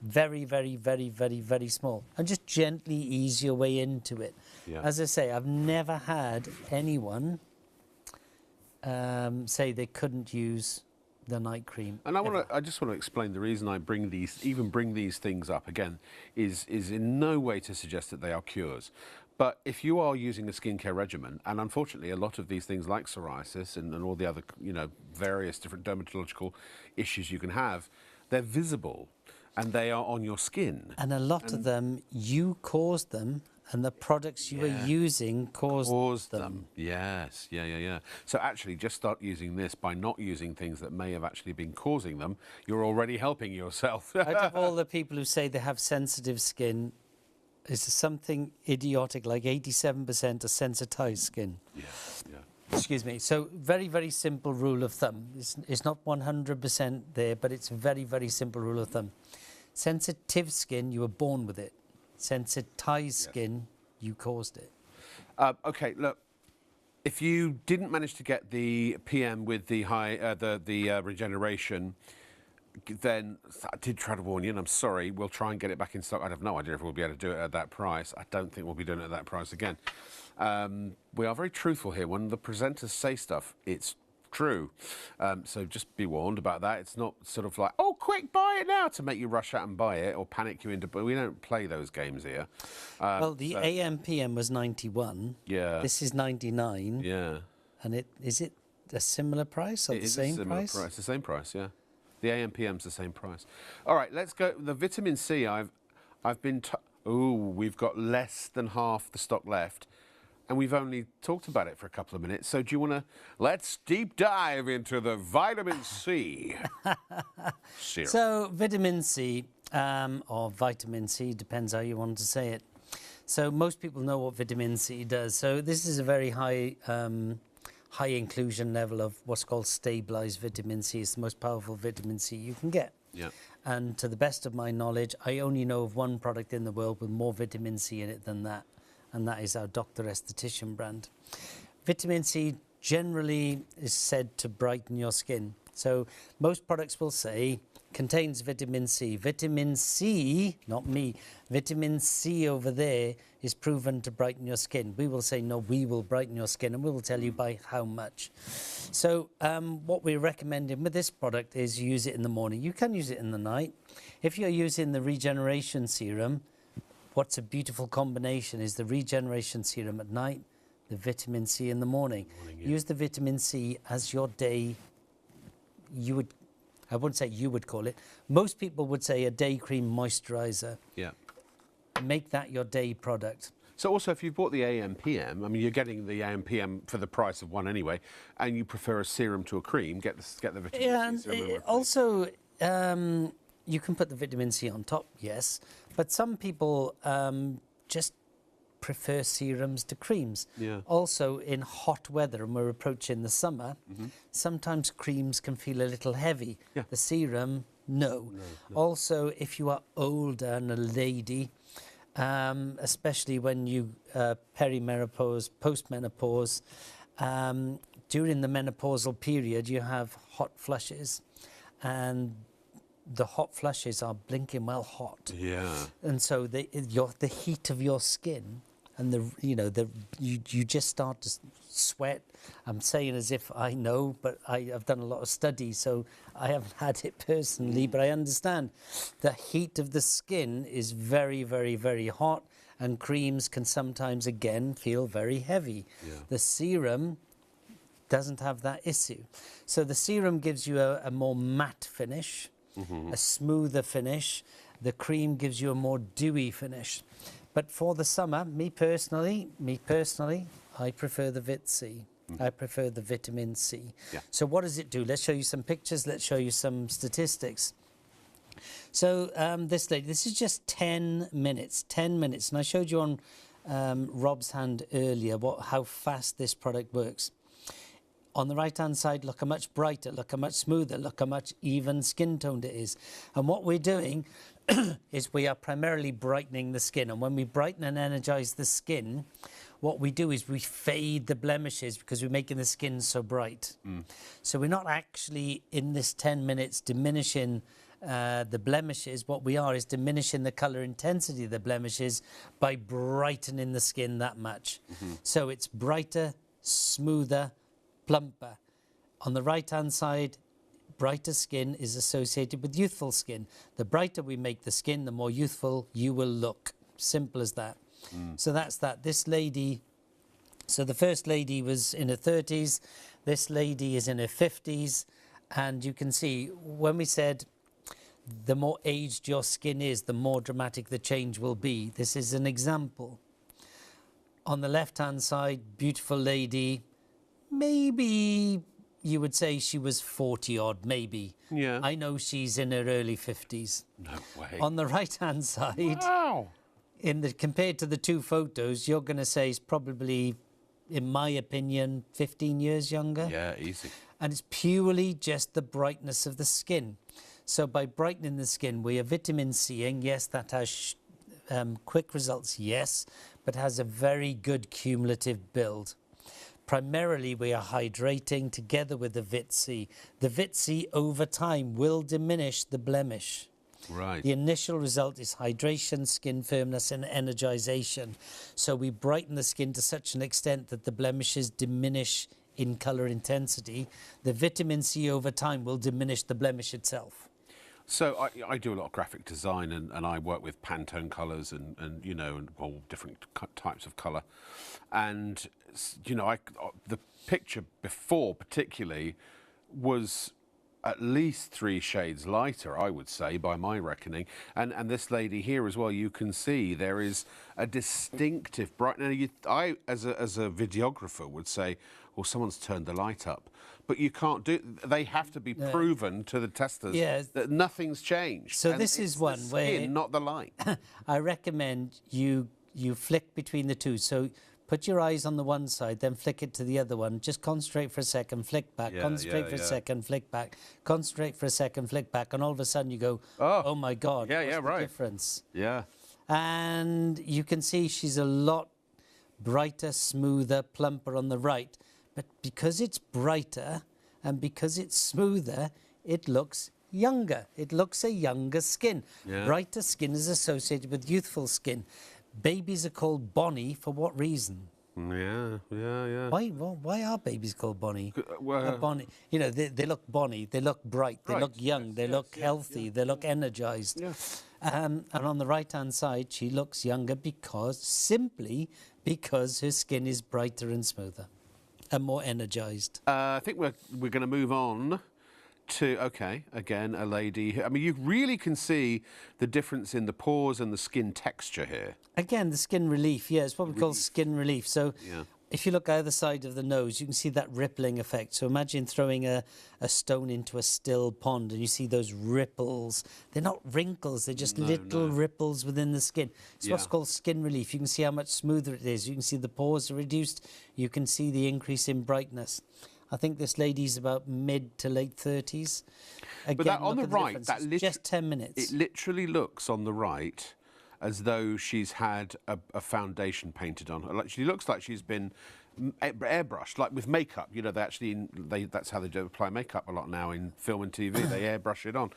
Very, very, very, very, very small. And just gently ease your way into it. Yeah. As I say, I've never had anyone say they couldn't use the night cream. And I just want to explain the reason I bring these things up again is in no way to suggest that they are cures. But if you are using a skincare regimen, and unfortunately a lot of these things like psoriasis and all the other, various different dermatological issues you can have, they're visible and they are on your skin. And a lot of them, you caused them, and the products you are using caused them. Yes, yeah. So actually just start using this by not using things that may have actually been causing them. You're already helping yourself. Out of all the people who say they have sensitive skin, is something idiotic like 87% are sensitized skin. Yeah. Excuse me. So very, very simple rule of thumb. It's not 100% there, but it's a very, very simple rule of thumb. Sensitive skin, you were born with it. Sensitized skin, you caused it. Okay, look. If you didn't manage to get the PM with the regeneration, then I did try to warn you, and I'm sorry. We'll try and get it back in stock. I have no idea if we'll be able to do it at that price. I don't think we'll be doing it at that price again. We are very truthful here. When the presenters say stuff, it's true. So just be warned about that. It's not sort of like, oh, quick, buy it now, to make you rush out and buy it or panic you into. But we don't play those games here. Well, the AM PM was 91. Yeah. This is 99. Yeah. And is it a similar price or the same price? It's the same price, yeah. The AM PM's the same price. All right, let's go. The vitamin C, I've been. We've got less than half the stock left, and we've only talked about it for a couple of minutes. So do you want to? Let's deep dive into the vitamin C serum. So vitamin C, or vitamin C, depends how you want to say it. So most people know what vitamin C does. So this is a very high inclusion level of what's called stabilized vitamin C. It's the most powerful vitamin C you can get. Yeah. And to the best of my knowledge, I only know of one product in the world with more vitamin C in it than that, and that is our Dr. Esthetician brand. Vitamin C generally is said to brighten your skin. So most products will say contains vitamin C. Vitamin C, not me, vitamin C over there is proven to brighten your skin. We will say, no, we will brighten your skin, and we will tell you by how much. So what we're recommending with this product is use it in the morning. You can use it in the night. If you're using the regeneration serum, what's a beautiful combination is the regeneration serum at night, the vitamin C in the morning. Use the vitamin C as your day, I wouldn't say you would call it. Most people would say a day cream moisturizer. Yeah. Make that your day product. So also, if you bought the AM/PM, I mean, you're getting the AM/PM for the price of one anyway, and you prefer a serum to a cream, get the vitamin C serum. And also, you can put the vitamin C on top, yes, but some people just prefer serums to creams. Yeah. Also, in hot weather, and we're approaching the summer, sometimes creams can feel a little heavy. Yeah. The serum, no. Also, if you are older and a lady, especially when you perimenopause, postmenopause, during the menopausal period, you have hot flushes, and the hot flushes are blinking well hot. Yeah. And so the heat of your skin and you just start to sweat. I'm saying as if I know, but I've done a lot of studies, so I haven't had it personally, but I understand the heat of the skin is very, very, very hot, and creams can sometimes, again, feel very heavy. Yeah. The serum doesn't have that issue. So the serum gives you a more matte finish, a smoother finish. The cream gives you a more dewy finish. But for the summer, me personally, I prefer the Vit C. I prefer the vitamin C. Yeah. So what does it do? Let's show you some pictures. Let's show you some statistics. So this lady, this is just 10 minutes. 10 minutes. And I showed you on Rob's hand earlier how fast this product works. On the right-hand side, look how much brighter, look how much smoother, look how much even skin-toned it is. And what we're doing is we are primarily brightening the skin. And when we brighten and energize the skin, what we do is we fade the blemishes because we're making the skin so bright. So we're not actually, in this 10 minutes, diminishing the blemishes. What we are is diminishing the colour intensity of the blemishes by brightening the skin that much. So it's brighter, smoother, plumper. On the right-hand side, brighter skin is associated with youthful skin. The brighter we make the skin, the more youthful you will look. Simple as that. So that's that. This lady, so the first lady was in her 30s. This lady is in her 50s. And you can see when we said the more aged your skin is, the more dramatic the change will be. This is an example. On the left-hand side, beautiful lady, maybe you would say she was 40 odd, maybe. Yeah. I know she's in her early 50s. No way. On the right-hand side, Wow. compared to the two photos, you're going to say it's probably, in my opinion, 15 years younger. Yeah, easy. And it's purely just the brightness of the skin. So by brightening the skin, we are vitamin C-ing. Yes, that has quick results, yes, but has a very good cumulative build. Primarily, we are hydrating together with the Vit C. The Vit C, over time, will diminish the blemish. Right. The initial result is hydration, skin firmness, and energization. So we brighten the skin to such an extent that the blemishes diminish in colour intensity. The vitamin C, over time, will diminish the blemish itself. So I do a lot of graphic design, and I work with Pantone colours and all different types of colour. And, the picture before particularly was at least 3 shades lighter, I would say, by my reckoning. And this lady here as well, you can see there is a distinctive bright. Now, I, as a videographer, would say, well, someone's turned the light up. But you can't do. They have to be proven to the testers that nothing's changed. So this is one where, not the light. I recommend you flick between the two. So put your eyes on the one side, then flick it to the other one. Just concentrate for a second, flick back. Concentrate for a second, flick back. Concentrate for a second, flick back. And all of a sudden you go, oh my God, what's the difference? Yeah. And you can see she's a lot brighter, smoother, plumper on the right. But because it's brighter and because it's smoother, it looks younger. It looks a younger skin. Yeah. Brighter skin is associated with youthful skin. Babies are called bonny for what reason? Yeah. Why are babies called bonny? Well, Bonny, you know, they look bonny, they look bright, they look young, yes, they look healthy, they look energized. Yeah. And on the right-hand side, she looks younger simply because her skin is brighter and smoother and more energized. I think we're going to move on to, okay, again, a lady. I mean, you really can see the difference in the pores and the skin texture here. Again, the skin relief, yeah, it's what we call skin relief. So if you look either side of the nose, you can see that rippling effect. So imagine throwing a stone into a still pond and you see those ripples. They're not wrinkles, they're just little ripples within the skin. It's what's called skin relief. You can see how much smoother it is. You can see the pores are reduced. You can see the increase in brightness. I think this lady's about mid to late 30s. Again, but that on the right, just 10 minutes. It literally looks on the right as though she's had a foundation painted on her. Like, she looks like she's been airbrushed, like with makeup. You know, that's how they apply makeup a lot now in film and TV. They airbrush it on.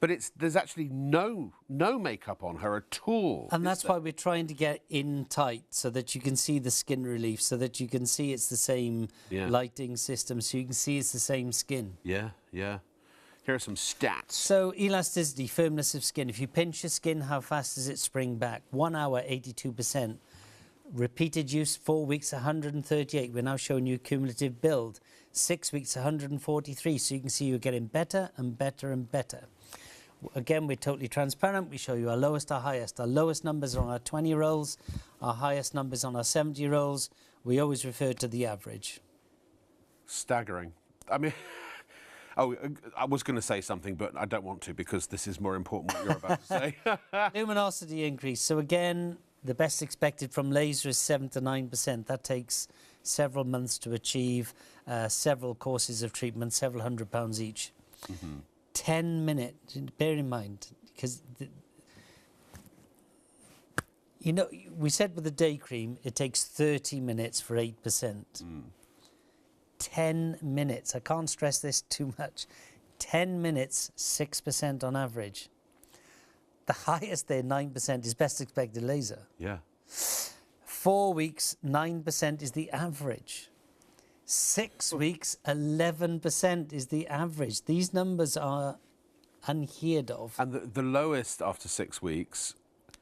But there's actually no makeup on her at all. And that's why we're trying to get in tight so that you can see the skin relief, so that you can see it's the same lighting system, so you can see it's the same skin. Yeah. Here are some stats. So elasticity, firmness of skin. If you pinch your skin, how fast does it spring back? 1 hour, 82%. Repeated use, 4 weeks, 138. We're now showing you cumulative build. 6 weeks, 143. So you can see you're getting better and better and better. Again, we're totally transparent. We show you our lowest, our highest. Our lowest numbers are on our 20-year-olds. Our highest numbers on our 70-year-olds. We always refer to the average. Staggering. I mean, I was going to say something, but I don't want to because this is more important what you're about to say. Luminosity increase. So again, the best expected from laser is 7 to 9%. That takes several months to achieve, several courses of treatment, several £100 each. 10 minutes, bear in mind, because, you know, we said with the day cream, it takes 30 minutes for 8%. 10 minutes, I can't stress this too much. 10 minutes, 6% on average. The highest there, 9%, is best expected laser. Yeah. 4 weeks, 9% is the average. 6 weeks, 11% is the average. These numbers are unheard of. And the lowest after 6 weeks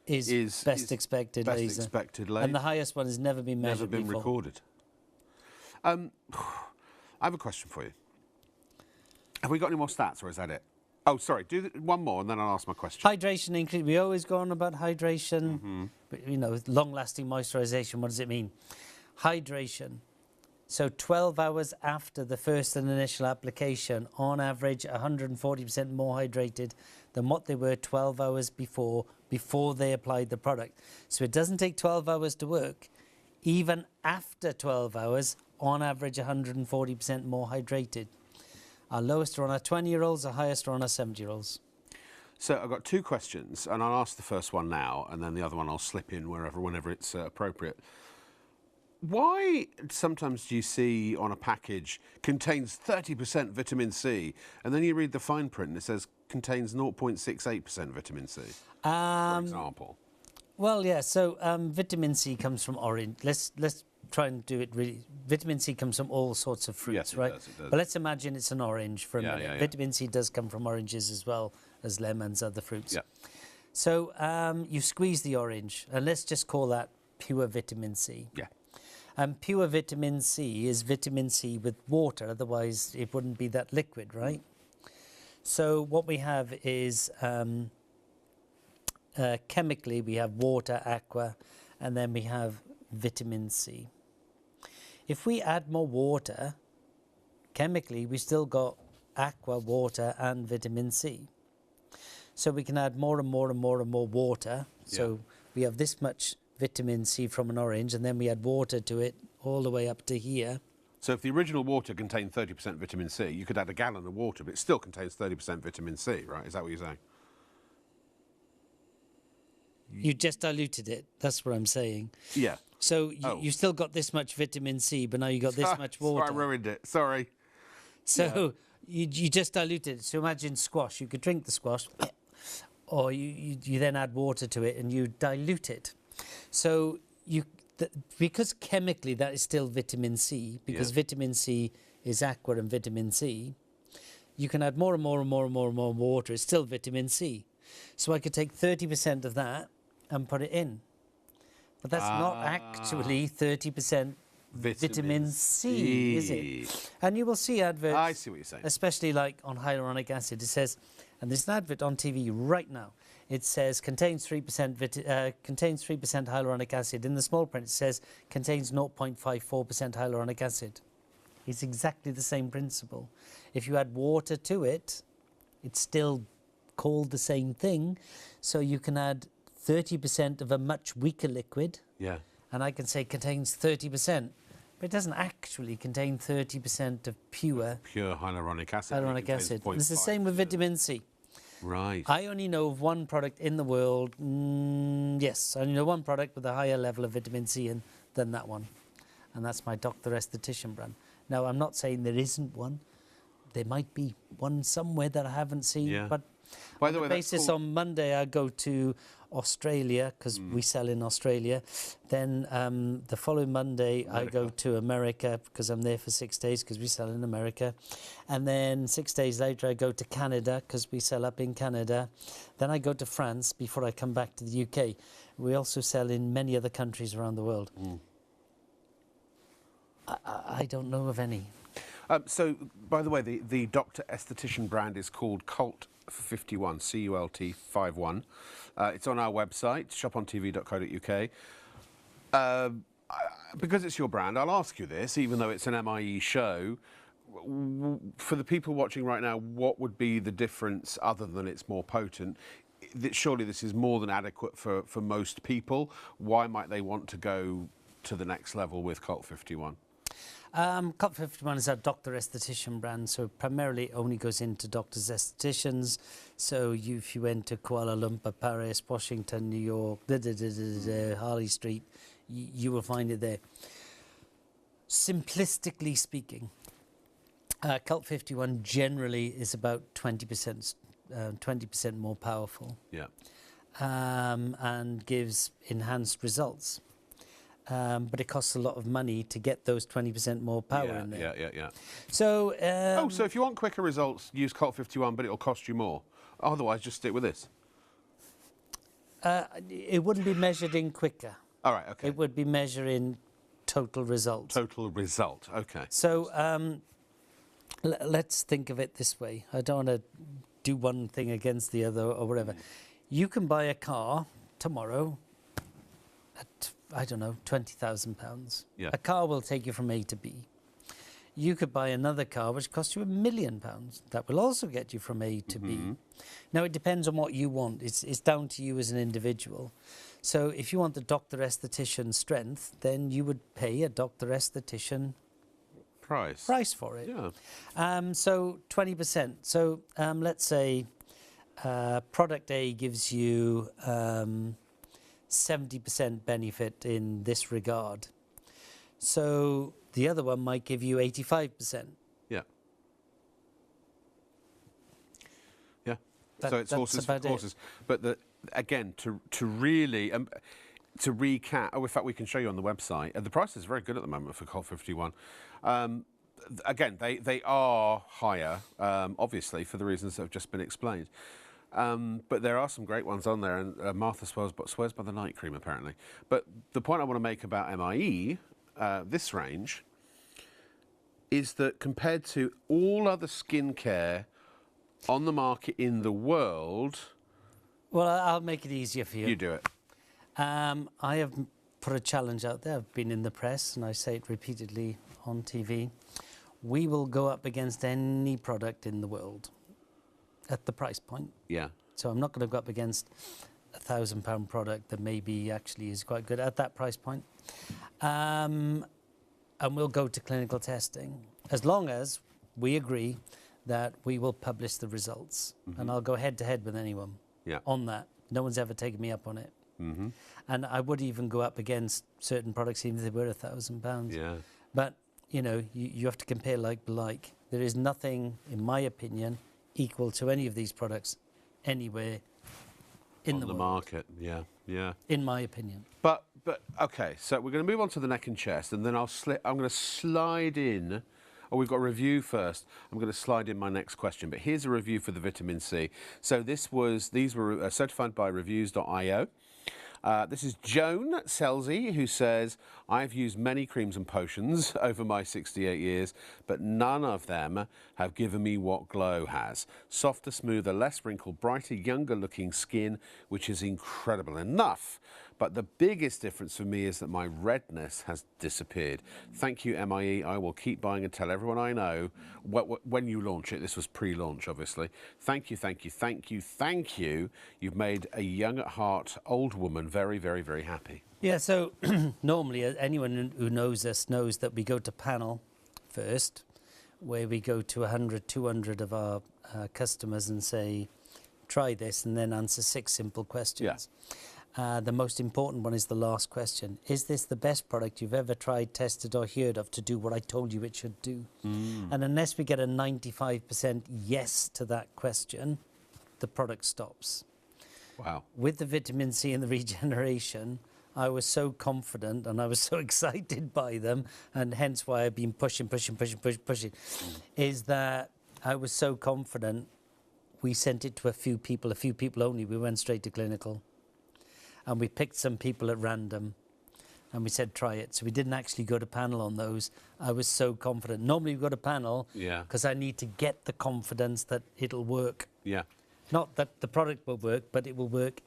is best expected laser. Best expected laser. And the highest one has never been measured before. Never been recorded. I have a question for you. Have we got any more stats, or is that it? Oh, sorry. Do one more, and then I'll ask my question. Hydration increase. We always go on about hydration. But, you know, long-lasting moisturisation. What does it mean? Hydration. So 12 hours after the first and initial application, on average, 140% more hydrated than what they were 12 hours before they applied the product. So it doesn't take 12 hours to work. Even after 12 hours, on average, 140% more hydrated. Our lowest are on our 20-year-olds, our highest are on our 70-year-olds. So I've got two questions, and I'll ask the first one now, and then the other one I'll slip in whenever it's appropriate. Why sometimes do you see on a package contains 30% vitamin C, and then you read the fine print and it says contains 0.68% vitamin C, for example? Well, yeah, so vitamin C comes from orange. Let's try and do it really. Vitamin C comes from all sorts of fruits, right? It does. But let's imagine it's an orange for a minute. Yeah. Vitamin C does come from oranges as well as lemons, other fruits. Yeah. So you squeeze the orange, and let's just call that pure vitamin C. Yeah. Pure vitamin C is vitamin C with water, otherwise it wouldn't be that liquid, right? So what we have is chemically we have water, aqua, and then we have vitamin C. If we add more water, chemically we still got aqua, water and vitamin C. So we can add more and more and more and more water. So we have this much vitamin C from an orange, and then we add water to it all the way up to here. So if the original water contained 30% vitamin C, you could add a gallon of water, but it still contains 30% vitamin C, right? Is that what you're saying? You just diluted it. That's what I'm saying. Yeah. So you still got this much vitamin C, but now you got this much water. Sorry, I ruined it. Sorry. So you just dilute it. So imagine squash. You could drink the squash, or you then add water to it and you dilute it. So because chemically that is still vitamin C, because vitamin C is aqua and vitamin C, you can add more and more and more and more and more water. It's still vitamin C. So I could take 30% of that and put it in. But that's not actually 30% vitamin C, is it? And you will see adverts. I see what you're saying. Especially like on hyaluronic acid. It says, and there's an advert on TV right now. It says contains 3% hyaluronic acid. In the small print, it says contains 0.54% hyaluronic acid. It's exactly the same principle. If you add water to it, it's still called the same thing. So you can add 30% of a much weaker liquid. Yeah. And I can say contains 30%. But it doesn't actually contain 30% of pure hyaluronic acid. Hyaluronic acid. And it's the same with vitamin C. Right. I only know of one product in the world, yes, I only know one product with a higher level of vitamin C than that one. And that's my Dr. Esthetician brand. Now, I'm not saying there isn't one. There might be one somewhere that I haven't seen. But by the way, basis on Monday, I go to Australia because we sell in Australia. Then the following Monday, I go to America because I'm there for 6 days because we sell in America. And then 6 days later, I go to Canada because we sell up in Canada. Then I go to France before I come back to the UK. We also sell in many other countries around the world. I don't know of any. So, by the way, the Dr. Esthetician brand is called Cult 51, CULT 51. It's on our website, shopontv.co.uk. Because it's your brand, I'll ask you this, even though it's an MIE show. For the people watching right now, what would be the difference other than it's more potent? Surely this is more than adequate for most people. Why might they want to go to the next level with Cult 51? Cult 51 is our Dr. Esthetician brand, so it primarily only goes into doctors' estheticians. So if you went to Kuala Lumpur, Paris, Washington, New York, Harley Street, you will find it there. Simplistically speaking, Cult 51 generally is about 20% more powerful. And gives enhanced results. But it costs a lot of money to get those 20% more power in there. So, so if you want quicker results, use Cult 51, but it'll cost you more. Otherwise, just stick with this. It wouldn't be measured in quicker. All right, okay. It would be measured in total result. Total result, okay. So let's think of it this way. I don't want to do one thing against the other or whatever. You can buy a car tomorrow at, I don't know, £20,000. A car will take you from A to B. You could buy another car which costs you £1 million. That will also get you from A to B. Now, it depends on what you want. It's down to you as an individual. So if you want the Dr. Esthetician strength, then you would pay a Dr. Esthetician price for it. So 20%. So let's say product A gives you 70% benefit in this regard. So the other one might give you 85%. So it's horses for courses. But again, to really, to recap, in fact, we can show you on the website. The price is very good at the moment for Cult 51. Again, they are higher, obviously, for the reasons that have just been explained. But there are some great ones on there, and Martha swears by the night cream, apparently. But the point I want to make about MIE, this range, is that compared to all other skincare on the market in the world... Well, I'll make it easier for you. You do it. I have put a challenge out there. I've been in the press, and I say it repeatedly on TV. We will go up against any product in the world at the price point. So I'm not going to go up against a £1,000 product that maybe actually is quite good at that price point. And we'll go to clinical testing as long as we agree that we will publish the results. And I'll go head to head with anyone on that. No one's ever taken me up on it. And I would even go up against certain products even if they were £1,000. But, you know, you have to compare like for like. There is nothing, in my opinion, equal to any of these products anywhere in the world. market. Yeah, yeah. In my opinion. But okay, so we're going to move on to the neck and chest, and then I'm going to slide in. Oh, we've got a review first. I'm going to slide in my next question, but here's a review for the vitamin C. So these were certified by reviews.io. This is Joan Selzy, who says, I've used many creams and potions over my 68 years, but none of them have given me what Glow has. Softer, smoother, less wrinkled, brighter, younger looking skin, which is incredible enough. But the biggest difference for me is that my redness has disappeared. Thank you, MIE. I will keep buying and tell everyone I know when you launch it. This was pre-launch, obviously. Thank you, thank you, thank you, thank you. You've made a young at heart old woman very, very, very happy. Yeah, so normally anyone who knows us knows that we go to panel first, where we go to 100, 200 of our customers and say, try this, and then answer 6 simple questions. Yeah. The most important one is the last question. Is this the best product you've ever tried, tested or heard of to do what I told you it should do? And unless we get a 95% yes to that question, the product stops. Wow. With the vitamin C and the regeneration, I was so confident and I was so excited by them, and hence why I've been pushing, is that I was so confident we sent it to a few people only. We went straight to clinical. And we picked some people at random and we said, try it. So we didn't actually go to panel on those. I was so confident. Normally we go to panel because I need to get the confidence that it'll work. Yeah. Not that the product will work, but it will work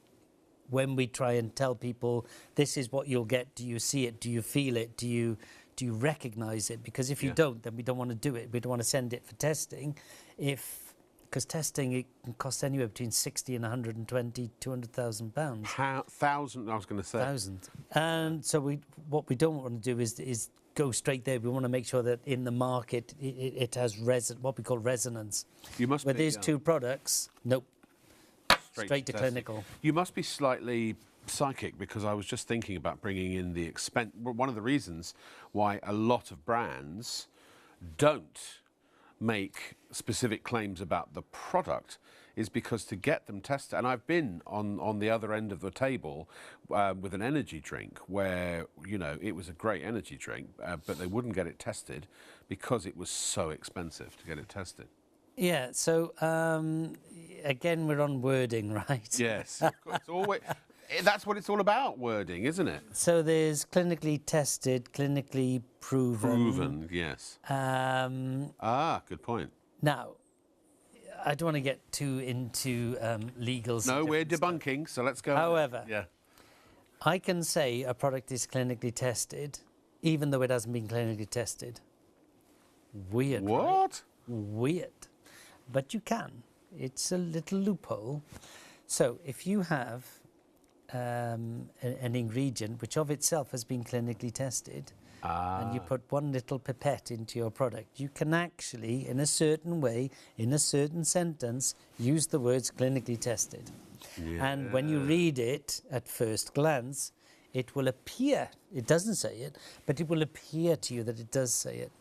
when we try and tell people, this is what you'll get. Do you see it? Do you feel it? Do you recognize it? Because if you don't, then we don't want to do it. We don't want to send it for testing. Because testing, it can cost anywhere between 60 and 120, 200,000 pounds. Thousand, I was going to say. 1,000. And so what we don't want to do is go straight there. We want to make sure that in the market it has what we call resonance. You must With these 2 products, nope, straight to clinical. You must be slightly psychic, because I was just thinking about bringing in the expense. One of the reasons why a lot of brands don't make specific claims about the product is because to get them tested, and I've been on the other end of the table with an energy drink where, you know, it was a great energy drink, but they wouldn't get it tested because it was so expensive to get it tested. Yeah, so again, we're on wording, right? Yes, it's always, that's what it's all about, wording, isn't it? So there's clinically tested, clinically proven. Proven, yes. Good point. Now, I don't want to get too into legals. No, we're debunking, so let's go. However, I can say a product is clinically tested, even though it hasn't been clinically tested. Weird, what? Right? Weird. But you can. It's a little loophole. So if you have an ingredient which of itself has been clinically tested, and you put one little pipette into your product, you can actually, in a certain way, in a certain sentence, use the words clinically tested. Yeah. And when you read it at first glance, it will appear, it doesn't say it, but it will appear to you that it does say it.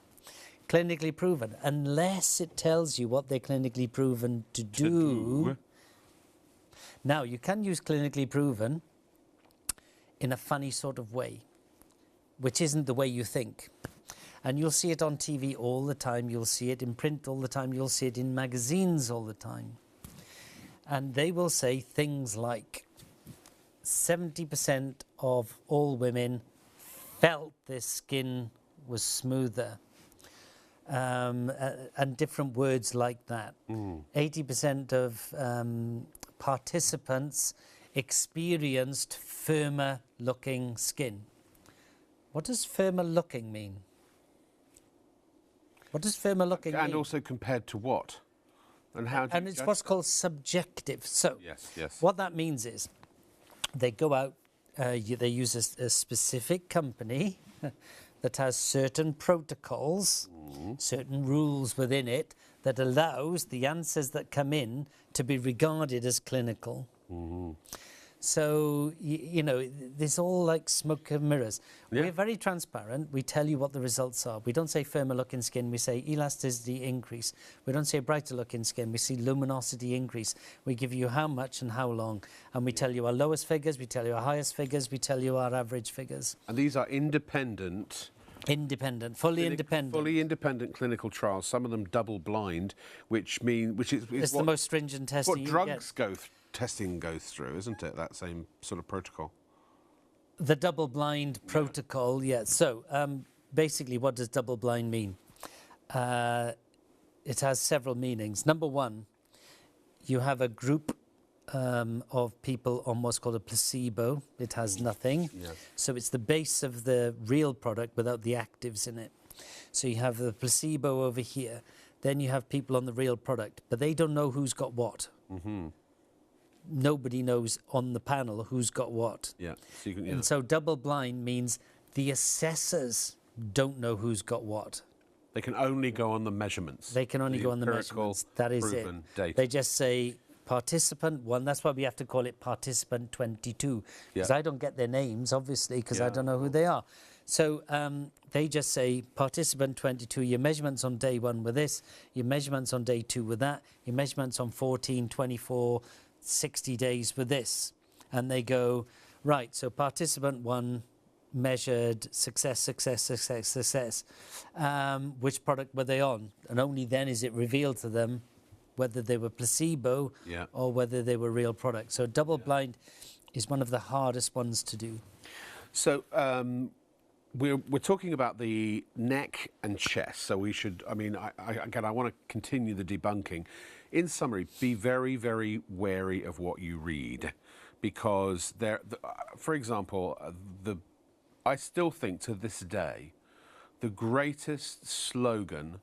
Clinically proven, unless it tells you what they're clinically proven to do. Now, you can use clinically proven in a funny sort of way, which isn't the way you think. And you'll see it on TV all the time. You'll see it in print all the time. You'll see it in magazines all the time. And they will say things like 70% of all women felt their skin was smoother. And different words like that. 80% of participants experienced firmer looking skin. What does firmer looking mean? What does firmer looking mean? And also compared to what? And how do and it's what's called subjective. So what that means is they go out, they use a specific company that has certain protocols, certain rules within it that allows the answers that come in to be regarded as clinical. So, you know, there's all like smoke and mirrors. Yeah. We're very transparent. We tell you what the results are. We don't say firmer looking skin. We say elasticity increase. We don't say brighter looking skin. We see luminosity increase. We give you how much and how long. And we tell you our lowest figures. We tell you our highest figures. We tell you our average figures. And these are independent... Fully independent. Fully independent clinical trials, some of them double-blind, which is It's the most stringent testing what you drugs testing goes through, isn't it? That same sort of protocol. The double-blind protocol, yeah. So basically, what does double-blind mean? It has several meanings. Number one, you have a group of people on what's called a placebo. It has nothing. Yes. So it's the base of the real product without the actives in it. So you have the placebo over here. Then you have people on the real product, but they don't know who's got what. Mm-hmm. Nobody knows on the panel who's got what. Yeah. So and so double blind means the assessors don't know who's got what. They can only go on the measurements. They can only go on the measurements. That is it. Data. They just say participant 1. That's why we have to call it participant 22. Because I don't get their names, obviously, because I don't know who they are. So they just say participant 22, your measurements on day 1 were this, your measurements on day 2 were that, your measurements on 14, 24, 60 days were this. And they go, right, so participant 1 measured success. Which product were they on? And only then is it revealed to them whether they were placebo or whether they were real products. So double blind is one of the hardest ones to do. So we're talking about the neck and chest. So we should, I mean, I want to continue the debunking. In summary, be very, very wary of what you read, because for example, I still think to this day, the greatest slogan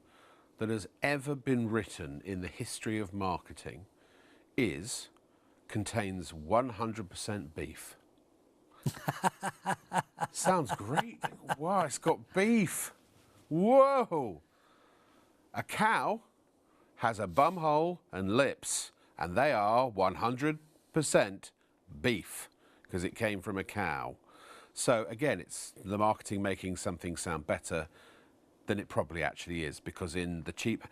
that has ever been written in the history of marketing contains 100% beef. Sounds great. Wow, it's got beef. Whoa! A cow has a bum hole and lips, and they are 100% beef because it came from a cow. So again, it's the marketing making something sound better than it probably actually is, because in the cheap,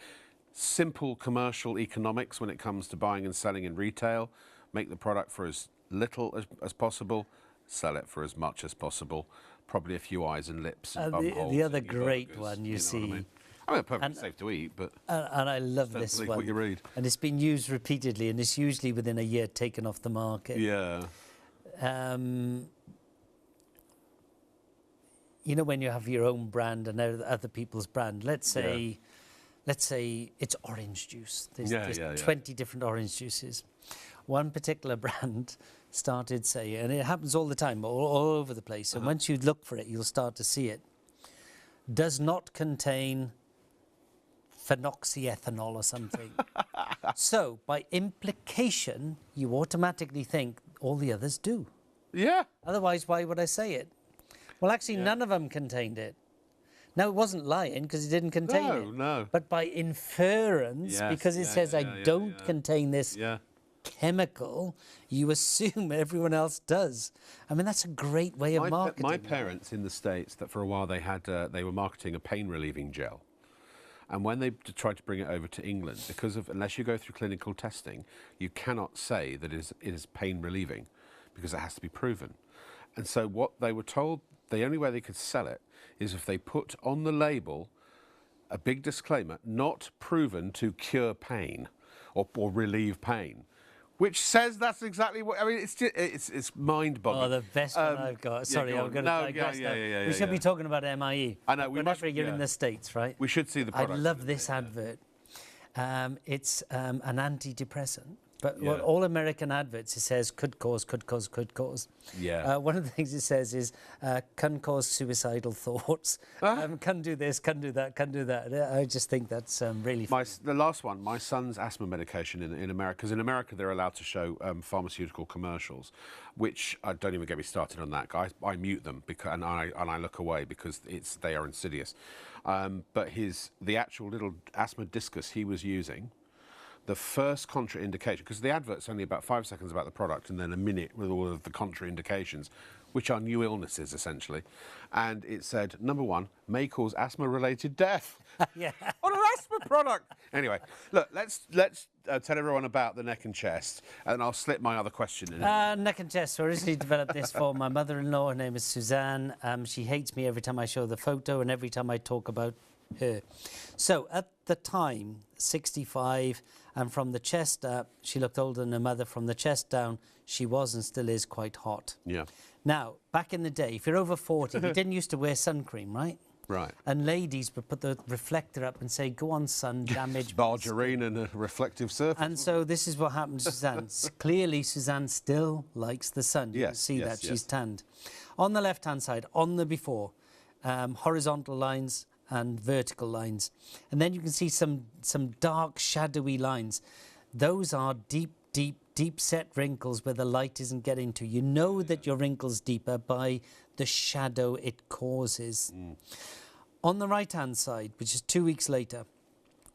simple commercial economics when it comes to buying and selling in retail, make the product for as little as possible, sell it for as much as possible, probably a few eyes and lips and bum holes. The other great one you see. I mean, perfectly safe to eat, but... And I love this one. What you read. And it's been used repeatedly, and it's usually within a year taken off the market. Yeah. You know, when you have your own brand and other people's brand, let's say it's orange juice. There's 20 different orange juices. One particular brand started saying, and it happens all the time, all over the place, and once you look for it, you'll start to see it, does not contain phenoxyethanol or something. So, by implication, you automatically think all the others do. Yeah. Otherwise, why would I say it? Well, actually, none of them contained it. Now, it wasn't lying because it didn't contain it. No. But by inference, because it says I don't contain this chemical, you assume everyone else does. I mean, that's a great way of marketing. My parents in the States, that for a while they were marketing a pain-relieving gel. And when they tried to bring it over to England, unless you go through clinical testing, you cannot say that it is pain-relieving, because it has to be proven. And so what they were told, the only way they could sell it is if they put on the label a big disclaimer, not proven to cure pain or relieve pain, which says that's exactly what, I mean, it's mind-boggling. Oh, the best one I've got. Sorry, I'm going to digress now. We should be talking about MIE. I know. Whenever you're in the States, right? We should see the product. I love this advert. It's an antidepressant. But all American adverts, it says could cause. Yeah. One of the things it says is can cause suicidal thoughts. Can do this, can do that, can do that. I just think that's really funny. The last one, my son's asthma medication in America, because in America they're allowed to show pharmaceutical commercials, which don't even get me started on that. I mute them and I look away because they are insidious. But the actual little asthma discus he was using the first contraindication, because the advert's only about 5 seconds about the product and then a minute with all of the contraindications, which are new illnesses, essentially. And it said, number 1, may cause asthma-related death. Yeah. On an asthma product. Anyway, look, let's tell everyone about the neck and chest, and I'll slip my other question in. Neck and chest. So I originally developed this for my mother-in-law. Her name is Suzanne. She hates me every time I show the photo and every time I talk about her. So at the time, 65, and from the chest up, she looked older than her mother. From the chest down, she was and still is quite hot. Yeah. Now, back in the day, if you're over 40, we didn't used to wear sun cream, right? Right. And ladies would put the reflector up and say, go on, sun, damage. Margarine and a reflective surface. And so this is what happened to Suzanne. Clearly, Suzanne still likes the sun. You can see that she's tanned. On the left-hand side, on the before, horizontal lines and vertical lines. And then you can see some dark, shadowy lines. Those are deep set wrinkles where the light isn't getting to. You know that your wrinkle's deeper by the shadow it causes. On the right-hand side, which is 2 weeks later,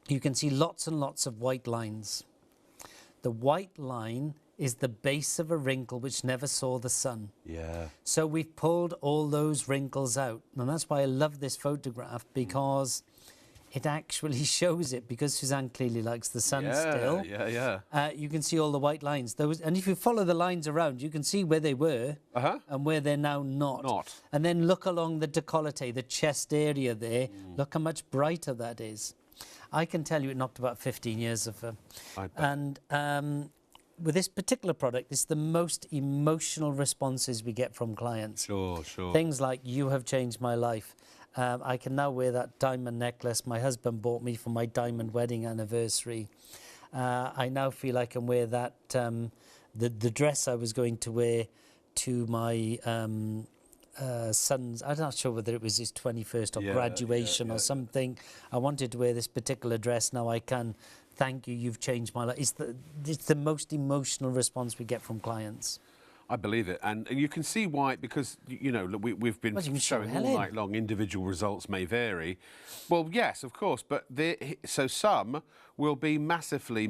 you can see lots and lots of white lines. The white line is the base of a wrinkle which never saw the sun. Yeah. So we've pulled all those wrinkles out. And that's why I love this photograph, because it actually shows it, because Suzanne clearly likes the sun still. You can see all the white lines. And if you follow the lines around, you can see where they were and where they're now not. And then look along the décolleté, the chest area there. Look how much brighter that is. I can tell you it knocked about 15 years of her. And with this particular product, it's the most emotional responses we get from clients. Sure. Things like, you have changed my life. I can now wear that diamond necklace my husband bought me for my diamond wedding anniversary. I now feel I can wear that, the dress I was going to wear to my son's, I'm not sure whether it was his 21st or graduation or something. I wanted to wear this particular dress, now I can. Thank you, you've changed my life. It's the most emotional response we get from clients. I believe it, and you can see why, because, you know, we've been showing all night long, individual results may vary. Well, yes, of course, but so some will be massively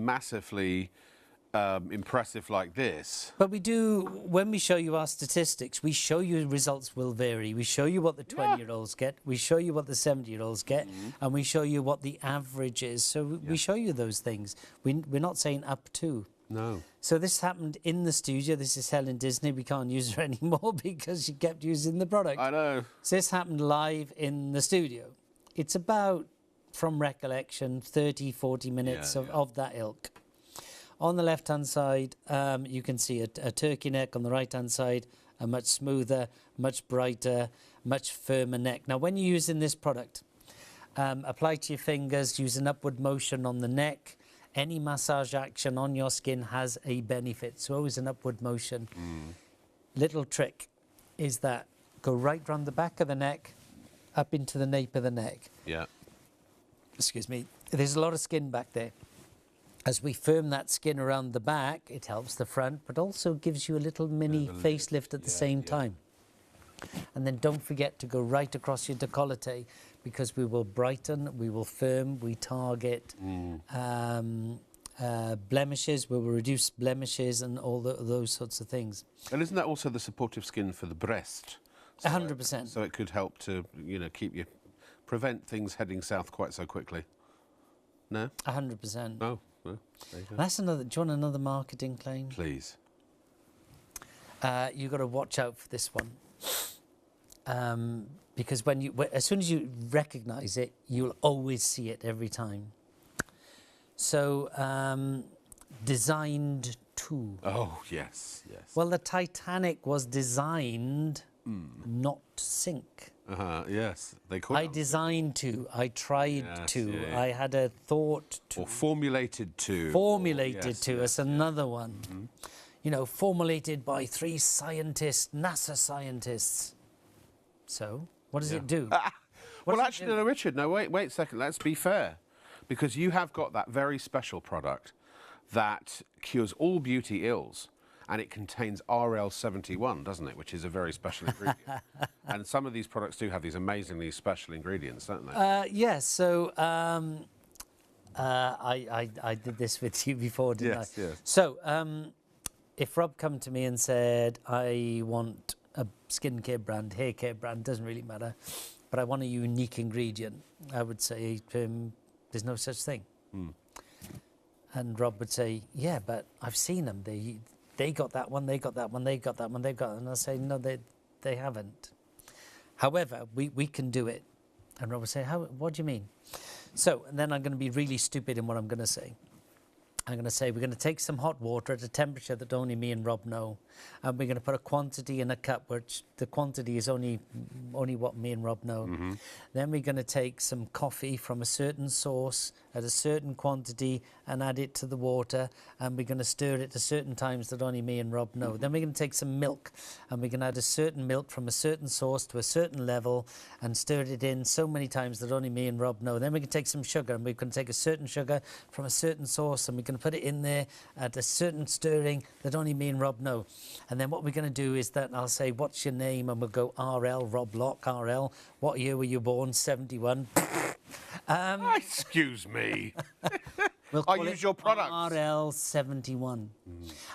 impressive like this. But we do, when we show you our statistics, we show you results will vary. We show you what the 20-year-olds get, we show you what the 70-year-olds get, and we show you what the average is. So we show you those things. We're not saying up to. No. So this happened in the studio. This is Helen Disney. We can't use her anymore because she kept using the product. I know. So this happened live in the studio. It's about, from recollection, 30, 40 minutes of that ilk. On the left-hand side, you can see a turkey neck. On the right-hand side, a much smoother, much brighter, much firmer neck. Now, when you're using this product, apply to your fingers, use an upward motion on the neck. Any massage action on your skin has a benefit, so always an upward motion. Little trick is that go right round the back of the neck, up into the nape of the neck. Yeah. Excuse me. There's a lot of skin back there. As we firm that skin around the back, it helps the front, but also gives you a little mini facelift at the same time. And then don't forget to go right across your décolleté, because we will brighten, we will firm, we target blemishes, we will reduce blemishes and all those sorts of things. And isn't that also the supportive skin for the breast? 100%. So it could help to, you know, prevent things heading south quite so quickly. No? 100%. No. Well, there you go. That's another. Do you want another marketing claim? Please. You've got to watch out for this one. Because as soon as you recognise it, you'll always see it every time. So, designed to. Oh, yes. Well, the Titanic was designed not to sink. Yes, they call it. I designed to. I tried to. I had a thought to. Or formulated to. Formulated to. That's another one. You know, formulated by 3 scientists, NASA scientists. So, what does it do? Well, actually, no, Richard, no, wait a second. Let's be fair. Because you have got that very special product that cures all beauty ills. And it contains RL71, doesn't it? Which is a very special ingredient. And some of these products do have these amazingly special ingredients, don't they? Yes. So I did this with you before, didn't I? Yes. So, if Rob come to me and said, I want a skincare brand, hair care brand, doesn't really matter, but I want a unique ingredient, I would say to him, there's no such thing. And Rob would say, yeah, but I've seen them. They got that one, they got that one, they got that one, they've got it. And I'll say, no, they haven't. However, we can do it. And Rob would say, what do you mean? So, and then I'm going to be really stupid in what I'm going to say. I'm going to say we're going to take some hot water at a temperature that only me and Rob know, and we're going to put a quantity in a cup, which the quantity is only what me and Rob know. Then we're going to take some coffee from a certain source at a certain quantity and add it to the water, and we're going to stir it at certain times that only me and Rob know. Then we're going to take some milk, and we're going to add a certain milk from a certain source to a certain level and stir it in so many times that only me and Rob know. Then we can take some sugar, and we're going to take a certain sugar from a certain source, and we're going to put it in there at a certain stirring that only me and Rob know. And then what we're going to do is that I'll say, what's your name? And we'll go RL, Rob Lock, RL. What year were you born? 71. Excuse me. I use your product. RL71.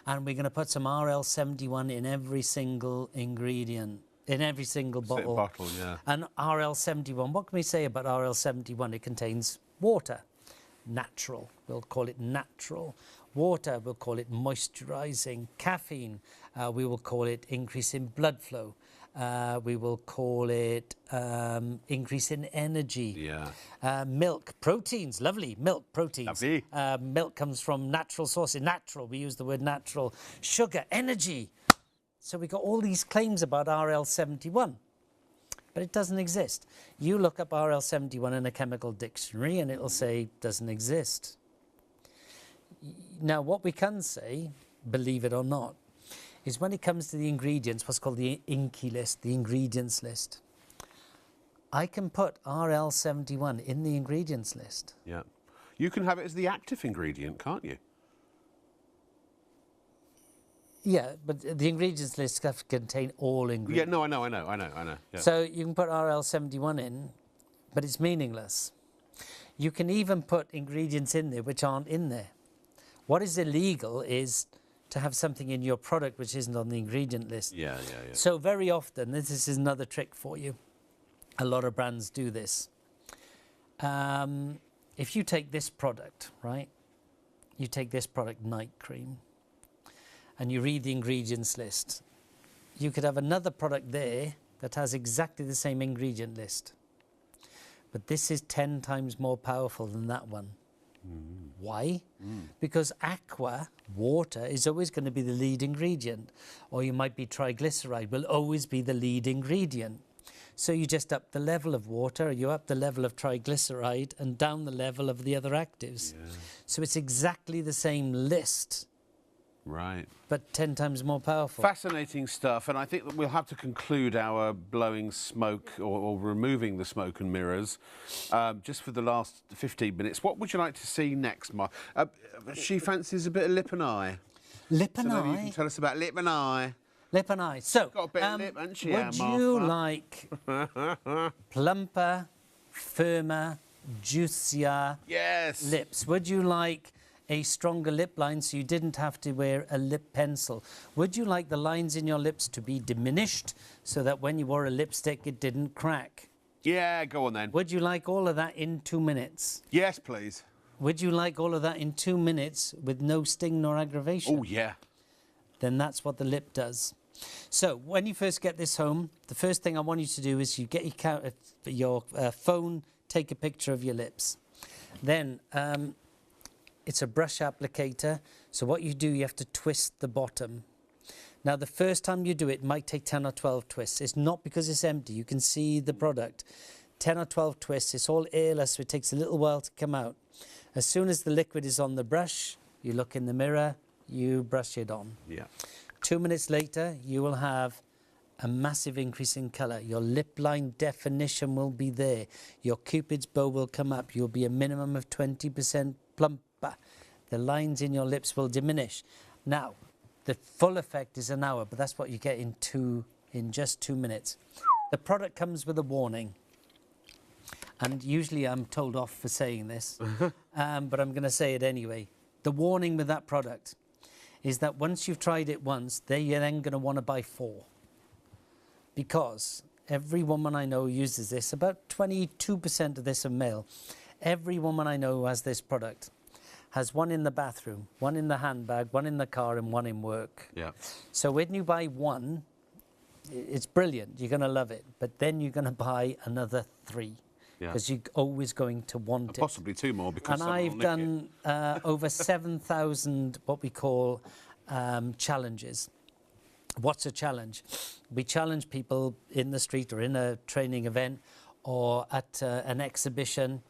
And we're going to put some RL71 in every single ingredient, in every single bottle. Yeah. And RL71, what can we say about RL71? It contains water. Natural, we'll call it natural. Water, we'll call it moisturizing. Caffeine, we will call it increase in blood flow. We will call it increase in energy. Yeah. Milk, proteins, lovely, milk, proteins. Lovely. Milk comes from natural sources, natural, we use the word natural. Sugar, energy. So we got all these claims about RL71. But it doesn't exist. You look up RL71 in a chemical dictionary and it'll say doesn't exist. Now, what we can say, believe it or not, is when it comes to the ingredients, what's called the INCI list, the ingredients list, I can put RL71 in the ingredients list. Yeah. You can have it as the active ingredient, can't you? Yeah, but the ingredients list have to contain all ingredients. Yeah, no, I know. Yeah. So you can put RL71 in, but it's meaningless. You can even put ingredients in there which aren't in there. What is illegal is to have something in your product which isn't on the ingredient list. Yeah. So very often, this is another trick for you. A lot of brands do this. If you take this product, right? You take this product, night cream, and you read the ingredients list. You could have another product there that has exactly the same ingredient list. But this is 10 times more powerful than that one. Why? Because aqua, water, is always going to be the lead ingredient. Or you might be triglyceride, will always be the lead ingredient. So you just up the level of water, you up the level of triglyceride, and down the level of the other actives. Yeah. So it's exactly the same list. Right. But 10 times more powerful. Fascinating stuff, and I think that we'll have to conclude our blowing smoke or removing the smoke and mirrors just for the last 15 minutes. What would you like to see next, Mark? She fancies a bit of lip and eye. Lip and eye? eye? You can tell us about lip and eye. Lip and eye. So, got a bit of lip, hasn't she, would you like plumper, firmer, juicier lips? Would you like a stronger lip line so you didn't have to wear a lip pencil? Would you like the lines in your lips to be diminished so that when you wore a lipstick it didn't crack? Yeah, go on then. Would you like all of that in 2 minutes? Yes, please. Would you like all of that in 2 minutes with no sting nor aggravation? Oh, yeah. Then that's what the lip does. So when you first get this home, the first thing I want you to do is you get your phone, take a picture of your lips. Then it's a brush applicator, so what you do, you have to twist the bottom. Now, the first time you do it, it might take 10 or 12 twists. It's not because it's empty. You can see the product. 10 or 12 twists. It's all airless, so it takes a little while to come out. As soon as the liquid is on the brush, you look in the mirror, you brush it on. Yeah. 2 minutes later, you will have a massive increase in colour. Your lip line definition will be there. Your Cupid's bow will come up. You'll be a minimum of 20% plumper. The lines in your lips will diminish. Now, the full effect is an hour, but that's what you get in just 2 minutes. The product comes with a warning. And usually I'm told off for saying this. but I'm going to say it anyway. The warning with that product is that once you've tried it once, you're then going to want to buy 4. Because every woman I know uses this, about 22% of this are male. Every woman I know who has this product has one in the bathroom, one in the handbag, one in the car, and one in work. Yeah. So when you buy one, it's brilliant. You're going to love it. But then you're going to buy another 3. Because you're always going to want it. Possibly 2 more because and I've done over 7,000 what we call challenges. What's a challenge? We challenge people in the street or in a training event or at an exhibition.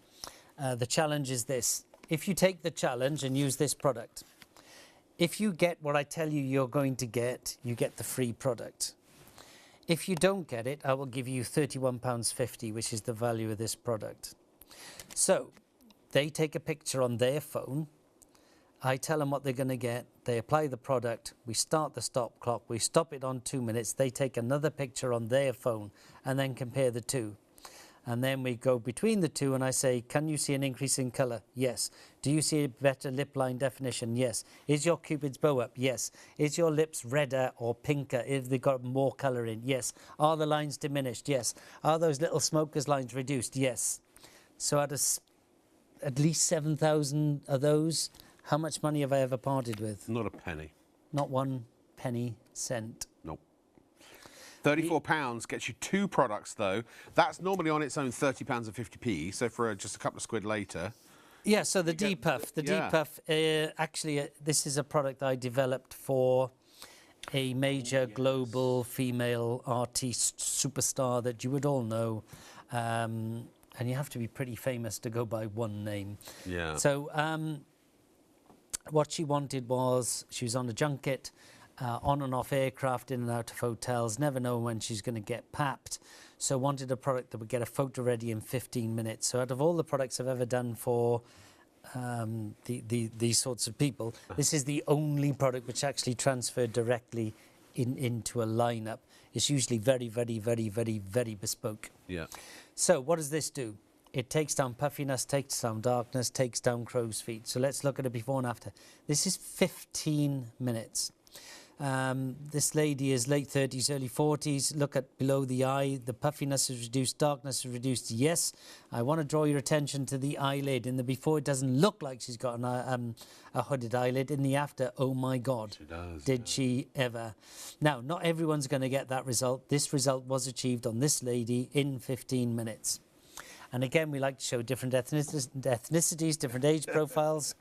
The challenge is this. If you take the challenge and use this product, if you get what I tell you you're going to get, you get the free product. If you don't get it, I will give you £31.50, which is the value of this product. So they take a picture on their phone. I tell them what they're going to get. They apply the product. We start the stop clock. We stop it on 2 minutes. They take another picture on their phone and then compare the two. And then we go between the two and I say, can you see an increase in colour? Yes. Do you see a better lip line definition? Yes. Is your cupid's bow up? Yes. Is your lips redder or pinker if they've got more colour in? Yes. Are the lines diminished? Yes. Are those little smoker's lines reduced? Yes. So out of at least 7,000 of those, how much money have I ever parted with? Not a penny. Not 1 penny cent. Nope. £34 gets you 2 products, though. That's normally on its own £30 and 50p, so for just a couple of quid later. Yeah, so the D-Puff. The D-Puff, actually, this is a product I developed for a major global female artiste superstar that you would all know. And you have to be pretty famous to go by one name. Yeah. So what she wanted was, she was on a junket, on and off aircraft, in and out of hotels, never know when she's going to get papped. So wanted a product that would get a photo ready in 15 minutes. So out of all the products I've ever done for these sorts of people, this is the only product which actually transferred directly into a lineup. It's usually very, very, very, very, very bespoke. Yeah. So what does this do? It takes down puffiness, takes down darkness, takes down crow's feet. So let's look at it before and after. This is 15 minutes. This lady is late 30s, early 40s. Look at below the eye. The puffiness is reduced, darkness is reduced. Yes, I want to draw your attention to the eyelid. In the before, it doesn't look like she's got a hooded eyelid. In the after, oh my God, she does, did she ever. Now, not everyone's going to get that result. This result was achieved on this lady in 15 minutes. And again, we like to show different ethnicities, different age profiles.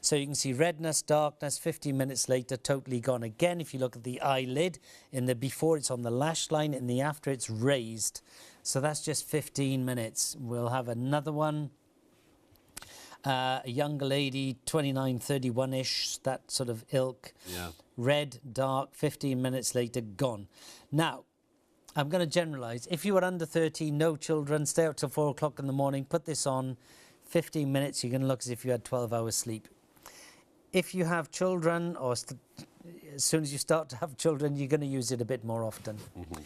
So you can see redness, darkness, 15 minutes later, totally gone. Again, if you look at the eyelid, in the before it's on the lash line, in the after it's raised. So that's just 15 minutes. We'll have another one. A younger lady, 29, 31-ish, that sort of ilk. Yeah. Red, dark, 15 minutes later, gone. Now, I'm going to generalise. If you are under 30, no children, stay up till 4 o'clock in the morning, put this on, 15 minutes, you're going to look as if you had 12 hours sleep. If you have children, or as soon as you start to have children, you're going to use it a bit more often. Mm-hmm.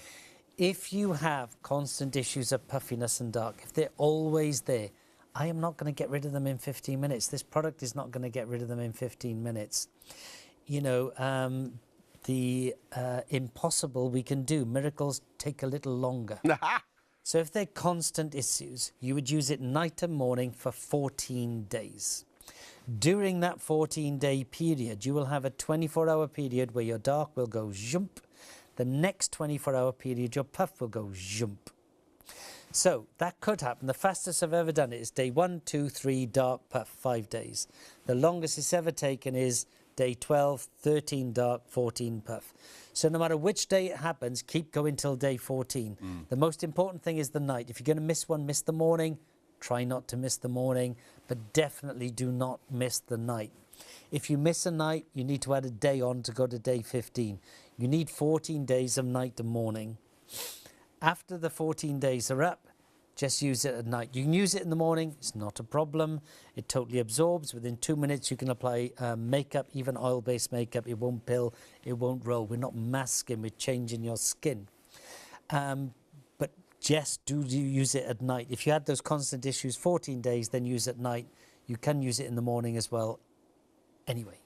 If you have constant issues of puffiness and dark, if they're always there, I am not going to get rid of them in 15 minutes. This product is not going to get rid of them in 15 minutes. You know, the impossible we can do. Miracles take a little longer. So if they're constant issues, you would use it night and morning for 14 days. During that 14-day period, you will have a 24-hour period where your dark will go jump. The next 24-hour period, your puff will go jump. So that could happen. The fastest I've ever done it is day 1, 2, 3, dark, puff, 5 days. The longest it's ever taken is day 12, 13 dark, 14 puff. So no matter which day it happens, keep going till day 14. The most important thing is the night. If you're going to miss one, miss the morning. Try not to miss the morning, but definitely do not miss the night. If you miss a night, you need to add a day on to go to day 15. You need 14 days of night and morning. After the 14 days are up, just use it at night. You can use it in the morning, it's not a problem. It totally absorbs. Within 2 minutes, you can apply makeup, even oil-based makeup. It won't pill, it won't roll. We're not masking, we're changing your skin. But just do use it at night. If you had those constant issues, 14 days, then use at night. You can use it in the morning as well. Anyway.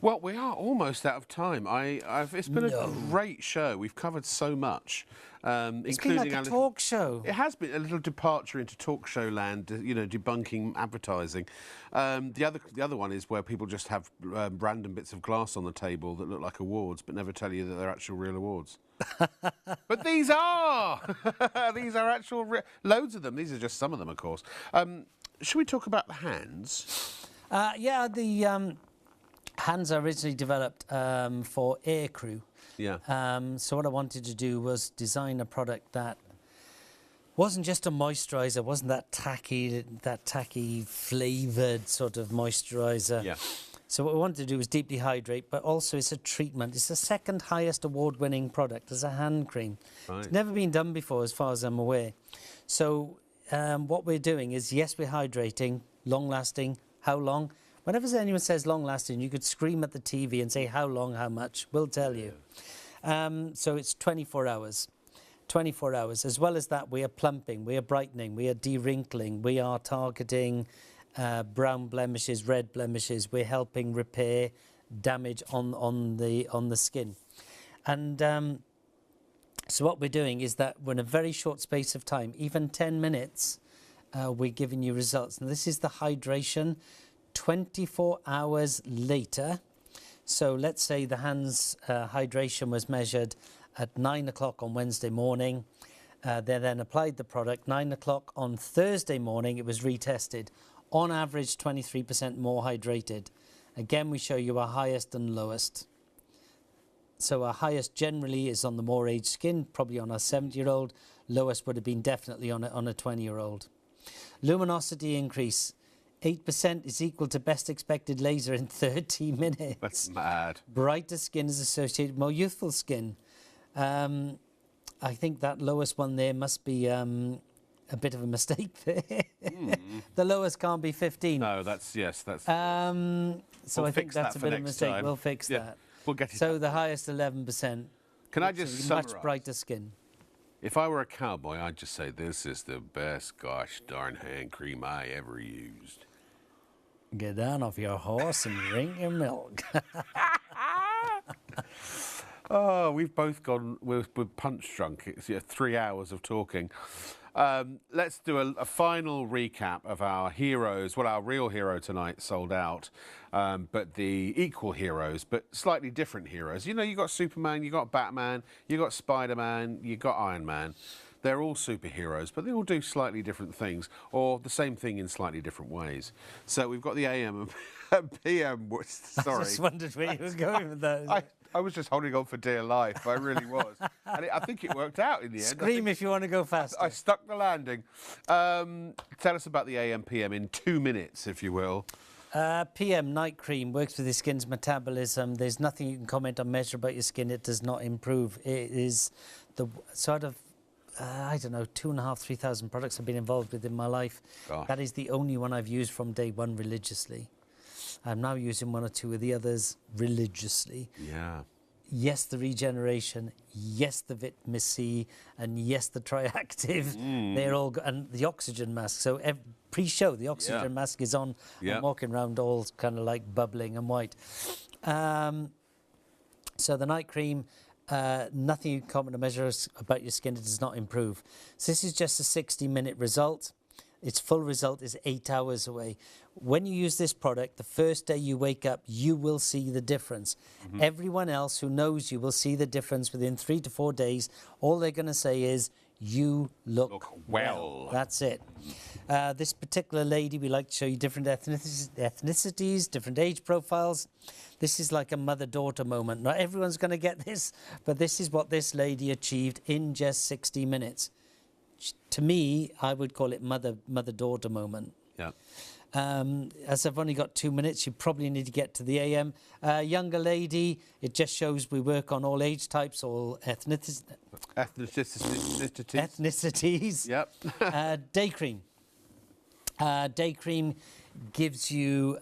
Well, we are almost out of time. It's been a great show. We've covered so much, It's including been like a talk show. It has been a little departure into talk show land, you know, debunking advertising. The other one is where people just have random bits of glass on the table that look like awards, but never tell you that they're actual real awards. But these are these are actual loads of them. These are just some of them, of course. Should we talk about the hands? Yeah, the hands are originally developed for air crew. Yeah. So what I wanted to do was design a product that wasn't just a moisturiser, wasn't that tacky flavoured sort of moisturiser. Yeah. So what we wanted to do was deeply hydrate, but also it's a treatment. It's the second highest award-winning product as a hand cream. Right. It's never been done before, as far as I'm aware. So what we're doing is, yes, we're hydrating, long-lasting. How long? Whenever anyone says long-lasting, you could scream at the TV and say how long, how much. We'll tell you. So it's 24 hours. 24 hours. As well as that, we are plumping, we are brightening, we are de-wrinkling, we are targeting brown blemishes, red blemishes. We're helping repair damage on the skin. And so what we're doing is that in a very short space of time, even 10 minutes, we're giving you results. And this is the hydration 24 hours later. So let's say the hands hydration was measured at 9 o'clock on Wednesday morning. They then applied the product. 9 o'clock on Thursday morning, it was retested. On average, 23% more hydrated. Again, we show you our highest and lowest. So our highest generally is on the more aged skin, probably on a 70-year-old. Lowest would have been definitely on a 20-year-old. Luminosity increase. 8% is equal to best expected laser in 30 minutes. That's mad. Brighter skin is associated with more youthful skin. I think that lowest one there must be a bit of a mistake there. The lowest can't be 15. No, that's, yes, that's... So I think that's a bit of a mistake. Time. We'll fix that. We'll get it. So the highest 11%. Can I just summarise? Much brighter skin. If I were a cowboy, I'd just say this is the best gosh darn hand cream I ever used. Get down off your horse and drink your milk. Oh, we've both gone, we're punch drunk. It's 3 hours of talking. Let's do a final recap of our heroes. Well, our real hero tonight sold out, but the equal heroes, but slightly different heroes. You know, you got Superman, you got Batman, you got Spider-Man, you got Iron Man. They're all superheroes, but they all do slightly different things, or the same thing in slightly different ways. So we've got the AM and PM. Sorry. I just wondered where you were going with that. I was just holding on for dear life. I really was. And I think it worked out in the end. Scream if you want to go faster. I stuck the landing. Tell us about the AM, PM in 2 minutes, if you will. PM night cream works with your skin's metabolism. There's nothing you can comment or measure about your skin. It does not improve. It is the sort of, I don't know, 2,500, 3,000 products I've been involved with in my life. Gosh. That is the only one I've used from day one religiously. I'm now using 1 or 2 of the others religiously. Yeah. Yes, the regeneration. Yes, the vitamin C. And yes, the triactive. They're all and the oxygen mask. So pre-show, the oxygen mask is on. Yeah. I'm walking around all kind of like bubbling and white. So the night cream, nothing you can comment or measure about your skin. It does not improve. So this is just a 60-minute result. Its full result is 8 hours away. When you use this product, the first day you wake up, you will see the difference. Everyone else who knows you will see the difference within 3 to 4 days. All they're going to say is, you look well. That's it. This particular lady, we like to show you different ethnicities, different age profiles. This is like a mother-daughter moment. Not everyone's going to get this, but this is what this lady achieved in just 60 minutes. To me, I would call it mother-daughter moment. Yeah. As I've only got 2 minutes, you probably need to get to the AM. Younger lady, it just shows we work on all age types, all ethnicities. Yep. Day cream. Day cream gives you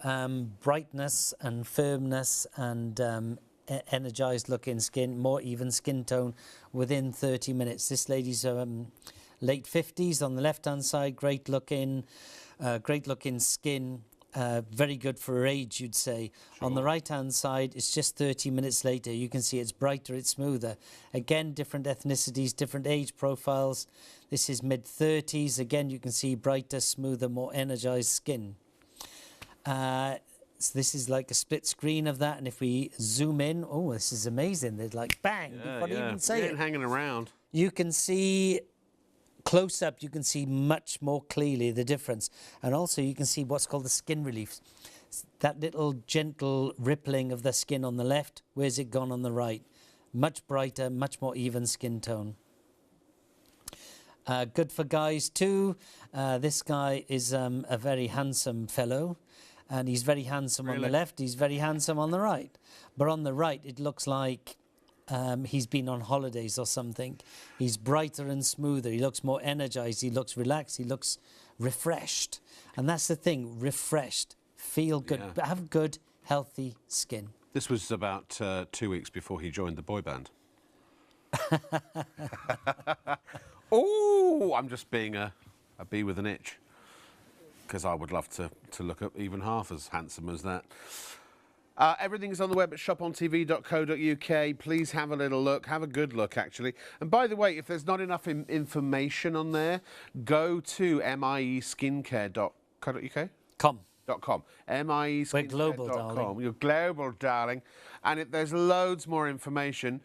brightness and firmness and energized looking skin, more even skin tone within 30 minutes. This lady's late 50s on the left-hand side, great looking skin. Very good for her age, you'd say. Sure. On the right-hand side, it's just 30 minutes later. You can see it's brighter, it's smoother. Again, different ethnicities, different age profiles. This is mid-30s. Again, you can see brighter, smoother, more energized skin. So this is like a split screen of that. And if we zoom in, oh, this is amazing. They're like, bang, before you even say it. Hanging around. You can see... Close up, you can see much more clearly the difference. And also you can see what's called the skin relief. That little gentle rippling of the skin on the left, where's it gone on the right? Much brighter, much more even skin tone. Good for guys too. This guy is a very handsome fellow. And he's very handsome on the left, he's very handsome on the right. But on the right, it looks like he's been on holidays or something. He's brighter and smoother. He looks more energized. He looks relaxed. He looks refreshed. And that's the thing, refreshed. Feel good. But have good, healthy skin. This was about 2 weeks before he joined the boy band. Oh, I'm just being a bee with an itch. Because I would love to look up even half as handsome as that. Everything's on the web at shopontv.co.uk. Please have a little look. Have a good look, actually. And by the way, if there's not enough information on there, go to MIE Com. MIE We're global, darling. You're global, darling. And if there's loads more information,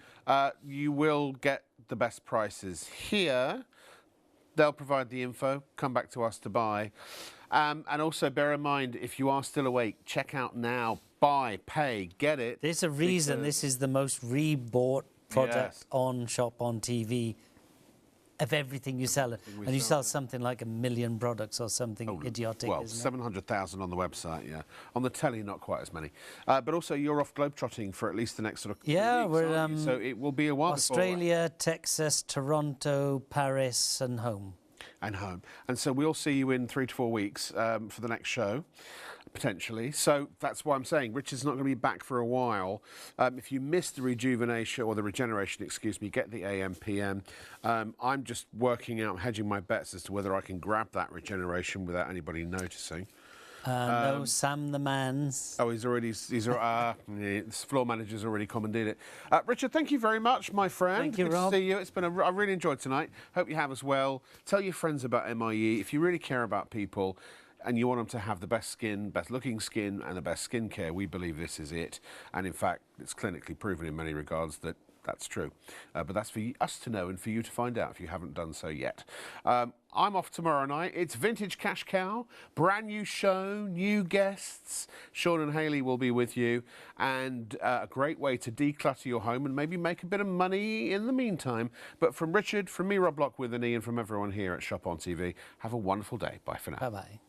you will get the best prices here. They'll provide the info. Come back to us to buy. And also bear in mind, if you are still awake, check out now. Buy, pay, get it. There's a reason this is the most rebought product on Shop on TV of everything you sell. And you sell something like 1 million products or something idiotic, well, isn't it? 700,000 on the website, yeah. On the telly, not quite as many. But also, you're off globetrotting for at least the next sort of weeks, we're... so it will be a while Australia, Texas, Toronto, Paris and home. And so we'll see you in 3 to 4 weeks for the next show, potentially. So that's why I'm saying Richard's not going to be back for a while. If you missed the rejuvenation or the regeneration, excuse me, get the AM PM. I'm just working out, hedging my bets as to whether I can grab that regeneration without anybody noticing. No, Sam the man's. Oh, the floor manager's already commandeered it. Richard, thank you very much, my friend. Thank you, Good Rob. to see you. It's been I really enjoyed tonight. Hope you have as well. Tell your friends about MIE. If you really care about people and you want them to have the best skin, best looking skin and the best skincare, we believe this is it. And in fact, it's clinically proven in many regards that that's true. But that's for us to know and for you to find out if you haven't done so yet. I'm off tomorrow night. It's Vintage Cash Cow, brand new show, new guests. Sean and Hayley will be with you, and a great way to declutter your home and maybe make a bit of money in the meantime. But from Richard, from me, Rob Lock with an E, and from everyone here at Shop on TV, have a wonderful day. Bye for now. Bye-bye.